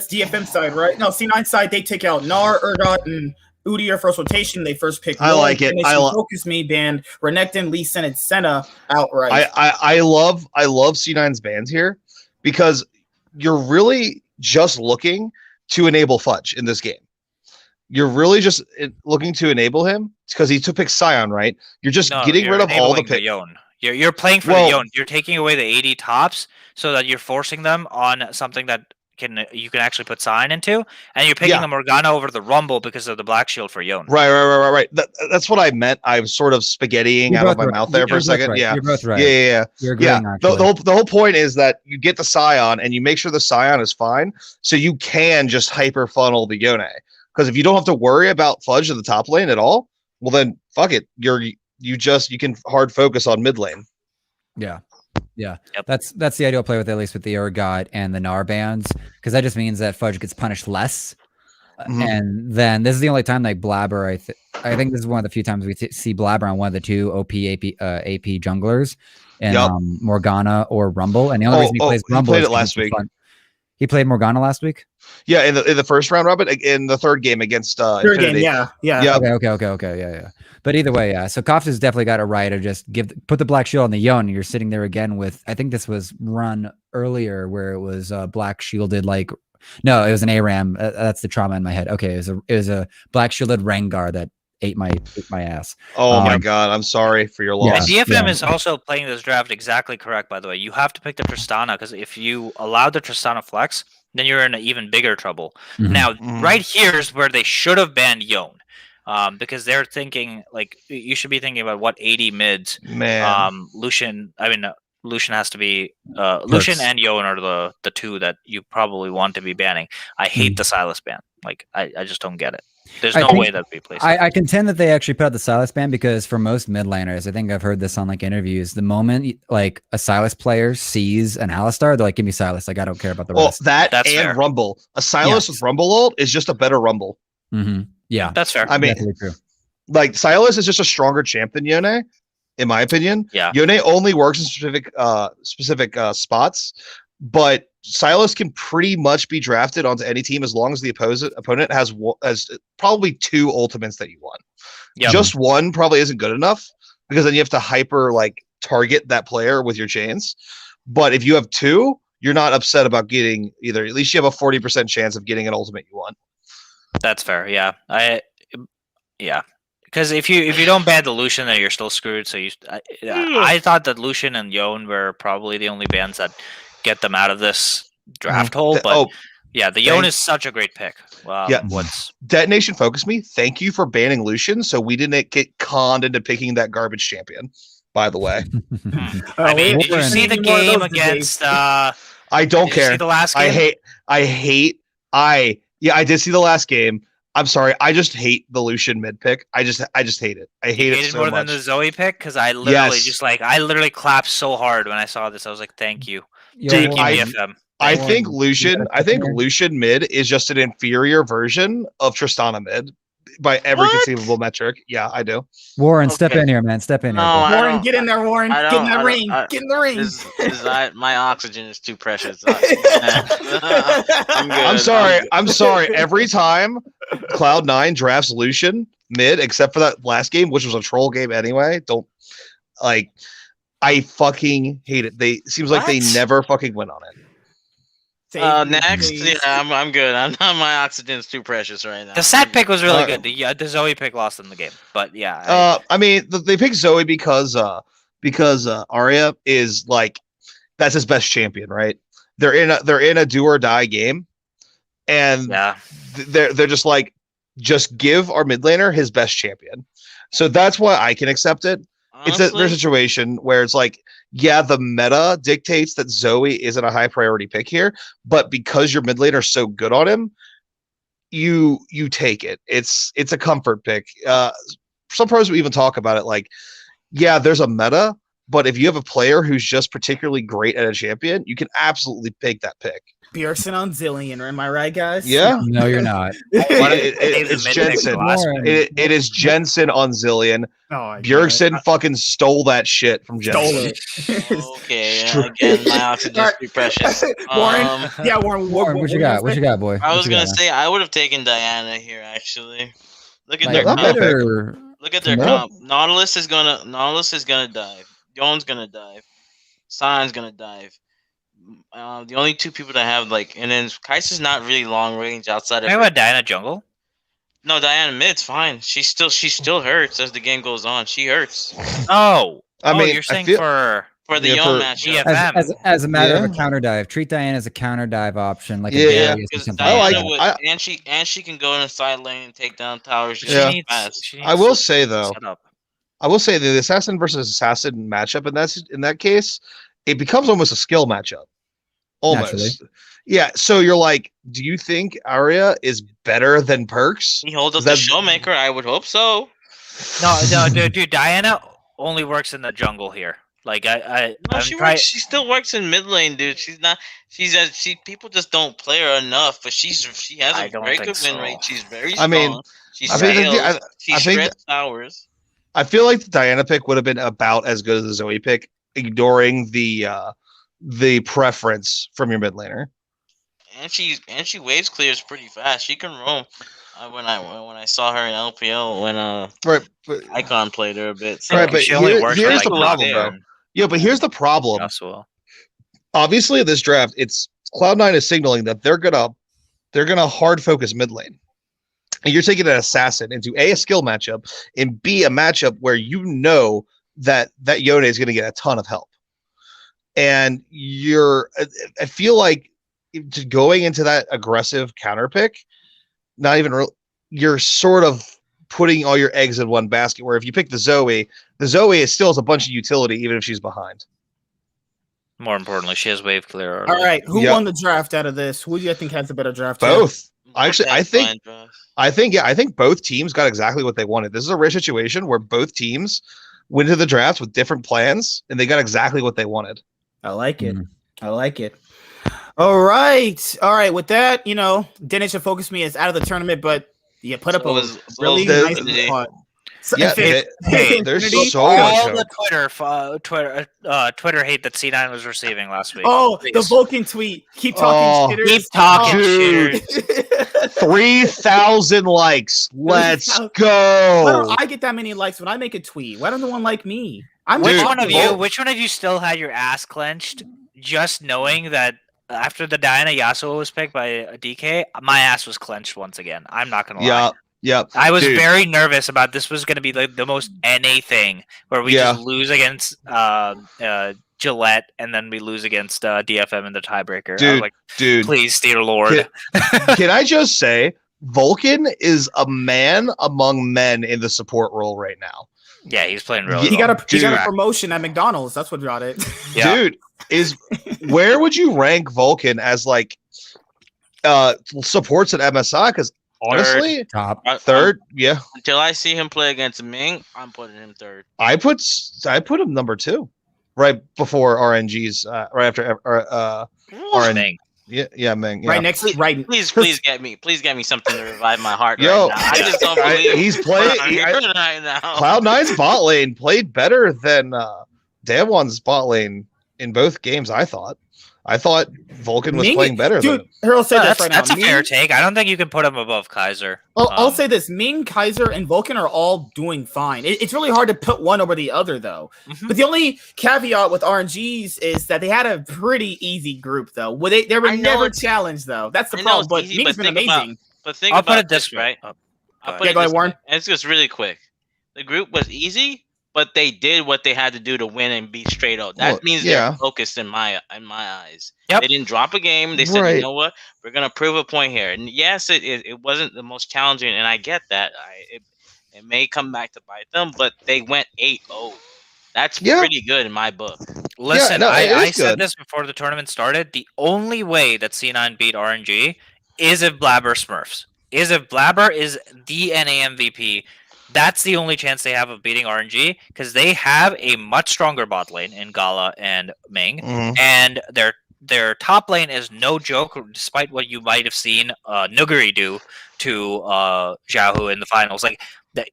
DFM side, right? No, C9 side, they take out Gnar, Urgot, and Udyr first rotation. They first pick. I like it. Focus Me band Renekton, Lee Sin, and Senna outright. I love C9's bans here because you're really just looking to enable Fudge in this game. You're really just looking to enable him because he took pick Scion, right? You're just getting rid of all the pick. You're playing for the Yone. You're taking away the 80 tops so that you're forcing them on something that you can actually put Scion into, and you're picking the Morgana over the Rumble because of the Black Shield for Yone. Right. That's what I meant. I was sort of spaghettiing out of my mouth there for a second. Yeah, you're both right. Yeah. You're agreeing, the whole point is that you get the Scion and you make sure the Scion is fine, so you can just hyper funnel the Yone. Because if you don't have to worry about Fudge in the top lane at all, well then fuck it. You can hard focus on mid lane. Yeah. Yep. That's the ideal play with at least with the Urgot and the Gnar bands, because that just means that Fudge gets punished less. And then this is the only time like Blabber, I think this is one of the few times we see Blabber on one of the two OP AP junglers and Morgana or Rumble. And the only reason he plays Rumble he played it last week. He played Morgana last week. Yeah, in the first round robin, in the third game against third game, yeah. Okay. But either way, yeah. So Koff has definitely got a right to just put the Black Shield on the Yone. And you're sitting there again with, I think this was run earlier where it was Black Shielded it was an ARAM. That's the trauma in my head. Okay, it was a Black Shielded Rengar that ate my ass. Oh my god, I'm sorry for your loss. And DFM is also playing this draft exactly correct, by the way. You have to pick the Tristana because if you allow the Tristana flex, then you're in even bigger trouble. Now, right here is where they should have banned Yone. Because they're thinking you should be thinking about what 80 mids. Man. Lucian has to be Lucian and Yone are the two that you probably want to be banning. I hate the Sylas ban. I just don't get it. There's no way that'd be placed. I contend that they actually put out the Sylas ban because for most mid laners, I think I've heard this on interviews. The moment a Sylas player sees an Alistar, they're like, "Give me Sylas. I don't care about the rest." Well, that's and fair. Rumble. A Sylas with Rumble ult is just a better Rumble. Yeah, that's fair. I mean, true. Sylas is just a stronger champ than Yone, in my opinion. Yeah, Yone only works in specific spots, but Sylas can pretty much be drafted onto any team as long as the opponent has probably two ultimates that you want. Yep. Just one probably isn't good enough because then you have to hyper target that player with your chains. But if you have two, you're not upset about getting either. At least you have a 40% chance of getting an ultimate you want. That's fair. Yeah. Because if you don't ban the Lucian, then you're still screwed. So I thought that Lucian and Yone were probably the only bans that get them out of this draft hole. But the Yone is such a great pick. Detonation Focus Me. Thank you for banning Lucian, so we didn't get conned into picking that garbage champion. By the way, I mean, did you see the game against? I don't care. See the last game? I did see the last game. I'm sorry. I just hate the Lucian mid pick. I just hate it. I hate it so more much. Than the Zoe pick because I literally I literally clapped so hard when I saw this. I was like, "Thank you, thank you, BFM." I think Lucian mid is just an inferior version of Tristana mid. by every conceivable metric. Yeah, I do. Warren, step in here, man. Step in here. Warren, get in there, Warren. Get in that ring. Get in the ring. My oxygen is too precious. I'm good. I'm sorry. Every time Cloud9 drafts Lucian mid, except for that last game, which was a troll game anyway, I fucking hate it. Seems like they never fucking win on it. Next, I'm good. My oxygen's too precious right now. The Sat pick was really good. The Zoe pick lost in the game, but yeah. I mean, they picked Zoe because Arya is like that's his best champion, right? They're in a do or die game, and they're just like just give our mid laner his best champion. So that's why I can accept it. Honestly, it's their situation where it's like, yeah, the meta dictates that Zoe isn't a high priority pick here, but because your mid laner is so good on him, you take it. It's a comfort pick. Some pros will even talk about it like, yeah, there's a meta, but if you have a player who's just particularly great at a champion, you can absolutely pick that pick. Bjergsen on Zillion, am I right, guys? Yeah. No, you're not. It's Jensen. It is Jensen on Zillion. Oh, Bjergsen fucking stole that shit from Jensen. Okay, again, my oxygen's too precious. Warren, Warren, what you got? What you got, boy? I was gonna say I would have taken Diana here. Actually, look at their comp. Nautilus is gonna dive. Yone's gonna dive. Sion's gonna dive. The only two people that have and then Kai'Sa's not really long range outside of. How about Diana jungle? No, Diana mid's fine. She still hurts as the game goes on. She hurts. Oh, I mean, you're saying for the Yone matchup. As a matter of a counter dive, treat Diana as a counter dive option, like and she can go in the side lane and take down towers. I will say though, the assassin versus assassin matchup in that case, it becomes almost a skill matchup. Almost. Naturally. Yeah, so you're like, do you think Arya is better than Perks? He holds up the Showmaker, I would hope so. No, dude, Diana only works in the jungle here. She still works in mid lane, dude. People just don't play her enough, but she has a very good win rate. She's very strong. She shreds towers. I feel like the Diana pick would have been about as good as the Zoe pick, ignoring the preference from your mid laner. And she waves clears pretty fast. She can roam. When I saw her in LPL when Icon played her a bit. So. Right, but here's the problem, bro. Yeah, but here's the problem. Obviously, this draft, it's Cloud9 is signaling that they're gonna hard focus mid lane. And you're taking an assassin into a skill matchup and B a matchup where you know that Yone is gonna get a ton of help. And I feel like going into that aggressive counter pick, you're sort of putting all your eggs in one basket. Where if you pick the Zoe is still has a bunch of utility, even if she's behind. More importantly, she has wave clear. All right, who won the draft out of this? Who do you think has the better draft? Both. I think both teams got exactly what they wanted. This is a rare situation where both teams went to the draft with different plans, and they got exactly what they wanted. I like it. I like it. All right. With that, Dennis should focus me is out of the tournament, but put up a really nice spot. There's so all much the Twitter hate that C9 was receiving last week. Oh, the Vulcan tweet. Keep talking shitters. Keep talking shitters. 3,000 likes. Let's go. Why don't I get that many likes when I make a tweet? Why don't no one like me? Which one of you still had your ass clenched just knowing that after the Diana Yasuo was picked by a DK, my ass was clenched once again. I'm not gonna lie. Yeah. I was very nervous about this was gonna be like the most NA thing where we just lose against Gillette and then we lose against DFM in the tiebreaker. Dude, please, dear Lord. Can I just say Vulcan is a man among men in the support role right now. Yeah, he's playing really well. He got a promotion at McDonald's. That's what got it. Yeah. Dude, where would you rank Vulcan as supports at MSI? Because honestly, third. Yeah. Until I see him play against Ming, I'm putting him third. I put him number 2, right before RNG's, right after RNG. Yeah, man. Yeah. Right next, right. Please get me something to revive my heart. Right now. I just don't believe he's playing right now. Cloud9's bot lane played better than Damwon's bot lane in both games. I thought Vulcan was playing better. Dude, Harold said this right now. That's a fair take. I don't think you can put him above Kaiser. I'll say this: Ming, Kaiser, and Vulcan are all doing fine. It's really hard to put one over the other, though. But the only caveat with RNGs is that they had a pretty easy group, though. They were never challenged, though. That's the problem. But Ming's been amazing. But think I'll about put it this way, right? Go ahead, Warren. And it's just really quick. The group was easy, but they did what they had to do to win and beat straight up. That means they're focused in my eyes. Yep. They didn't drop a game. They said, you know what? We're gonna prove a point here. And yes, it wasn't the most challenging, and I get that. It may come back to bite them, but they went 8-0. That's pretty good in my book. Listen, I said this before the tournament started. The only way that C9 beat RNG is if Blabber smurfs. Is if Blabber is the NA MVP. That's the only chance they have of beating RNG, because they have a much stronger bot lane in Gala and Ming, and their top lane is no joke, despite what you might have seen Nuguri do to Xiaohu in the finals. Like,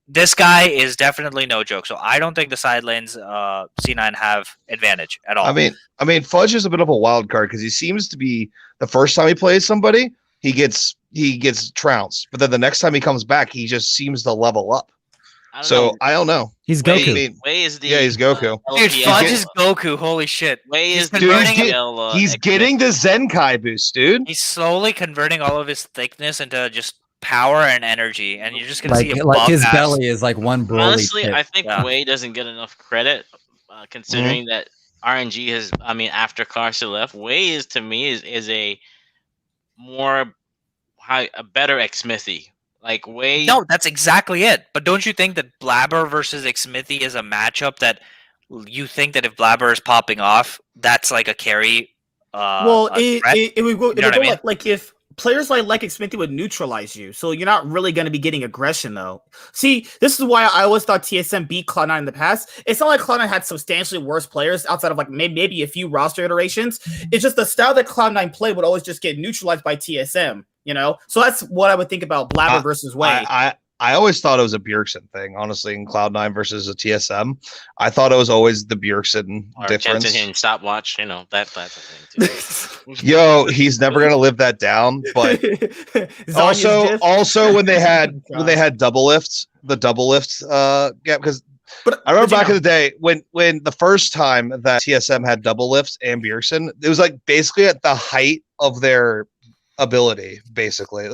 this guy is definitely no joke. So I don't think the side lanes C9 have advantage at all. I mean, Fudge is a bit of a wild card because he seems to be, the first time he plays somebody, he gets trounced, but then the next time he comes back, he just seems to level up. I don't know. He's Goku. He's Goku. Dude, Fudge is Goku. Holy shit. He's getting the Zenkai boost, dude. He's slowly converting all of his thickness into just power and energy, and you're just gonna see his belly is like one Broly. Honestly, I think Wei doesn't get enough credit, considering that RNG has. I mean, after Carson left, Wei is to me is a better ex-Smithy. Like Wei. No, that's exactly it. But don't you think that Blabber versus Xmithy is a matchup that you think that if Blabber is popping off, that's like a carry? It would go like if players like Xmithy would neutralize you, so you're not really going to be getting aggression, though. See, this is why I always thought TSM beat Cloud9 in the past. It's not like Cloud9 had substantially worse players outside of like maybe a few roster iterations. It's just the style that Cloud9 played would always just get neutralized by TSM. You know, so that's what I would think about Blabber versus Wei. I always thought it was a Bjorkson thing, honestly, in Cloud9 versus a TSM. I thought it was always the Bjorkson difference. Stopwatch, you know, that's a thing too. Yo, he's never gonna live that down. But also when they had double lifts, the double lift because I remember back in the day when the first time that TSM had double lifts and Bjorkson, it was like basically at the height of their ability. Basically,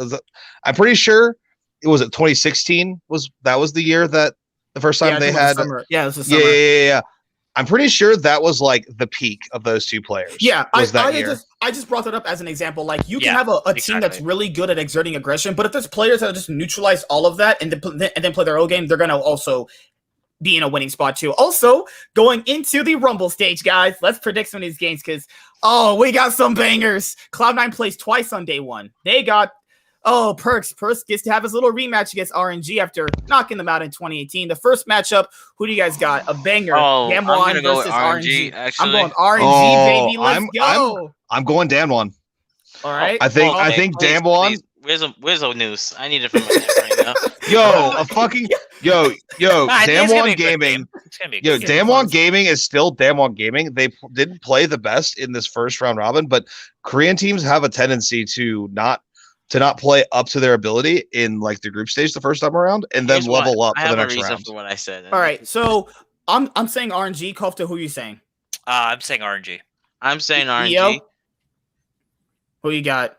I'm pretty sure it was 2016 was the year that the first time they had. Yeah, this is summer. Yeah. I'm pretty sure that was like the peak of those two players. Yeah, I just brought that up as an example. Like you can have a team that's really good at exerting aggression, but if there's players that just neutralize all of that and then play their own game, they're gonna also be in a winning spot too. Also, going into the Rumble stage, guys, let's predict some of these games because we got some bangers. Cloud9 plays twice on day one. They got Perks gets to have his little rematch against RNG after knocking them out in 2018. The first matchup, who do you guys got? A banger. Damwon versus RNG. I'm going RNG, baby. Let's go. I'm going Damwon. All right. I think Damwon. Where's a news? I need it from my right now. Damwon Gaming. Damwon Gaming is still Damwon Gaming. They didn't play the best in this first round robin, but Korean teams have a tendency to not play up to their ability in like the group stage the first time around, and then level up for the next round. I have a reason for what I said. All right, so I'm saying RNG. Kofta, who are you saying? I'm saying RNG. I'm saying RNG. EO? Who you got?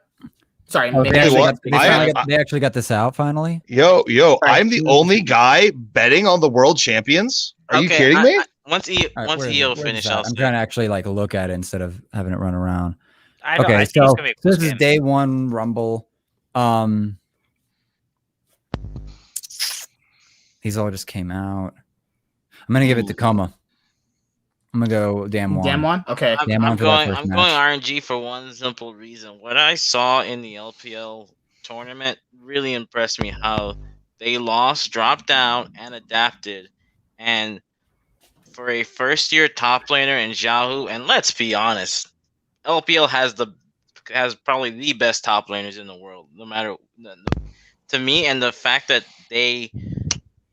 Sorry, they actually got this out finally. Yo, I'm the only guy betting on the world champions. Are you kidding me? Once EO finish, I'm trying to actually like look at it instead of having it run around. So this is day one Rumble. These all just came out. I'm gonna give it to Koma. I'm gonna go Damwon. Damwon? Okay. I'm going RNG for one simple reason. What I saw in the LPL tournament really impressed me. How they dropped down, and adapted. And for a first-year top laner in Xiaohu, and let's be honest, LPL has the has probably the best top laners in the world, no matter to me, and the fact that they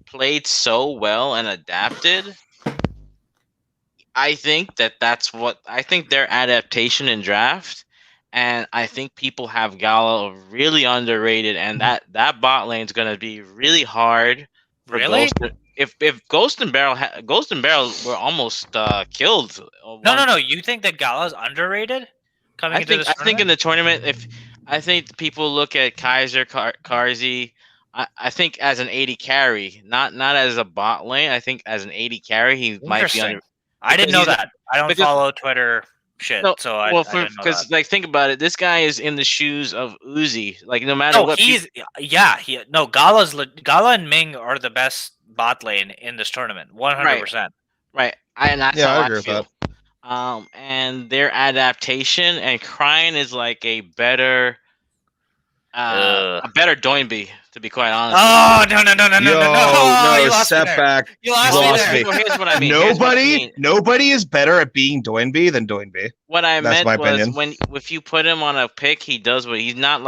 played so well and adapted. I think that's what I think their adaptation in draft, and I think people have Gala really underrated, and that bot lane is going to be really hard for really. If Ghost and Barrel were almost killed. No. You think that Gala's underrated? I think in the tournament, I think people look at Kaiser Karzi. I think as an 80 carry, not as a bot lane. I think as an 80 carry, he might be under. I didn't know that. I don't follow Twitter shit, so I didn't know that. Like, think about it. This guy is in the shoes of Uzi. Like, no matter what. Gala and Ming are the best bot lane in this tournament, 100%. Right. And that's how I agree with that. And their adaptation, and Crying is like a better Doinby, to be quite honest. Oh, no, setback. You lost me. Well, here's what I mean. Nobody is better at being Doinby than Doinby. What I meant was if you put him on a pick, he does what he's not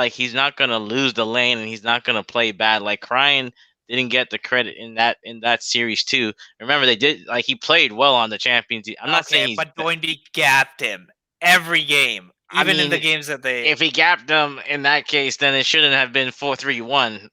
gonna lose the lane, and he's not gonna play bad. Like Crying didn't get the credit in that series too. Remember, they did, like, he played well on the Champions League. I'm not saying, but Doinby gapped him every game. Even in the games that if he gapped them in that case, then it shouldn't have been 4-3-1.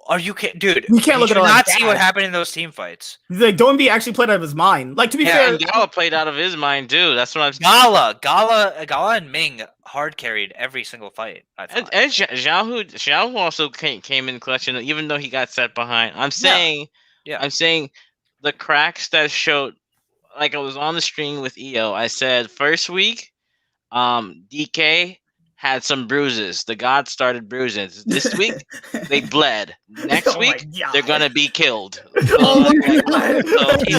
Are you kidding, dude? You can't look at it like see what happened in those team fights. Like, Doinby actually played out of his mind. Like, to be fair, and Gala played out of his mind too. That's what I'm saying. Gala and Ming hard carried every single fight. And Xiaohu also came in clutch, and even though he got set behind, I'm saying the cracks that showed. Like, I was on the stream with EO. I said first week, DK had some bruises. The gods started bruising. This week, they bled. Next week, they're gonna be killed. Oh my God.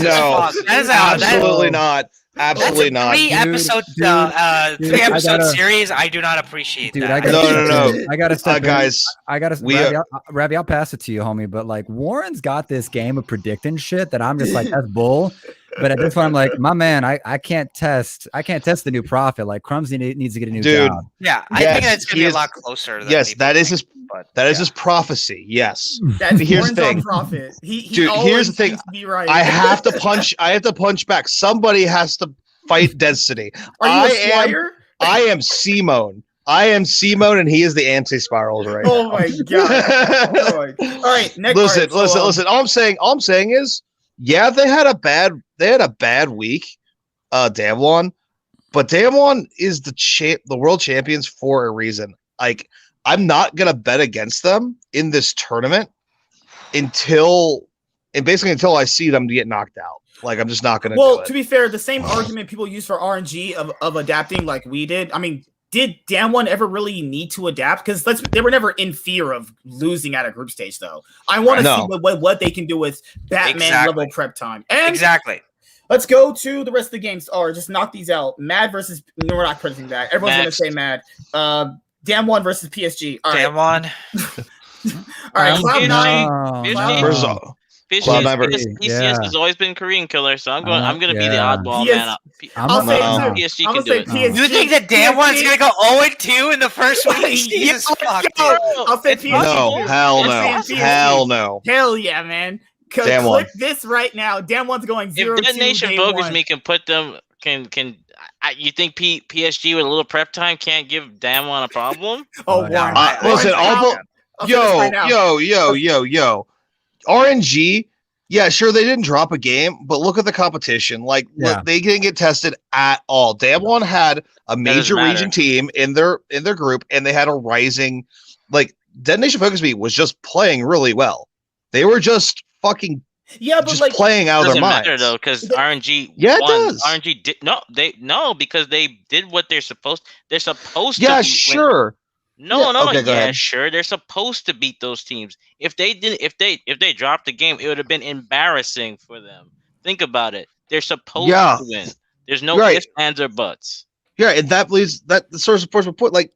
No, absolutely not. Absolutely not. Three episode series. I do not appreciate that. No. I gotta step guys. Ravi, I'll pass it to you, homie. But like, Warren's got this game of predicting shit that I'm just like, that's bull. But at this point, I'm like, my man, I can't test the new prophet. Like, Crumsy needs to get a new job. Yeah, I think it's gonna be a lot closer. That is his prophecy. Yes. Here's the thing. Prophet. Here's the thing. Right. I have to punch back. Somebody has to fight Destiny. Are you a Slayer? I am Simone. And he is the anti-spirals right now. Oh my God. All right, next. Listen. All I'm saying is, yeah, they had a bad week, Damwon, but Damwon is the world champions for a reason. Like, I'm not gonna bet against them in this tournament until I see them get knocked out. Like, I'm just not gonna. Well, to be fair, the same argument people use for RNG of adapting like we did. I mean, did Damwon ever really need to adapt? Because they were never in fear of losing at a group stage, though. I want to see what they can do with Batman level prep time. And let's go to the rest of the games. Or just knock these out. Mad versus. No, we're not crediting that. Everyone's going to say Mad. Damwon versus PSG. All right. Damwon. All right. Cloud9. PCS has always been Korean killer, so I'm gonna be the oddball man. PSG can do it. You think that Damwon's gonna go 0-2 in the first week? Jesus fuck, dude. I'll say PSG. No, hell no. Hell yeah, man. Click this right now. Damwon's going 0-2. If Detonation Bogus Me can put them, you think PSG with a little prep time can't give Damwon a problem? Listen, yo. RNG, yeah, sure, they didn't drop a game, but look at the competition. Like, look, they didn't get tested at all. Damwon had a major region team in their group, and they had a rising, like, Detonation Focus Me was just playing really well. They were just fucking playing out of their minds. Matter though, because RNG it does. RNG did because they did what they're supposed. They're supposed to. Yeah, sure. Sure. They're supposed to beat those teams. If they didn't, if they dropped the game, it would have been embarrassing for them. Think about it. They're supposed to win. There's no ifs, ands, or buts. Yeah, and that leads that sort of supports my point. Like,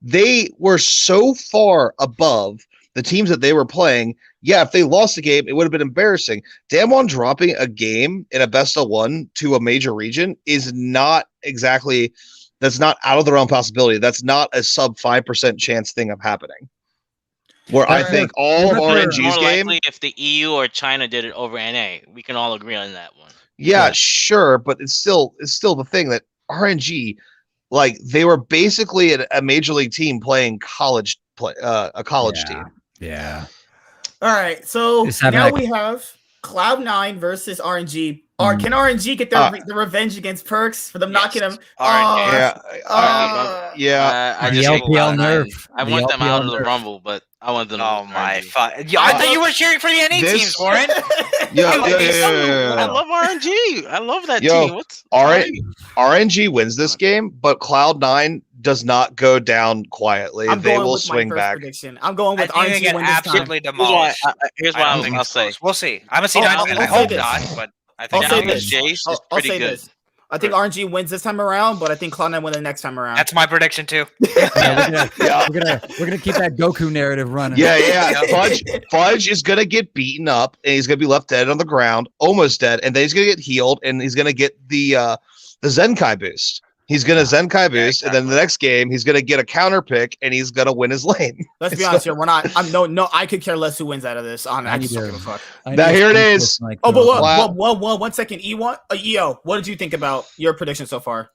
they were so far above the teams that they were playing. Yeah, if they lost the game, it would have been embarrassing. Damwon dropping a game in a best of one to a major region is not exactly That's not out of the realm possibility. That's not a sub 5% chance thing of happening. Where I think all of RNG's game, if the EU or China did it over NA, we can all agree on that one. Yeah, sure, but it's still the thing that RNG, like they were basically a major league team playing a college team. Yeah. All right, so now we have Cloud9 versus RNG. Or can RNG get the revenge against Perks for them knocking them? I just LPL nerf. I want them out of the Rumble, but I want them. Oh my fuck! I thought you were cheering for the NA teams, Warren. I love RNG. I love that team. RNG wins this game, but Cloud9 does not go down quietly. They will swing back. Prediction. I'm going with RNG win absolutely demolished. Here's what I'll say. We'll see. I'm a C9 fan. I hope not, but I think Jace is pretty good. I think RNG wins this time around, but I think Cloud9 wins the next time around. That's my prediction too. We're gonna keep that Goku narrative running. Fudge is gonna get beaten up, and he's gonna be left dead on the ground, almost dead, and then he's gonna get healed, and he's gonna get the Zenkai boost. He's gonna Zenkai boost, and then the next game he's gonna get a counter pick, and he's gonna win his lane. Let's be honest here. We're not. I could care less who wins out of this. I just don't give a fuck. Now here it is. But one second. EO, what did you think about your prediction so far?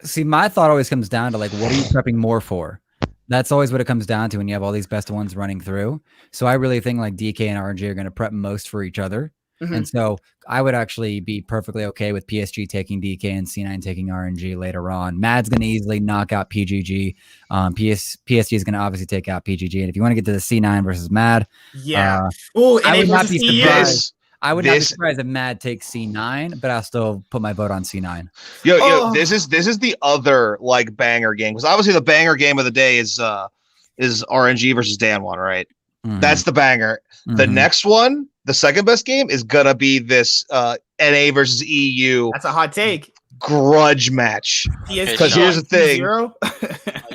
See, my thought always comes down to like, what are you prepping more for? That's always what it comes down to when you have all these best of ones running through. So I really think like DK and RNG are going to prep most for each other. And so I would actually be perfectly okay with PSG taking DK and C9 taking RNG later on. Mad's going to easily knock out PGG. PSG is going to obviously take out PGG. And if you want to get to the C9 versus Mad, I would not be surprised. I would not be surprised if Mad takes C9, but I'll still put my vote on C9. This is the other like banger game, because obviously the banger game of the day is RNG versus Dan1, right? That's the banger. The next one, the second best game, is gonna be this NA versus EU. That's a hot take. Grudge match. Because here's the thing. You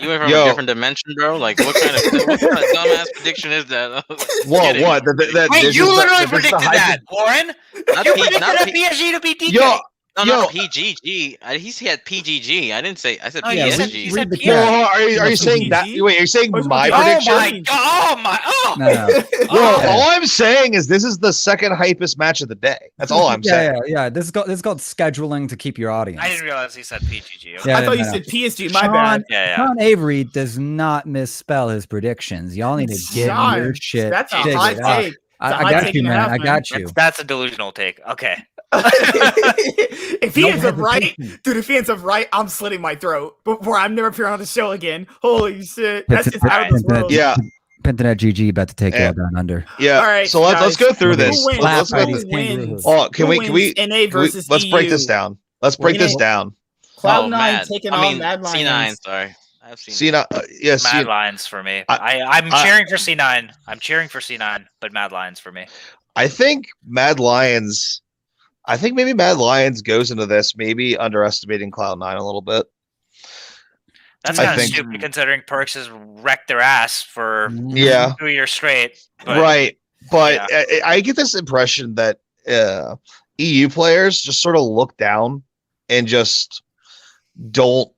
went from a different dimension, bro. Like what kind of dumbass prediction is that? What? Wait, you literally predicted that, Warren. You predicted PSG to beat DK. No, PGG. He had PGG. I didn't say. I said PSG. Are you saying that? Wait, are you saying my prediction? Oh my! All I'm saying is this is the second hypest match of the day. That's all I'm saying. Yeah. This is called scheduling to keep your audience. I didn't realize he said PGG. Okay. I thought you said PSG. My bad. Sean Avery does not misspell his predictions. Y'all need to get your shit. That's a hot take. I got you, man. I got you. That's a delusional take. Okay. If he ends up right, dude, if he ends up right, I'm slitting my throat before I'm never appearing on the show again. Holy shit. That's just out of this world. Yeah. Pinternet GG about to take y'all down under. Yeah. All right. So let's go through this. Let's break this down. Let's break this down. Cloud9 taking on Mad Lions. C9, sorry. I've seen C9. Mad Lions for me. I'm cheering for C9. I'm cheering for C9, but Mad Lions for me. I think maybe Mad Lions goes into this, maybe underestimating Cloud9 a little bit. That's kind of stupid considering Perks has wrecked their ass for 2 years straight. But, right. But I get this impression that EU players just sort of look down and just don't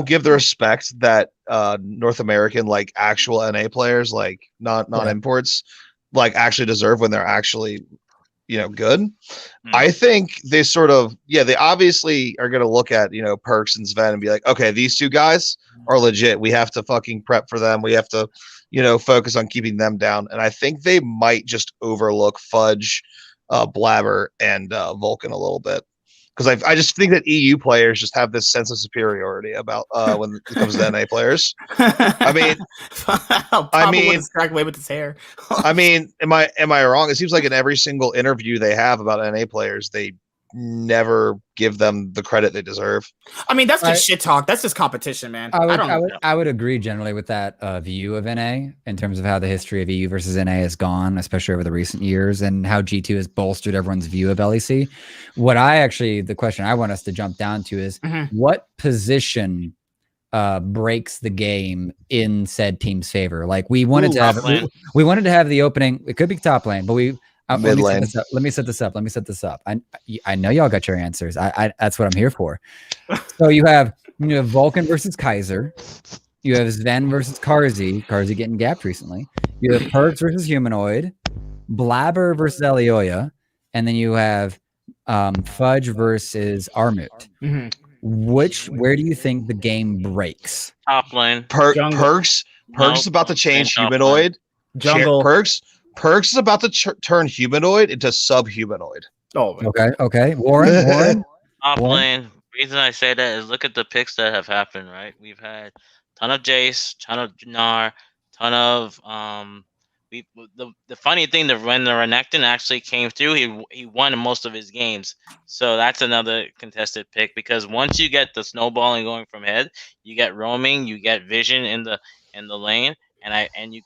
give the respect that North American, like actual NA players, like non-imports, like actually deserve when they're actually good. I think they sort of, they obviously are going to look at, Perks and Sven and be like, okay, these two guys are legit. We have to fucking prep for them. We have to, focus on keeping them down. And I think they might just overlook Fudge, Blabber, and Vulcan a little bit. Because I just think that EU players just have this sense of superiority about when it comes to NA players. I mean, crack away with his hair. I mean, am I wrong? It seems like in every single interview they have about NA players, they never give them the credit they deserve. I mean, that's just shit talk. That's just competition, man. I would agree generally with that view of NA in terms of how the history of EU versus NA has gone, especially over the recent years, and how G2 has bolstered everyone's view of LEC. The question I want us to jump down to is what position breaks the game in said team's favor? Like we wanted to have the opening. It could be top lane, but let me set this up. I know y'all got your answers. That's what I'm here for. So you have You have Vulcan versus Kaiser. You have Sven versus Karzi. Karzi getting gapped recently. You have Perks versus Humanoid. Blabber versus Elioya. And then you have Fudge versus Armut. Where do you think the game breaks? Top lane. Perks is about to change Humanoid. Jungle. Perks is about to turn Humanoid into sub-Humanoid. Oh, okay. Warren. Top lane. Reason I say that is look at the picks that have happened. Right, we've had ton of Jace, ton of Nar, ton of the funny thing that when the Renekton actually came through, he won most of his games. So that's another contested pick because once you get the snowballing going from head, you get roaming, you get vision in the lane, and you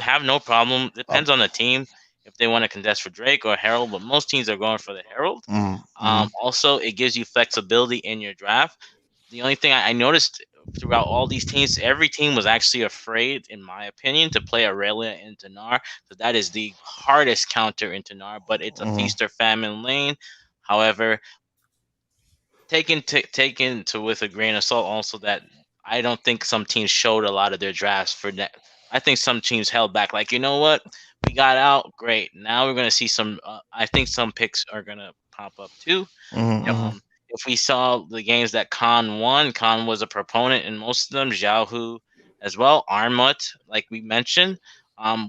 have no problem. Depends on the team if they want to contest for Drake or Herald, but most teams are going for the Herald. Also, it gives you flexibility in your draft. The only thing I noticed throughout all these teams, every team was actually afraid, in my opinion, to play Aurelia into Gnar. So that is the hardest counter into Gnar, but it's a feast or famine lane. However, taken with a grain of salt also that I don't think some teams showed a lot of their drafts for that. I think some teams held back, like, you know what, we got out, great. Now we're going to see some, I think some picks are going to pop up too. If we saw the games that Khan won, Khan was a proponent in most of them, Xiaohu as well, Armut, like we mentioned,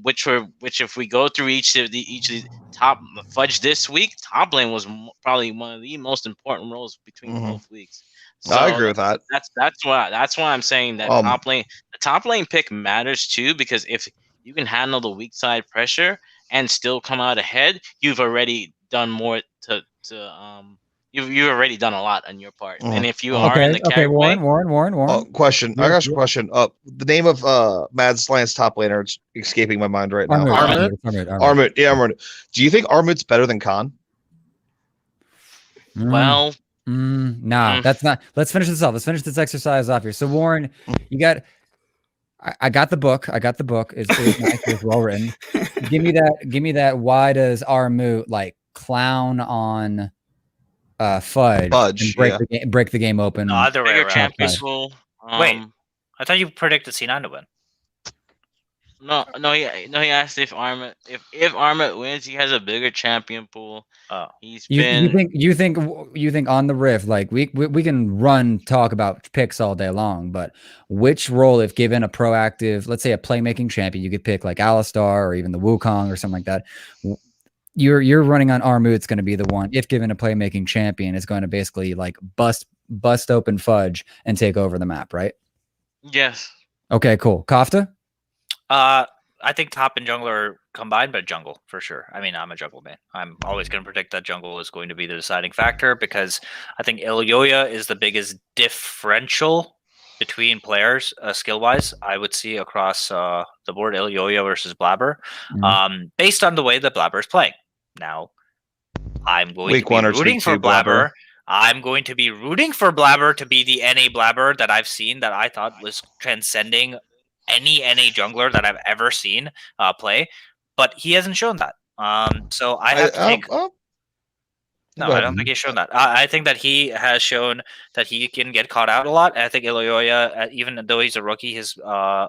which if we go through each of the top Fudge this week, top lane was probably one of the most important roles between both weeks. So I agree with that. That's why I'm saying that the top lane pick matters too, because if you can handle the weak side pressure and still come out ahead, you've already done more You've already done a lot on your part, and if you are in the character Warren. Question. I got a question. The name of Mad Science top laner is escaping my mind right now. Armut. Yeah, Armut. Do you think Armut's better than Khan? Well, nah, that's not. Let's finish this off. Let's finish this exercise off here. So Warren, you got. I got the book. It's nice. It's well written. Give me that. Why does Armut like clown on Fudge and break the game open? No, other way around. Wait, I thought you predicted C9 to win. No. He asked if Armut wins, he has a bigger champion pool. Oh, you think on the Rift, like we can talk about picks all day long, but which role, if given a proactive, let's say a playmaking champion, you could pick like Alistar or even the Wukong or something like that. You're running on Armut. It's going to be the one, if given a playmaking champion, is going to basically like bust open Fudge and take over the map, right? Yes. Okay, cool. Kafta? I think top and jungle are combined, but jungle for sure. I mean, I'm a jungle man. I'm always going to predict that jungle is going to be the deciding factor because I think Elioya is the biggest differential between players skill-wise. I would see across the board Elioya versus Blabber, based on the way that Blabber is playing. Now, I'm going to be rooting for Blabber. I'm going to be rooting for Blabber to be the NA Blabber that I've seen that I thought was transcending any NA jungler that I've ever seen play, but he hasn't shown that. So I have to think. No, I don't think he's shown that. I think that he has shown that he can get caught out a lot. And I think Elioya, even though he's a rookie, has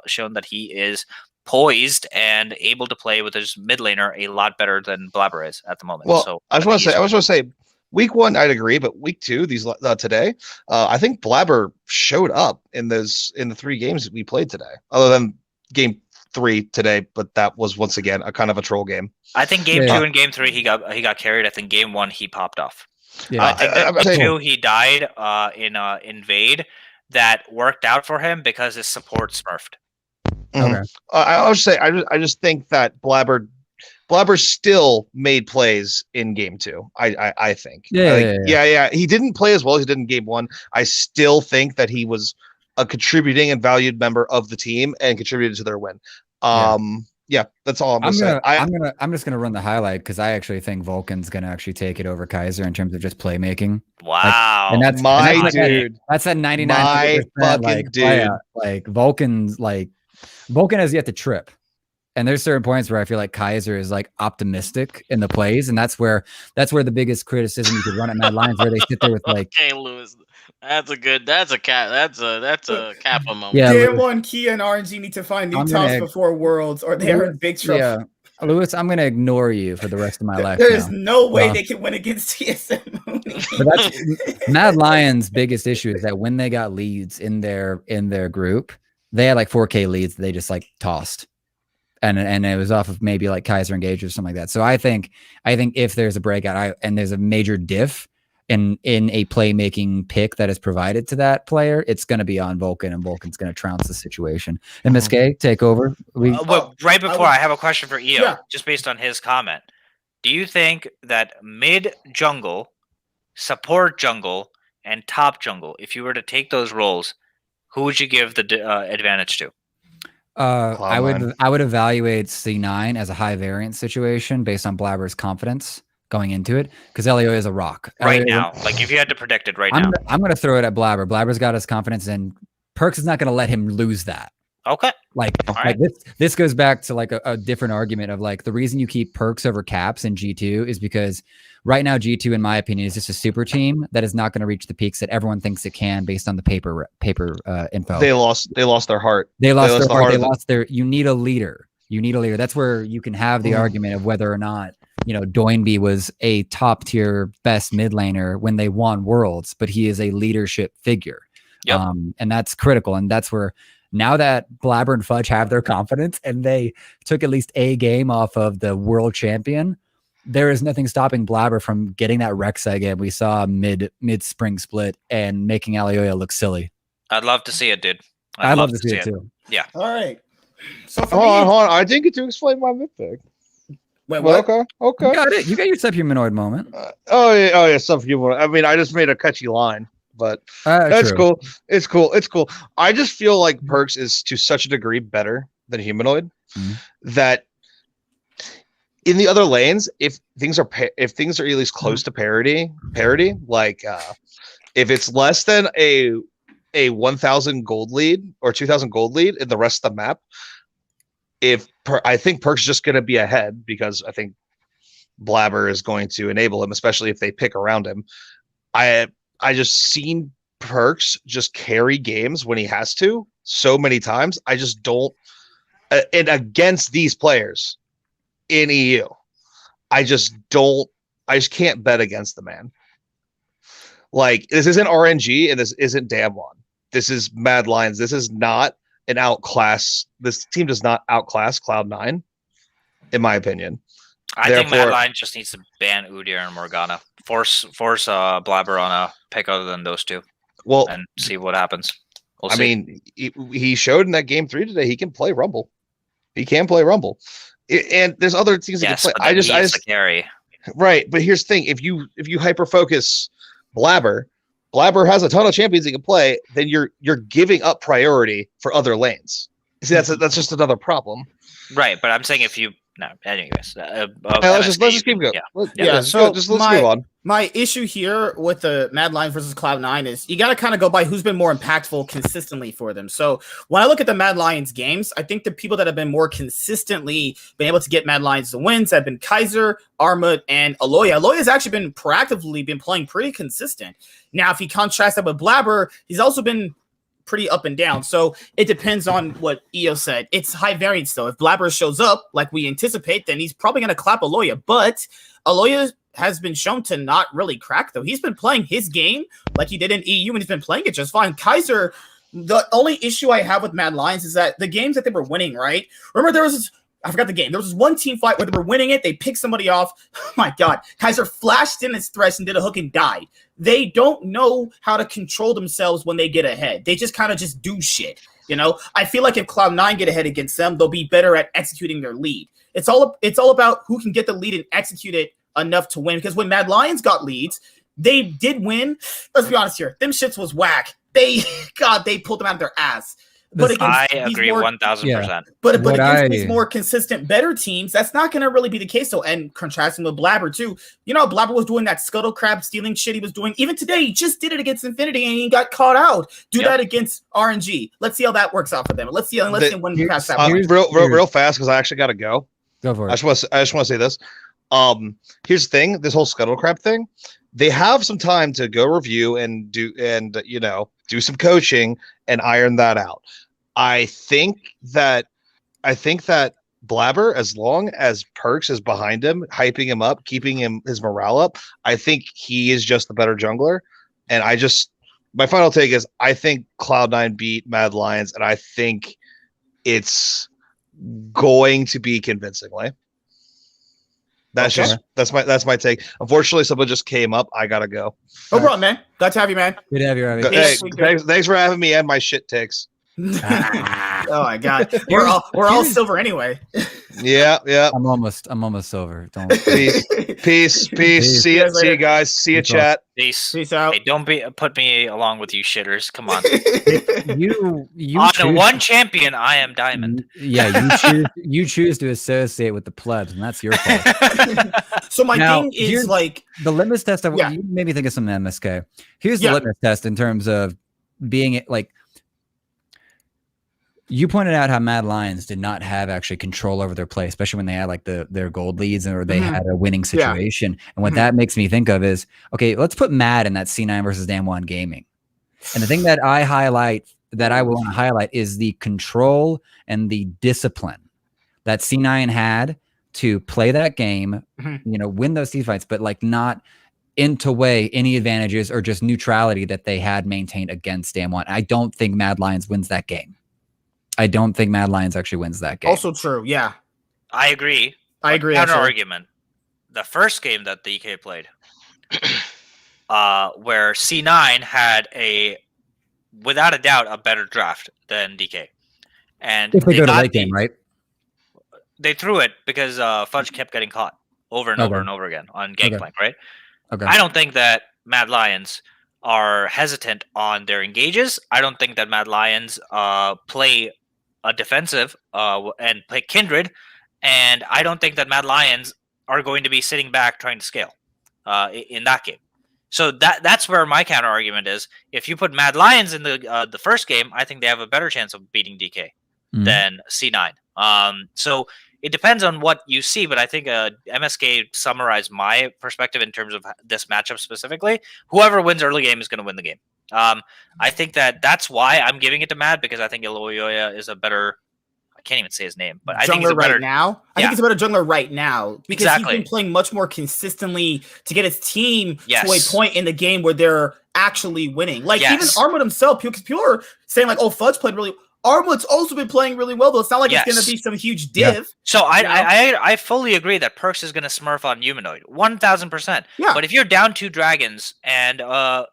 shown that he is poised and able to play with his mid laner a lot better than Blabber is at the moment. Well, so I was going to say, week one, I'd agree, but week two, today, I think Blabber showed up in the 3 games that we played today, other than game 3 today, but that was once again a kind of a troll game. I think game 2 and game 3 he got carried. I think game 1 he popped off. Yeah, I think that game 2 he died in Invade. That worked out for him because his support smurfed. Okay. I'll just say I just think that Blabber still made plays in game 2. I think. Yeah. He didn't play as well as he did in game 1. I still think that he was a contributing and valued member of the team and contributed to their win. Yeah, that's all I'm gonna say. I'm just gonna run the highlight because I actually think Vulcan's gonna actually take it over Kaiser in terms of just playmaking. Wow, and that's dude. That's at 99%. My fucking dude. Like Vulcan has yet to trip. And there's certain points where I feel like Kaiser is like optimistic in the plays, and that's where the biggest criticism you could run at Mad Lions, where they sit there with like, okay, Lewis. That's a Kappa moment. Yeah, Damn one, Kia and RNG need to find new tops before Worlds, or they are in big trouble. Yeah, Lewis, I'm gonna ignore you for the rest of my life. There is no way they can win against TSM. But that's Mad Lions' biggest issue is that when they got leads in their group, they had like 4K leads that they just like tossed. And it was off of maybe like Kaiser Engage or something like that. So I think if there's a breakout and there's a major diff in a playmaking pick that is provided to that player, it's going to be on Vulcan, and Vulcan's going to trounce the situation. MSK, take over. Right before, I have a question for EO, just based on his comment. Do you think that mid jungle, support jungle, and top jungle, if you were to take those roles, who would you give the advantage to? I would evaluate C9 as a high variance situation based on Blabber's confidence going into it, because Elio is a rock now. Like if you had to predict it now, I'm going to throw it at Blabber. Blabber's got his confidence, and Perks is not going to let him lose that. Okay. Like this goes back to like a different argument of like the reason you keep Perks over Caps in G2 is because right now G2, in my opinion, is just a super team that is not going to reach the peaks that everyone thinks it can based on the paper info. They lost their heart. They lost their heart. They lost their. You need a leader. That's where you can have the argument of whether or not Doinby was a top tier best mid laner when they won Worlds, but he is a leadership figure. Yep. And that's critical, and that's where. Now that Blabber and Fudge have their confidence and they took at least a game off of the world champion, there is nothing stopping Blabber from getting that Rek'Sai game we saw mid spring split and making Alioya look silly. I'd love to see it, dude. I'd love to see it too. Yeah. All right. So hold on. I didn't get to explain my mid pick. Wait, what? Okay. You got it. You got your subhumanoid moment. Oh yeah, subhumanoid. I mean, I just made a catchy line. But that's cool. It's cool. I just feel like Perks is to such a degree better than Humanoid that in the other lanes, if things are at least close to parity, like if it's less than a 1,000 gold lead or 2,000 gold lead in the rest of the map, I think Perks just going to be ahead because I think Blabber is going to enable him, especially if they pick around him. I just seen Perks just carry games when he has to so many times. I just don't, and against these players in EU, I just can't bet against the man. Like, this isn't RNG and this isn't Damwon. This is Mad Lions. This is not an outclass. This team does not outclass Cloud9, in my opinion. I think Mad Lions just needs to ban Udyr and Morgana. Force Blabber on a pick other than those two. Well, and see what happens. I mean, he showed in that game 3 today he can play Rumble. He can play Rumble, and there's other things he can play. I just carry. Right, but here's the thing: if you hyper focus Blabber has a ton of champions he can play. Then you're giving up priority for other lanes. See, that's just another problem. Right, but I'm saying if you. No, anyways. Let's just keep going. Let's move on. My issue here with the Mad Lions versus Cloud9 is you got to kind of go by who's been more impactful consistently for them. So when I look at the Mad Lions games, I think the people that have been more consistently been able to get Mad Lions the wins have been Kaiser, Armut, and Aloya. Aloya's actually been proactively been playing pretty consistent. Now, if you contrast that with Blabber, he's also been pretty up and down. So it depends on what EO said. It's high variance though. If Blabber shows up like we anticipate, then he's probably going to clap Aloya. But Aloya has been shown to not really crack though. He's been playing his game like he did in EU and he's been playing it just fine. Kaiser, the only issue I have with Mad Lions is that the games that they were winning, right? Remember there was this, I forgot the game. There was this one team fight where they were winning it. They picked somebody off. Oh my God. Kaiser flashed in his thresh and did a hook and died. They don't know how to control themselves when they get ahead. They just kind of just do shit. I feel like if Cloud9 get ahead against them, they'll be better at executing their lead. It's all about who can get the lead and execute it enough to win. Because when Mad Lions got leads, they did win. Let's be honest here. Them shits was whack. They pulled them out of their ass. But I agree 1,000%. But against these more consistent, better teams, that's not going to really be the case. So, and contrasting with Blabber too, Blabber was doing that scuttle crab stealing shit he was doing. Even today, he just did it against Infinity and he got caught out. Do that against RNG. Let's see how that works out for them. Let's see when we pass that. Real fast because I actually got to go. Go for it. I just want to say this. Here's the thing: this whole scuttle crab thing. they have some time to go review and do some coaching and iron that out. I think that Blabber, as long as Perks is behind him, hyping him up, keeping his morale up, I think he is just the better jungler. And my final take is I think Cloud9 beat Mad Lions, and I think it's going to be convincingly. That's my take. Unfortunately, someone just came up. I gotta go. No problem, man. Glad to have you, man. Good to have you, Ravi. Hey, thanks for having me and my shit takes. Oh my god, we're all silver anyway. Yeah. I'm almost silver. Don't peace. See you guys. See you, chat. Peace out. Hey, don't put me along with you shitters. Come on. you on one champion, I am diamond. Yeah, you choose to associate with the plebs, and that's your fault. So my thing is like the litmus test of you made me think of some MSK. Here's the litmus test in terms of being like. You pointed out how Mad Lions did not have actually control over their play, especially when they had like their gold leads or they had a winning situation. And what that makes me think of is, okay, let's put Mad in that C9 versus Damwon gaming. And the thing that I want to highlight is the control and the discipline that C9 had to play that game, win those team fights, but like not into way any advantages or just neutrality that they had maintained against Damwon. I don't think Mad Lions wins that game. I don't think Mad Lions actually wins that game. Also true, yeah. I agree. Counter argument. The first game that DK played, where C9 had without a doubt, a better draft than DK. And if they go to late game, right? They threw it because Fudge kept getting caught over and over and over again on Gangplank, right? Okay. I don't think that Mad Lions are hesitant on their engages. I don't think that Mad Lions play a defensive and play Kindred, and I don't think that Mad Lions are going to be sitting back trying to scale in that game. So that's where my counter argument is. If you put Mad Lions in the first game, I think they have a better chance of beating DK than C9. So it depends on what you see, but I think MSK summarized my perspective in terms of this matchup specifically. Whoever wins early game is going to win the game. I think that's why I'm giving it to Mad, because I think Iloyoya is a better. I can't even say his name, but I think he's a better right now. I think he's a better jungler right now because he's been playing much more consistently to get his team to a point in the game where they're actually winning. Like even Armwood himself, because people are saying like, "Oh, Fudge played really." Armwood's also been playing really well, though. It's not like it's going to be some huge div. Yeah. So I fully agree that Perks is going to smurf on Humanoid, 1,000%. Yeah. But if you're down 2 dragons and a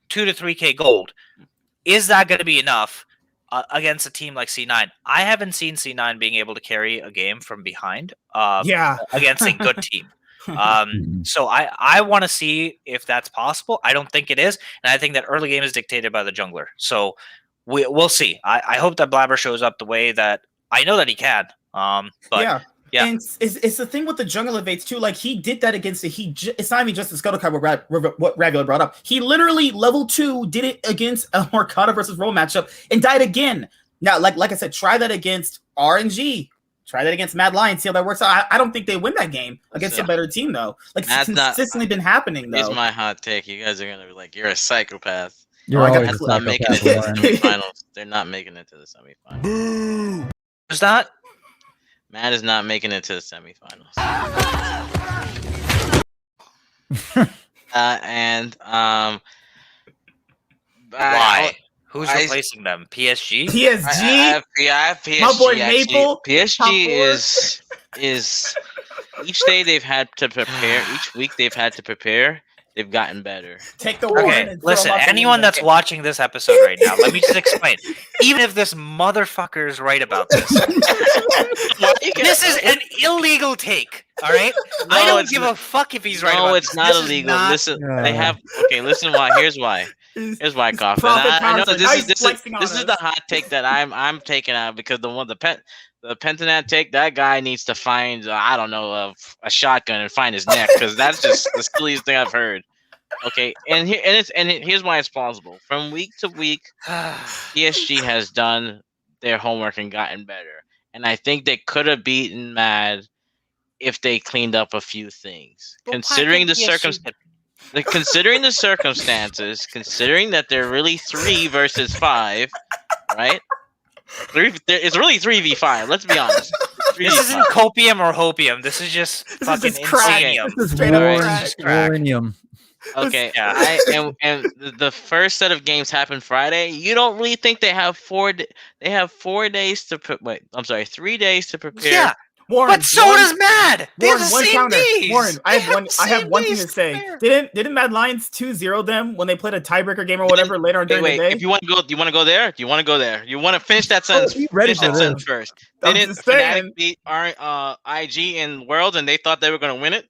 2 to 3K gold, is that going to be enough against a team like C9? I haven't seen C9 being able to carry a game from behind against a good team. So I want to see if that's possible. I don't think it is. And I think that early game is dictated by the jungler. So we'll see. I hope that Blabber shows up the way that I know that he can. But yeah. And it's the thing with the jungle evades too. Like he did that against it's not even just the Scuttle card what Raviola brought up. He literally level 2 did it against a Morgana versus Roll matchup and died again. Now, like I said, try that against RNG. Try that against Mad Lions. See how that works out. I don't think they win that game against a better team though. Like it's consistently been happening though. Here's my hot take. You guys are gonna be like, you're a psychopath. That's not making it to the semifinals. They're not making it to the semifinals. Boo! Who's that? Matt is not making it to the semifinals. Why? Who's replacing them? PSG? PSG? I have PSG. My boy Maple. PSG is each day they've had to prepare. Each week they've had to prepare. They've gotten better. Take the one. Listen, anyone that's watching this episode right now, let me just explain. Even if this motherfucker is right about this, this is an illegal take. All right, no, I don't give a fuck if he's right. No, about it's not illegal. Listen, they have. Okay, listen. Why? Here's why. Here's why, Coffin. I know that this is the hot take that I'm taking out because the Pentanat take, that guy needs to find, I don't know, a shotgun and find his neck, because that's just the silliest thing I've heard. Okay, and here's why it's plausible. From week to week, PSG has done their homework and gotten better. And I think they could have beaten Mad if they cleaned up a few things. Considering the circumstances. considering the circumstances, considering that they're really 3 versus 5, right? It's really 3v5. Let's be honest. This isn't copium or hopium. This is just fucking insanium. This is straight up crack. Okay, and the first set of games happened Friday. You don't really think they have 4 days to wait? I'm sorry, 3 days to prepare. Yeah, Warren. But so does Mad. They have the same days. Warren, I have one thing to say. Didn't Mad Lions 2-0 them when they played a tiebreaker game or whatever later on during the day? If you want to go, do you want to go there? Do you want to go there? You want to finish that sentence? Finish that sentence first. Didn't Fnatic beat IG in Worlds and they thought they were going to win it?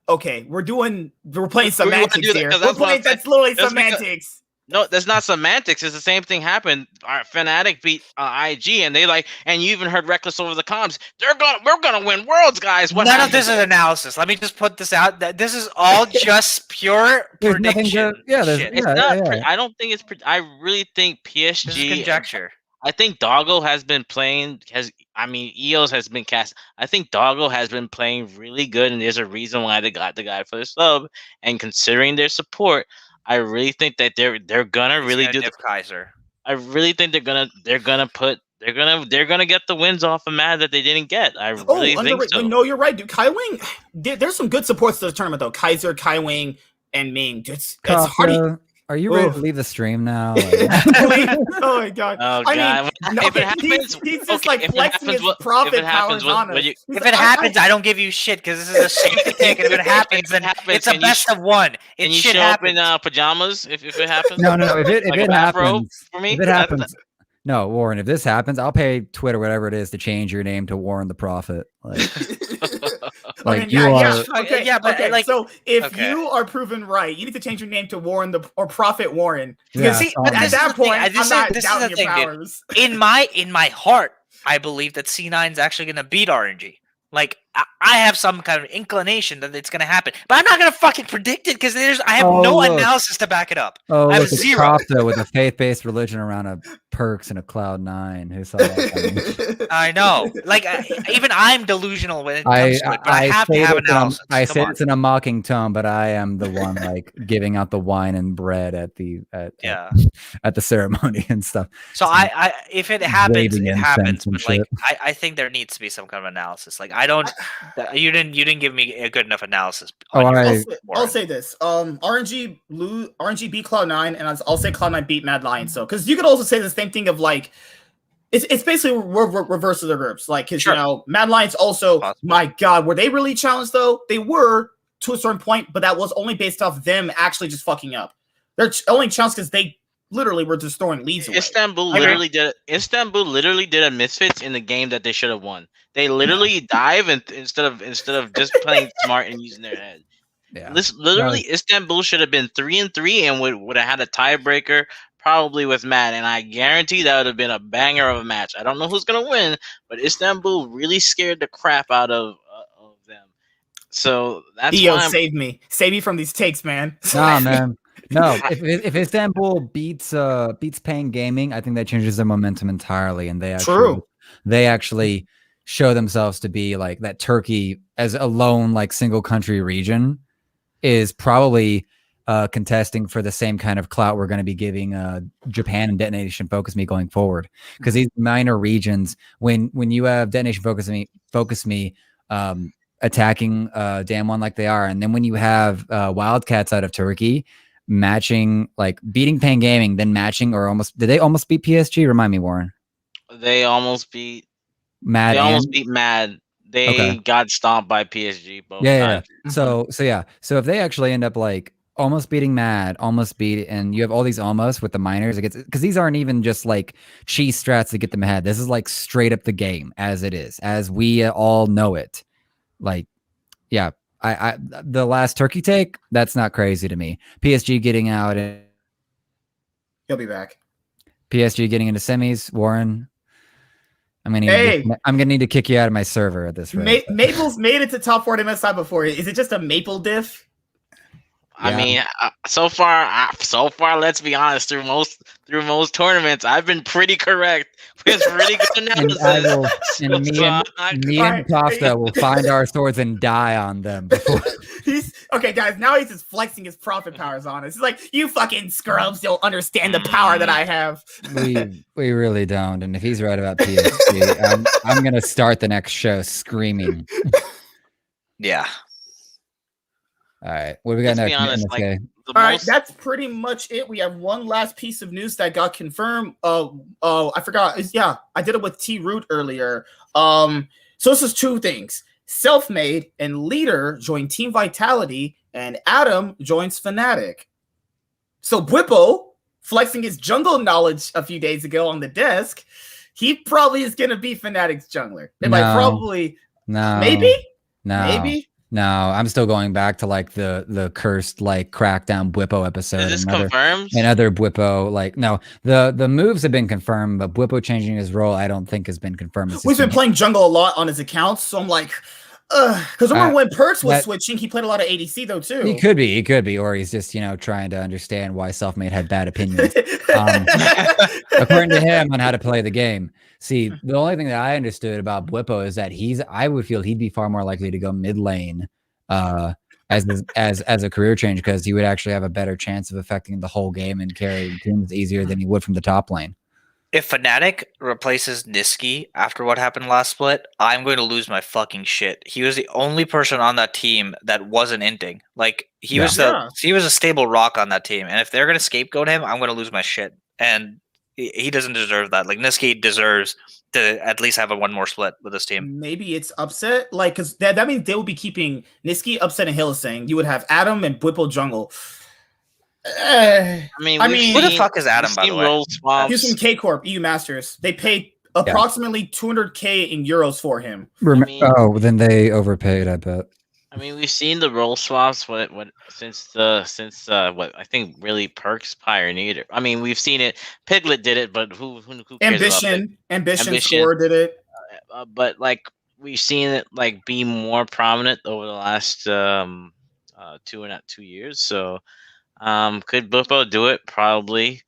Okay, we're playing semantics here. That's literally semantics. No, that's not semantics. It's the same thing happened. Our Fnatic beat IG, and and you even heard Reckless over the comms. We're gonna win Worlds, guys. None of this is analysis. Let me just put this out. This is all just pure prediction. I don't think it's. I really think PSG. This is conjecture. I think Doggo has been playing. EOS has been cast. I think Doggo has been playing really good, and there's a reason why they got the guy for the sub. And considering their support, I really think that they're gonna really do the Kaiser. I really think they're gonna get the wins off of Mad that they didn't get. I really think so. No, you're right, dude. Kai Wing, there's some good supports to the tournament though. Kaiser, Kai Wing, and Ming. It's hard. Are you ready to leave the stream now? Oh my god! Oh god! If it happens, he's just like flexing his profit powers on us. If it happens, I don't give you shit because this is a safety pick. And if it happens, then it's a best of one. It should happen. In pajamas if it happens. No. If it happens for me, if it happens. No, Warren. If this happens, I'll pay Twitter whatever it is to change your name to Warren the Prophet. You are. Okay. So if you are proven right, you need to change your name to Warren or Prophet Warren. Because at that point, I'm not doubting your powers. In my heart, I believe that C9 is actually going to beat RNG. Like I have some kind of inclination that it's going to happen, but I'm not going to fucking predict it because I have no analysis to back it up. Oh, I have zero. With a faith-based religion around a perks and a Cloud9. Who saw that? I know. Like even I'm delusional when it comes to it, but I have to have analysis. I say it's in a mocking tone, but I am the one like giving out the wine and bread at the ceremony and stuff. So I if it happens, it happens. But like I think there needs to be some kind of analysis. Like I don't. You didn't give me a good enough analysis. I'll say this. RNG beat Cloud9, and I'll say Cloud9 beat Mad Lions. So because you could also say the same thing of like it's basically reverse of the groups. Like because Mad Lions also my god, were they really challenged though? They were to a certain point, but that was only based off them actually just fucking up. They're only challenged because they literally were just throwing leads away. Istanbul literally did a misfits in the game that they should have won. They literally dive and instead of just playing smart and using their head. Yeah. Istanbul should have been 3-3 and would have had a tiebreaker probably with Mad, and I guarantee that would have been a banger of a match. I don't know who's gonna win, but Istanbul really scared the crap out of them. So that's why save me from these takes, man. Nah, man. No, if Istanbul beats Pain Gaming, I think that changes their momentum entirely, and they actually show themselves to be like that. Turkey as a lone like single country region is probably contesting for the same kind of clout we're going to be giving Japan and Detonation Focus Me going forward, because these minor regions, when you have Detonation Focus Me attacking Damwon like they are, and then when you have Wildcats out of Turkey matching, like beating Pain Gaming, then matching did they almost beat PSG? Remind me, Warren. They almost beat Mad. They almost beat Mad. They got stomped by PSG both times. So if they actually end up like almost beating Mad, and you have all these almost with the minors, because these aren't even just like cheese strats to get them ahead. This is like straight up the game as it is, as we all know it. Like, yeah. I the last Turkey take, that's not crazy to me. PSG getting out, and he'll be back. PSG getting into semis. Warren, I'm gonna need to kick you out of my server at this rate. Maple's made it to top 4 at MSI before. Is it just a Maple diff? I mean, so far, let's be honest. Through through most tournaments, I've been pretty correct with really good analysis. Me and Costa will find our swords and die on them before. Okay, guys. Now he's just flexing his profit powers on us. He's like, "You fucking scrubs don't understand the power that I have." We really don't. And if he's right about PSG, I'm gonna start the next show screaming. Yeah. All right, what do we got next? Be honest, like, all right, that's pretty much it. We have one last piece of news that got confirmed. I forgot. I did it with T Root earlier. So this is two things. Selfmade and Leader join Team Vitality, and Adam joins Fnatic. So Bwipo, flexing his jungle knowledge a few days ago on the desk, he probably is going to be Fnatic's jungler. Maybe. No, I'm still going back to like the cursed like crackdown Bwipo episode. Is this confirmed? And other Bwipo, like, no, the moves have been confirmed, but Bwipo changing his role I don't think has been confirmed. We've been playing jungle a lot on his accounts, so I'm like, because remember when Perks was switching, he played a lot of ADC though too. He could be, or he's just trying to understand why Selfmade had bad opinions, according to him, on how to play the game. See, the only thing that I understood about Bwipo is that I would feel he'd be far more likely to go mid lane as a career change, because he would actually have a better chance of affecting the whole game and carrying teams easier than he would from the top lane. If Fnatic replaces Niski after what happened last split, I'm going to lose my fucking shit. He was the only person on that team that wasn't inting. Like, he was a stable rock on that team, and if they're going to scapegoat him, I'm going to lose my shit. And he doesn't deserve that. Like, Niski deserves to at least have one more split with this team. Maybe it's Upset, like, because that means they will be keeping Niski, Upset, and Hylissang. You would have Adam and Bwipo jungle. I mean, who the fuck is Adam, by the way? He's from K Corp, EU Masters. They paid approximately 200K in euros for him. Then they overpaid, I bet. I mean, we've seen the role swaps since what I think really Perks pioneered it. I mean, we've seen it. Piglet did it, but who cares Ambition Score did it. But like, we've seen it like be more prominent over the last 2 years. So could Bwipo do it? Probably.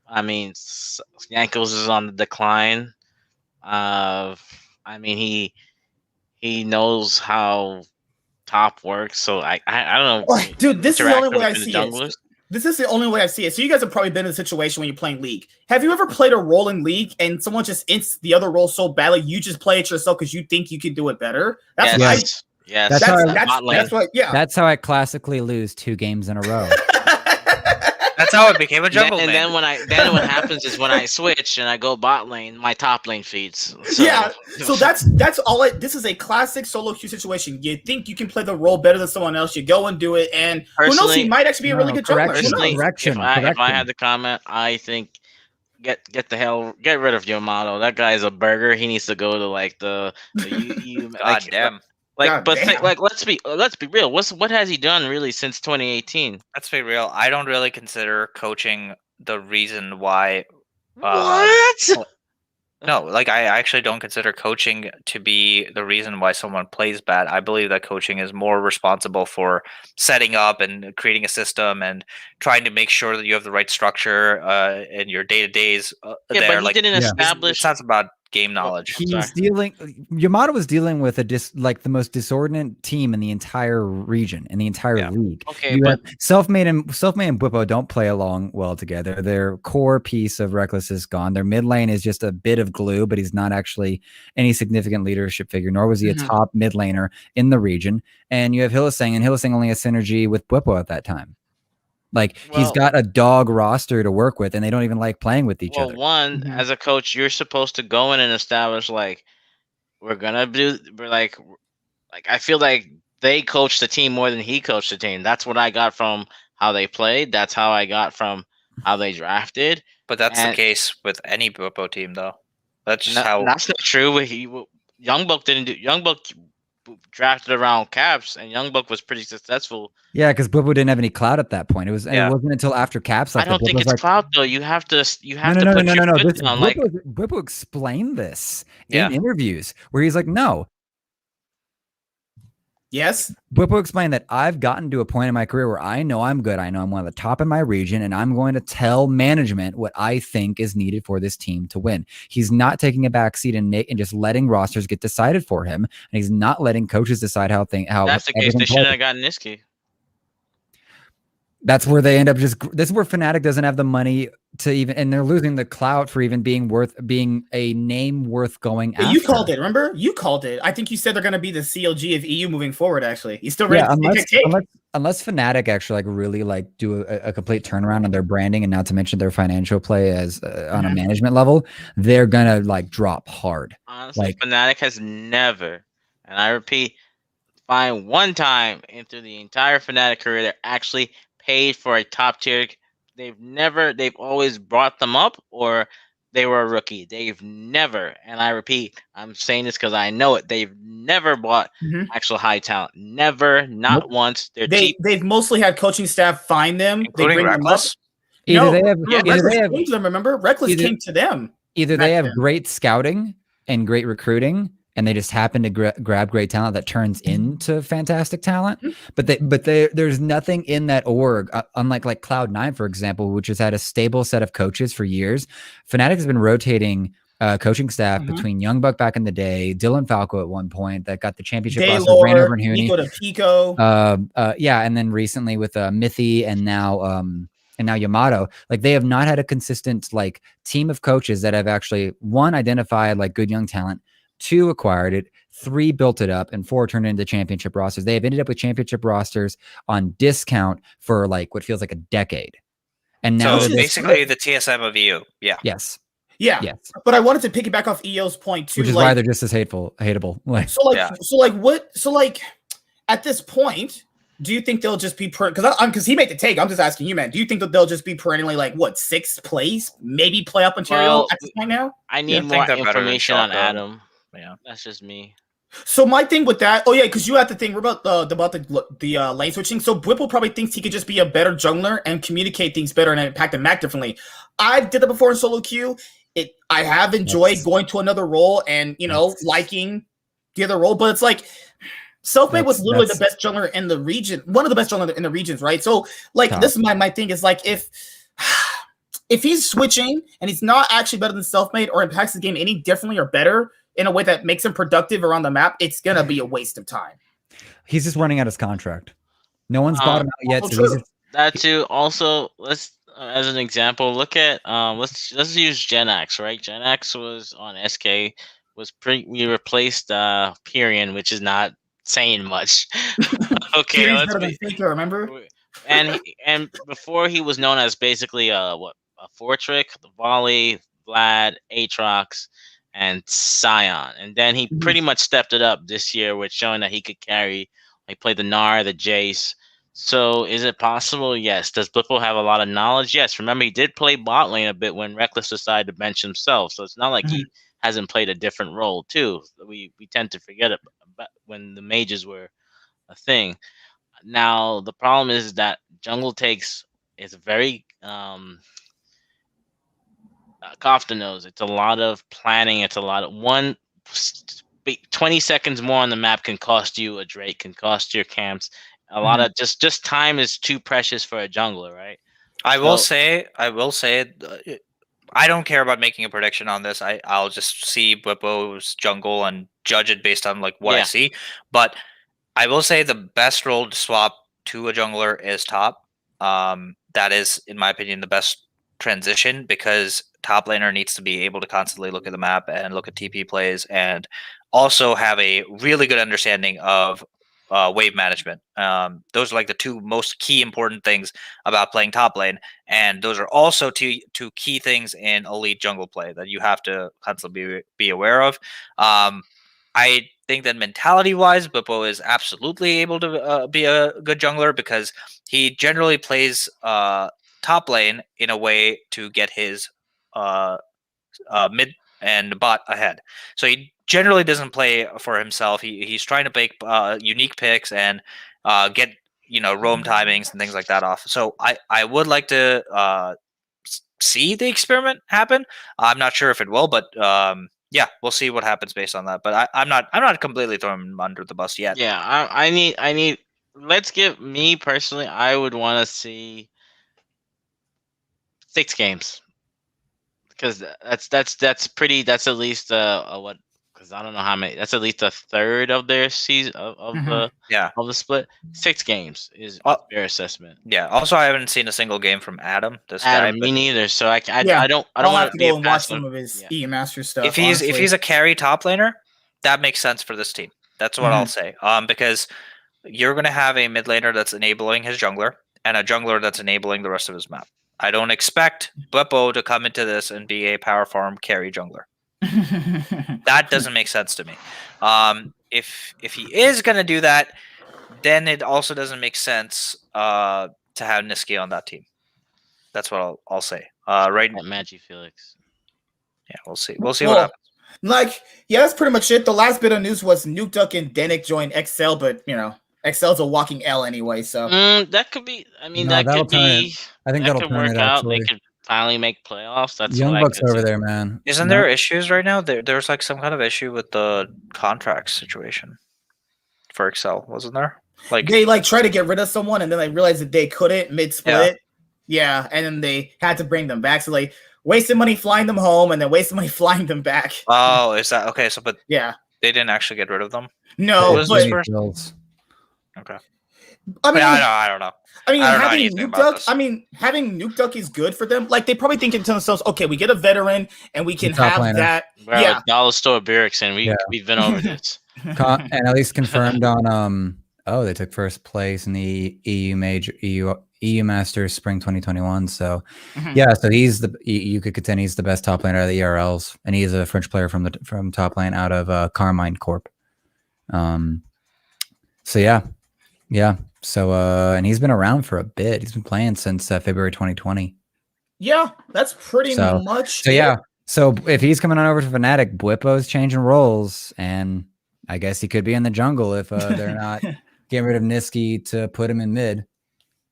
I mean, Yankos is on the decline. I mean, he knows how top works, so I don't know. Dude, this is the only way I see it. This is the only way I see it. So you guys have probably been in a situation when you're playing League. Have you ever played a role in League and someone just ints the other role so badly you just play it yourself because you think you can do it better? That's how I classically lose 2 games in a row. That's how it became a jungle. And then what happens is when I switch and I go bot lane, my top lane feeds. So that's all. This is a classic solo queue situation. You think you can play the role better than someone else, you go and do it, and who knows? He might actually be a really good jungler. If I had to comment, I think get rid of Yamato. That guy's a burger. He needs to go to like the God damn. Let's be real. What has he done really since 2018? Let's be real. I don't really consider coaching the reason why. What? No, like, I actually don't consider coaching to be the reason why someone plays bad. I believe that coaching is more responsible for setting up and creating a system and trying to make sure that you have the right structure in your day-to-days. But he didn't establish. It sounds about game knowledge. Yamato was dealing with the most disordinate team in the entire region, in the entire league. Okay, but Selfmade and Bwipo don't play along well together. Their core piece of Reckless is gone. Their mid lane is just a bit of glue, but he's not actually any significant leadership figure, nor was he a top mid laner in the region. And you have Hylissang, and Hylissang only has synergy with Bwipo at that time. Like, he's got a dog roster to work with, and they don't even like playing with each other. As a coach, you're supposed to go in and establish, like, I feel like they coached the team more than he coached the team. That's what I got from how they played. That's how I got from how they drafted. But that's the case with any Bwipo team, though. That's just how. That's not true. Youngbuck didn't do. Youngbuck drafted around Caps, and Youngbuck was pretty successful. Yeah, because Bwipo didn't have any cloud at that point. It wasn't until after Caps. I don't think it's cloud though. You have to. No. Bwipo explained this in interviews where he's like, no. Yes. Bwipo explained that I've gotten to a point in my career where I know I'm good. I know I'm one of the top in my region, and I'm going to tell management what I think is needed for this team to win. He's not taking a backseat and just letting rosters get decided for him, and he's not letting coaches decide how that's the case. They shouldn't have gotten Niski. That's where they end up this is where Fnatic doesn't have the money to even, and they're losing the clout for even being a name worth going after. You called it, remember? You called it. I think you said they're going to be the CLG of EU moving forward, actually. You still ready unless Fnatic actually really do a complete turnaround on their branding, and not to mention their financial play as on a management level, they're going to drop hard. Honestly, Fnatic has never, and I repeat, find one time into the entire Fnatic career they're actually paid for a top tier. They've always brought them up, or they were a rookie. They've never, and I repeat, I'm saying this because I know it, they've never bought actual high talent. Never, not once. They've mostly had coaching staff find them. Including they bring Reckless. Reckless came to them, remember? Reckless came to them. Either they have great scouting and great recruiting, and they just happen to grab great talent that turns into fantastic talent. But there's nothing in that org, unlike Cloud9, for example, which has had a stable set of coaches for years. Fnatic has been rotating coaching staff between Young Buck back in the day, Dylan Falco at one point that got the championship roster, ran over in Huni. Nico to Pico. And then recently with Mithy and now Yamato, they have not had a consistent team of coaches that have actually, one, identified good young talent, two, acquired it, three, built it up, and four, turned it into championship rosters. They have ended up with championship rosters on discount for what feels like a decade. And now so basically the TSM of EU. Yeah. Yes. Yeah. Yes. But I wanted to piggyback off EO's point too. Which is why they're just as hateable. At this point, do you think they'll just be because he made the take? I'm just asking you, man. Do you think that they'll just be perennially sixth place, maybe playoff material at this point now? I need more information on Adam. Yeah, that's just me. So my thing with that, because you had the thing about the lane switching. So Bwipo probably thinks he could just be a better jungler and communicate things better and impact the map differently. I did that before in solo queue. I have enjoyed going to another role and liking the other role, but it's Selfmade was literally the best jungler in the region, one of the best jungler in the regions, right? So this is my thing is if he's switching and he's not actually better than Selfmade or impacts the game any differently or better in a way that makes him productive around the map, it's gonna be a waste of time. He's just running out his contract. No one's bought him out yet. That too. Also, let's as an example, look at let's use Genax, right? Genax was on SK, we replaced Pyrian, which is not saying much. Okay, let's be Faker, remember? And before he was known as basically a Fortrick, the Volley, Vlad, Aatrox, and Scion. And then he pretty much stepped it up this year with showing that he could carry. He played the Gnar, the Jace. So is it possible? Yes. Does Bwipo have a lot of knowledge? Yes. Remember, he did play bot lane a bit when Reckless decided to bench himself. So it's not like he hasn't played a different role too. We tend to forget it when the mages were a thing. Now the problem is that jungle is very Kafka knows it's a lot of planning. It's a lot of 20 seconds more on the map can cost you a Drake, can cost your camps. A lot of just time is too precious for a jungler, right? I will say, I don't care about making a prediction on this. I'll just see Bwipo's jungle and judge it based on what I see. But I will say the best role to swap to a jungler is top. That is, in my opinion, the best transition, because top laner needs to be able to constantly look at the map and look at TP plays and also have a really good understanding of wave management. Those are the two most key important things about playing top lane, and those are also two key things in elite jungle play that you have to constantly be aware of. I think that mentality-wise, Bwipo is absolutely able to be a good jungler, because he generally plays top lane in a way to get his mid and bot ahead. So he generally doesn't play for himself. He's trying to make unique picks and get roam timings and things like that off. So I would like to see the experiment happen. I'm not sure if it will, but Yeah, we'll see what happens based on that. But I'm not completely throwing him under the bus yet. Yeah, I need. Let's give me personally. I would want to see 6 games because that's pretty. That's at least what. Because I don't know how many. That's at least a third of their season of the split. 6 games is a fair assessment. Yeah. Also, I haven't seen a single game from Adam. Me neither. So I don't want to go and watch some of his EU Master stuff. If he's a carry top laner, that makes sense for this team. That's what I'll say. Because you're going to have a mid laner that's enabling his jungler and a jungler that's enabling the rest of his map. I don't expect Beppo to come into this and be a power farm carry jungler. That doesn't make sense to me. If he is going to do that, then it also doesn't make sense to have Niski on that team. That's what I'll say. Right, Magi Felix. Yeah, we'll see. We'll see what happens. Like, yeah, that's pretty much it. The last bit of news was Nuke Duck and Denick joined XL, but XL's a walking L anyway. So that could be. I mean, that could be. I think that'll work out. They could finally make playoffs. That's Young Bucks over there, man. Isn't there issues right now? There's like some kind of issue with the contract situation for XL, wasn't there? Like they try to get rid of someone and then they realized that they couldn't mid-split. Yeah, and then they had to bring them back. So they wasted money flying them home and then wasted money flying them back. Oh, is that okay? So, but yeah, they didn't actually get rid of them. No, but okay. I mean, I don't know. I mean, having Nuke Duck is good for them. Like, they probably thinking to themselves, okay, we get a veteran and we can have that. Bro, Dollar Store Bjergsen, we've been over this. And at least confirmed on they took first place in the EU Masters Spring 2021. So so he's you could contend he's the best top laner out of the ERLs, and he's a French player from top lane out of Carmine Corp. So yeah. So and he's been around for a bit. He's been playing since February 2020. Yeah, that's pretty much. So yeah. So if he's coming on over to Fnatic, Bwipo's changing roles, and I guess he could be in the jungle if they're not getting rid of Niski to put him in mid.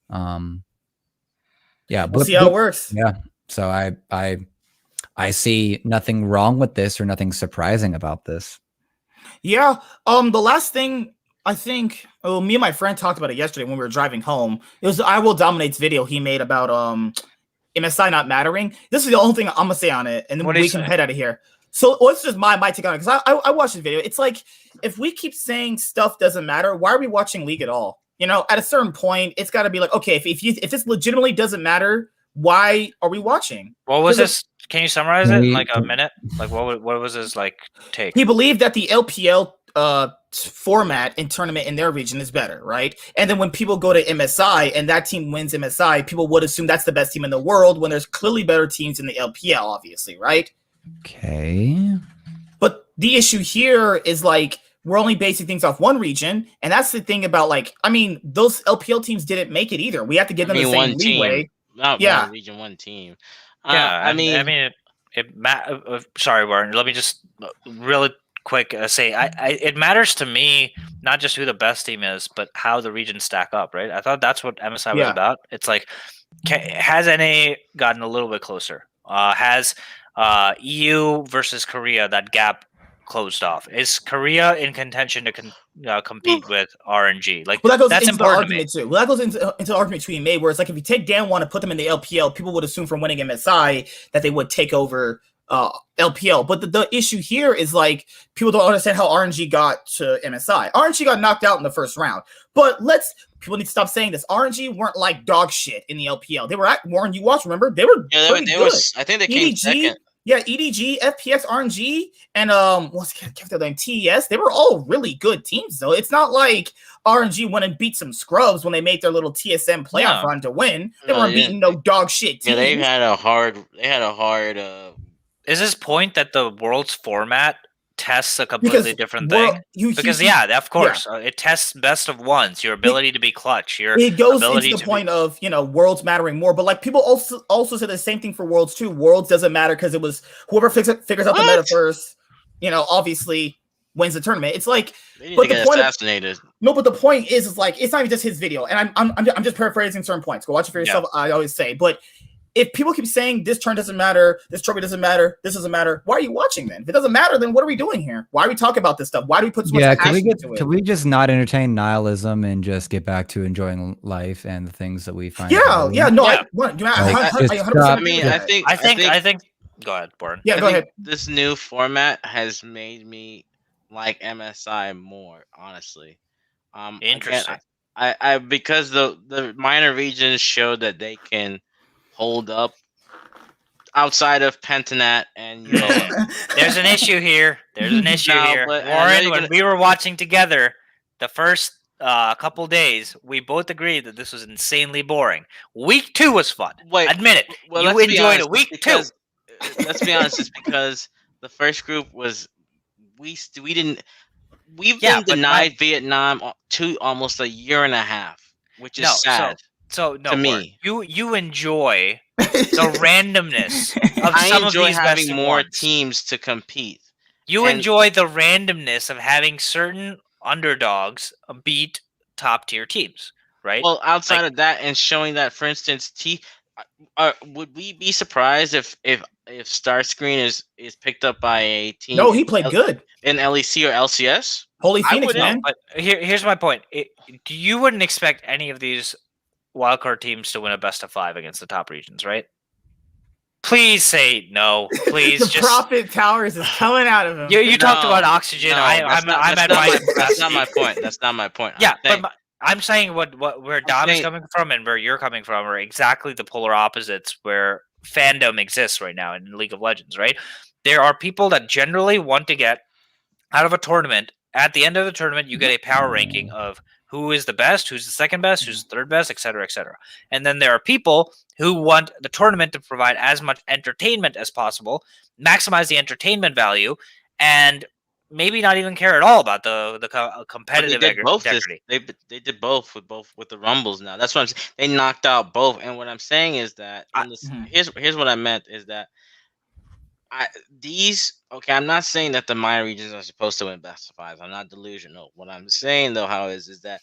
Yeah, we'll see how it works. Yeah. So I see nothing wrong with this or nothing surprising about this. Yeah. The last thing I think, me and my friend talked about it yesterday when we were driving home. It was the I Will Dominate's video he made about MSI not mattering. This is the only thing I'm gonna say on it, and then we can head out of here. So it's just my take on it, because I watched the video. It's like, if we keep saying stuff doesn't matter, why are we watching League at all? At a certain point, it's got to be like, okay, if this legitimately doesn't matter, why are we watching? What was this? Can you summarize it in like a minute? Like, what was his take? He believed that the LPL format and tournament in their region is better, right? And then when people go to MSI and that team wins MSI, people would assume that's the best team in the world when there's clearly better teams in the LPL, obviously, right? Okay. But the issue here is we're only basing things off one region, and that's the thing about those LPL teams didn't make it either. We have to give them the same leeway. Not one region, one team. Sorry, Warren. Let me just really quick say it matters to me not just who the best team is, but how the regions stack up, right? I thought that's what MSI was about. It's like, has NA gotten a little bit closer? Has EU versus Korea, that gap closed off? Is Korea in contention to compete with RNG? That's important to me too. Well, that goes into the argument to be made, where it's like, if you take Dan1 and put them in the LPL, people would assume from winning MSI that they would take over LPL. But the issue here is people don't understand how RNG got to MSI. RNG got knocked out in the first round. But people need to stop saying this. RNG weren't like dog shit in the LPL. They were at Warren. You watch, remember? They were pretty good. I think they came second. Yeah, EDG, FPX, RNG, and what's the name? TES. They were all really good teams, though. It's not like RNG went and beat some scrubs when they made their little TSM playoff run to win. They weren't beating no dog shit teams. Yeah, they had a hard. Is this point that the world's format tests a completely different thing? Of course. It tests best of ones, your ability to be clutch. It goes into the point of, worlds mattering more. But people also say the same thing for worlds too. Worlds doesn't matter because it was whoever figures out the meta first, obviously wins the tournament. It's like, but the point assassinated. But the point is it's not even just his video. And I'm just paraphrasing certain points. Go watch it for yourself. I always say, but if people keep saying this turn doesn't matter, this trophy doesn't matter, this doesn't matter, why are you watching then? If it doesn't matter, then what are we doing here? Why are we talking about this stuff? Why do we put so much passion into it? Can we just not entertain nihilism and just get back to enjoying life and the things that we find? I think. Go ahead, Born. Yeah, go ahead. This new format has made me like MSI more, honestly. Interesting. Again, I because the minor regions showed that they can hold up outside of Pentanat and There's an issue here. Warren, when we were watching together the first couple days, we both agreed that this was insanely boring. Week 2 was fun. Wait, admit it. Well, you enjoyed it. Week 2. Let's be honest, it's because the first group was we've been denied Vietnam to almost a year and a half, which is sad. So no, to me, you enjoy the randomness of some of these having more ones. teams to compete. You enjoy the randomness of having certain underdogs beat top tier teams, right? Well, outside of that, and showing that, for instance, would we be surprised if Starscreen is picked up by a team? No, he played good in LEC or LCS. Holy Phoenix, man! But here's my point: you wouldn't expect any of these wildcard teams to win a best of 5 against the top regions, right? Please say no. Please, the Prophet Towers is coming out of him. You talked about Oxygen. That's not my point. That's not my point. Yeah, I'm saying where Dom is coming from and where you're coming from are exactly the polar opposites where fandom exists right now in League of Legends, right? There are people that generally want to get out of a tournament. At the end of the tournament, you get a power ranking of who is the best, who's the second best, who's the third best, et cetera, et cetera. And then there are people who want the tournament to provide as much entertainment as possible, maximize the entertainment value, and maybe not even care at all about the competitive integrity. They did both with the Rumbles now. That's what I'm saying. They knocked out both. And what I'm saying is that here's what I meant is that I'm not saying that the minor regions are supposed to win best of 5. I'm not delusional. What I'm saying though, is that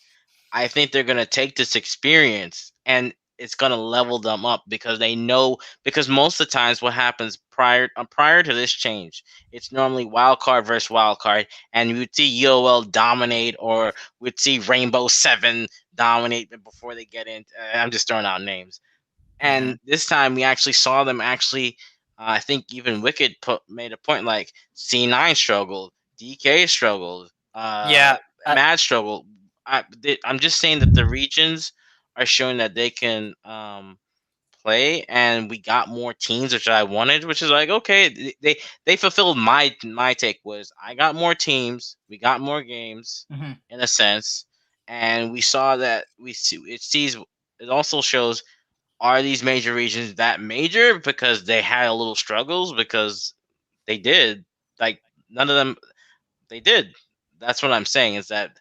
I think they're gonna take this experience and it's gonna level them up because they know, because most of the times what happens prior to this change, it's normally wild card versus wild card, and you would see UOL dominate, or we'd see Rainbow 7 dominate before they get in. I'm just throwing out names. And this time we actually saw them I think even Wicked made a point, like C9 struggled, DK struggled, Mad struggled. I'm just saying that the regions are showing that they can play, and we got more teams, which I wanted, which is like, okay, they fulfilled my take was I got more teams, we got more games in a sense, and we saw that it also shows, are these major regions that major because they had a little struggles? Because they did. Like, none of them, they did. That's what I'm saying, is that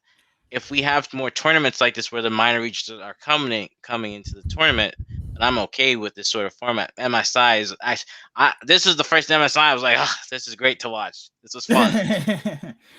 if we have more tournaments like this where the minor regions are coming into the tournament, then I'm okay with this sort of format. MSI is, this is the first MSI I was like, oh, this is great to watch. This was fun.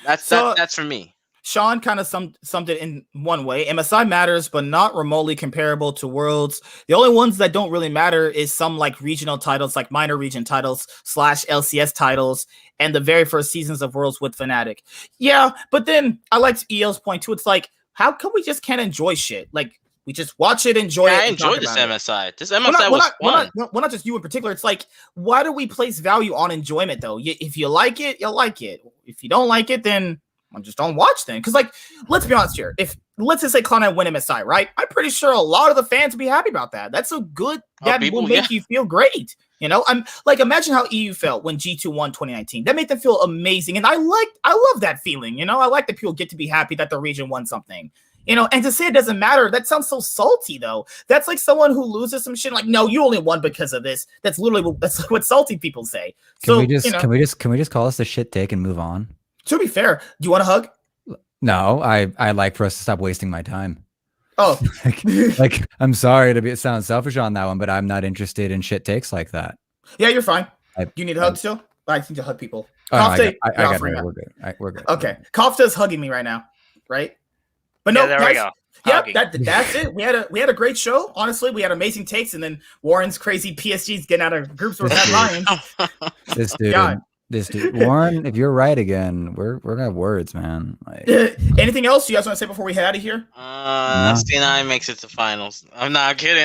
That's for me. Sean kind of summed it in one way. MSI matters, but not remotely comparable to Worlds. The only ones that don't really matter is some like regional titles, like minor region titles / LCS titles, and the very first seasons of Worlds with Fnatic. Yeah, but then I liked EL's point too. It's like, how come we just can't enjoy shit? Like, we just watch it, enjoy it. I enjoyed this MSI. This MSI was fun. Well, not just you in particular. It's like, why do we place value on enjoyment though? If you like it, you'll like it. If you don't like it, then just don't watch then. Because, like, let's be honest here. Let's just say Cloud9 win MSI, right? I'm pretty sure a lot of the fans would be happy about that. That's a good, will make you feel great. You know, I'm like, imagine how EU felt when G2 won 2019. That made them feel amazing. And I love that feeling. You know, I like that people get to be happy that the region won something. You know, and to say it doesn't matter, that sounds so salty, though. That's like someone who loses some shit. Like, no, you only won because of this. That's literally that's what salty people say. Can we just call this a shit take and move on? To be fair, do you want a hug? No, I like for us to stop wasting my time. Oh, like I'm sorry to sound selfish on that one, but I'm not interested in shit takes like that. Yeah, you're fine. Do you need a hug still? I think to hug people. Oh, no, I got it. We're good. We're good. Okay, Kofta's hugging me right now, right? But no, there guys, we go. Yeah, that's it. We had a great show. Honestly, we had amazing takes, and then Warren's crazy PSG's getting out of groups with Mad Lions. This dude, Warren. If you're right again, we're gonna have words, man. Like, anything else you guys want to say before we head out of here? S2E21 makes it to finals. I'm kidding.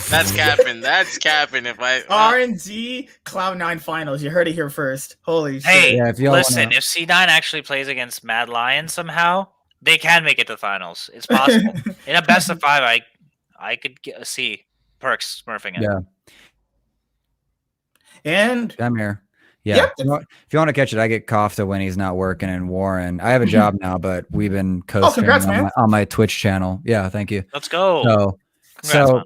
That's capping. That's capping. If I RNG Cloud9 finals, you heard it here first. Holy shit! Hey, if C9 actually plays against Mad Lions somehow, they can make it to finals. It's possible. In a best of 5, I could see Perks smurfing it. Yeah. And I'm here. Yeah. If you want to catch it, I get Kafta when he's not working in Warren. I have a job now, but we've been co-streaming on my Twitch channel. Yeah, thank you. Let's go. So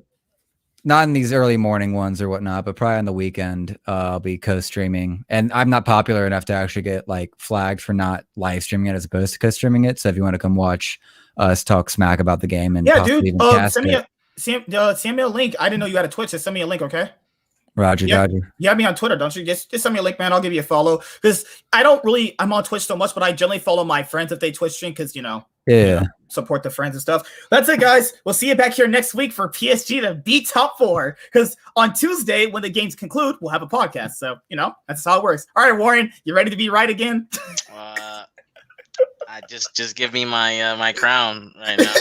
not in these early morning ones or whatnot, but probably on the weekend, I'll be co-streaming. And I'm not popular enough to actually get like flagged for not live streaming it as opposed to co-streaming it. So if you want to come watch us talk smack about the game and dude, send me a link. I didn't know you had a Twitch. Just send me a link, okay? Roger. You have me on Twitter, don't you? Just send me a link, man. I'll give you a follow. Because I'm on Twitch so much, but I generally follow my friends if they Twitch stream because, support the friends and stuff. That's it, guys. We'll see you back here next week for PSG to beat top 4. Because on Tuesday, when the games conclude, we'll have a podcast. So, that's how it works. All right, Warren, you ready to be right again? I just give me my crown right now.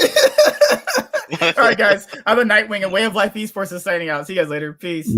All right, guys. I'm a Nightwing, and Way of Life Esports is signing out. See you guys later. Peace.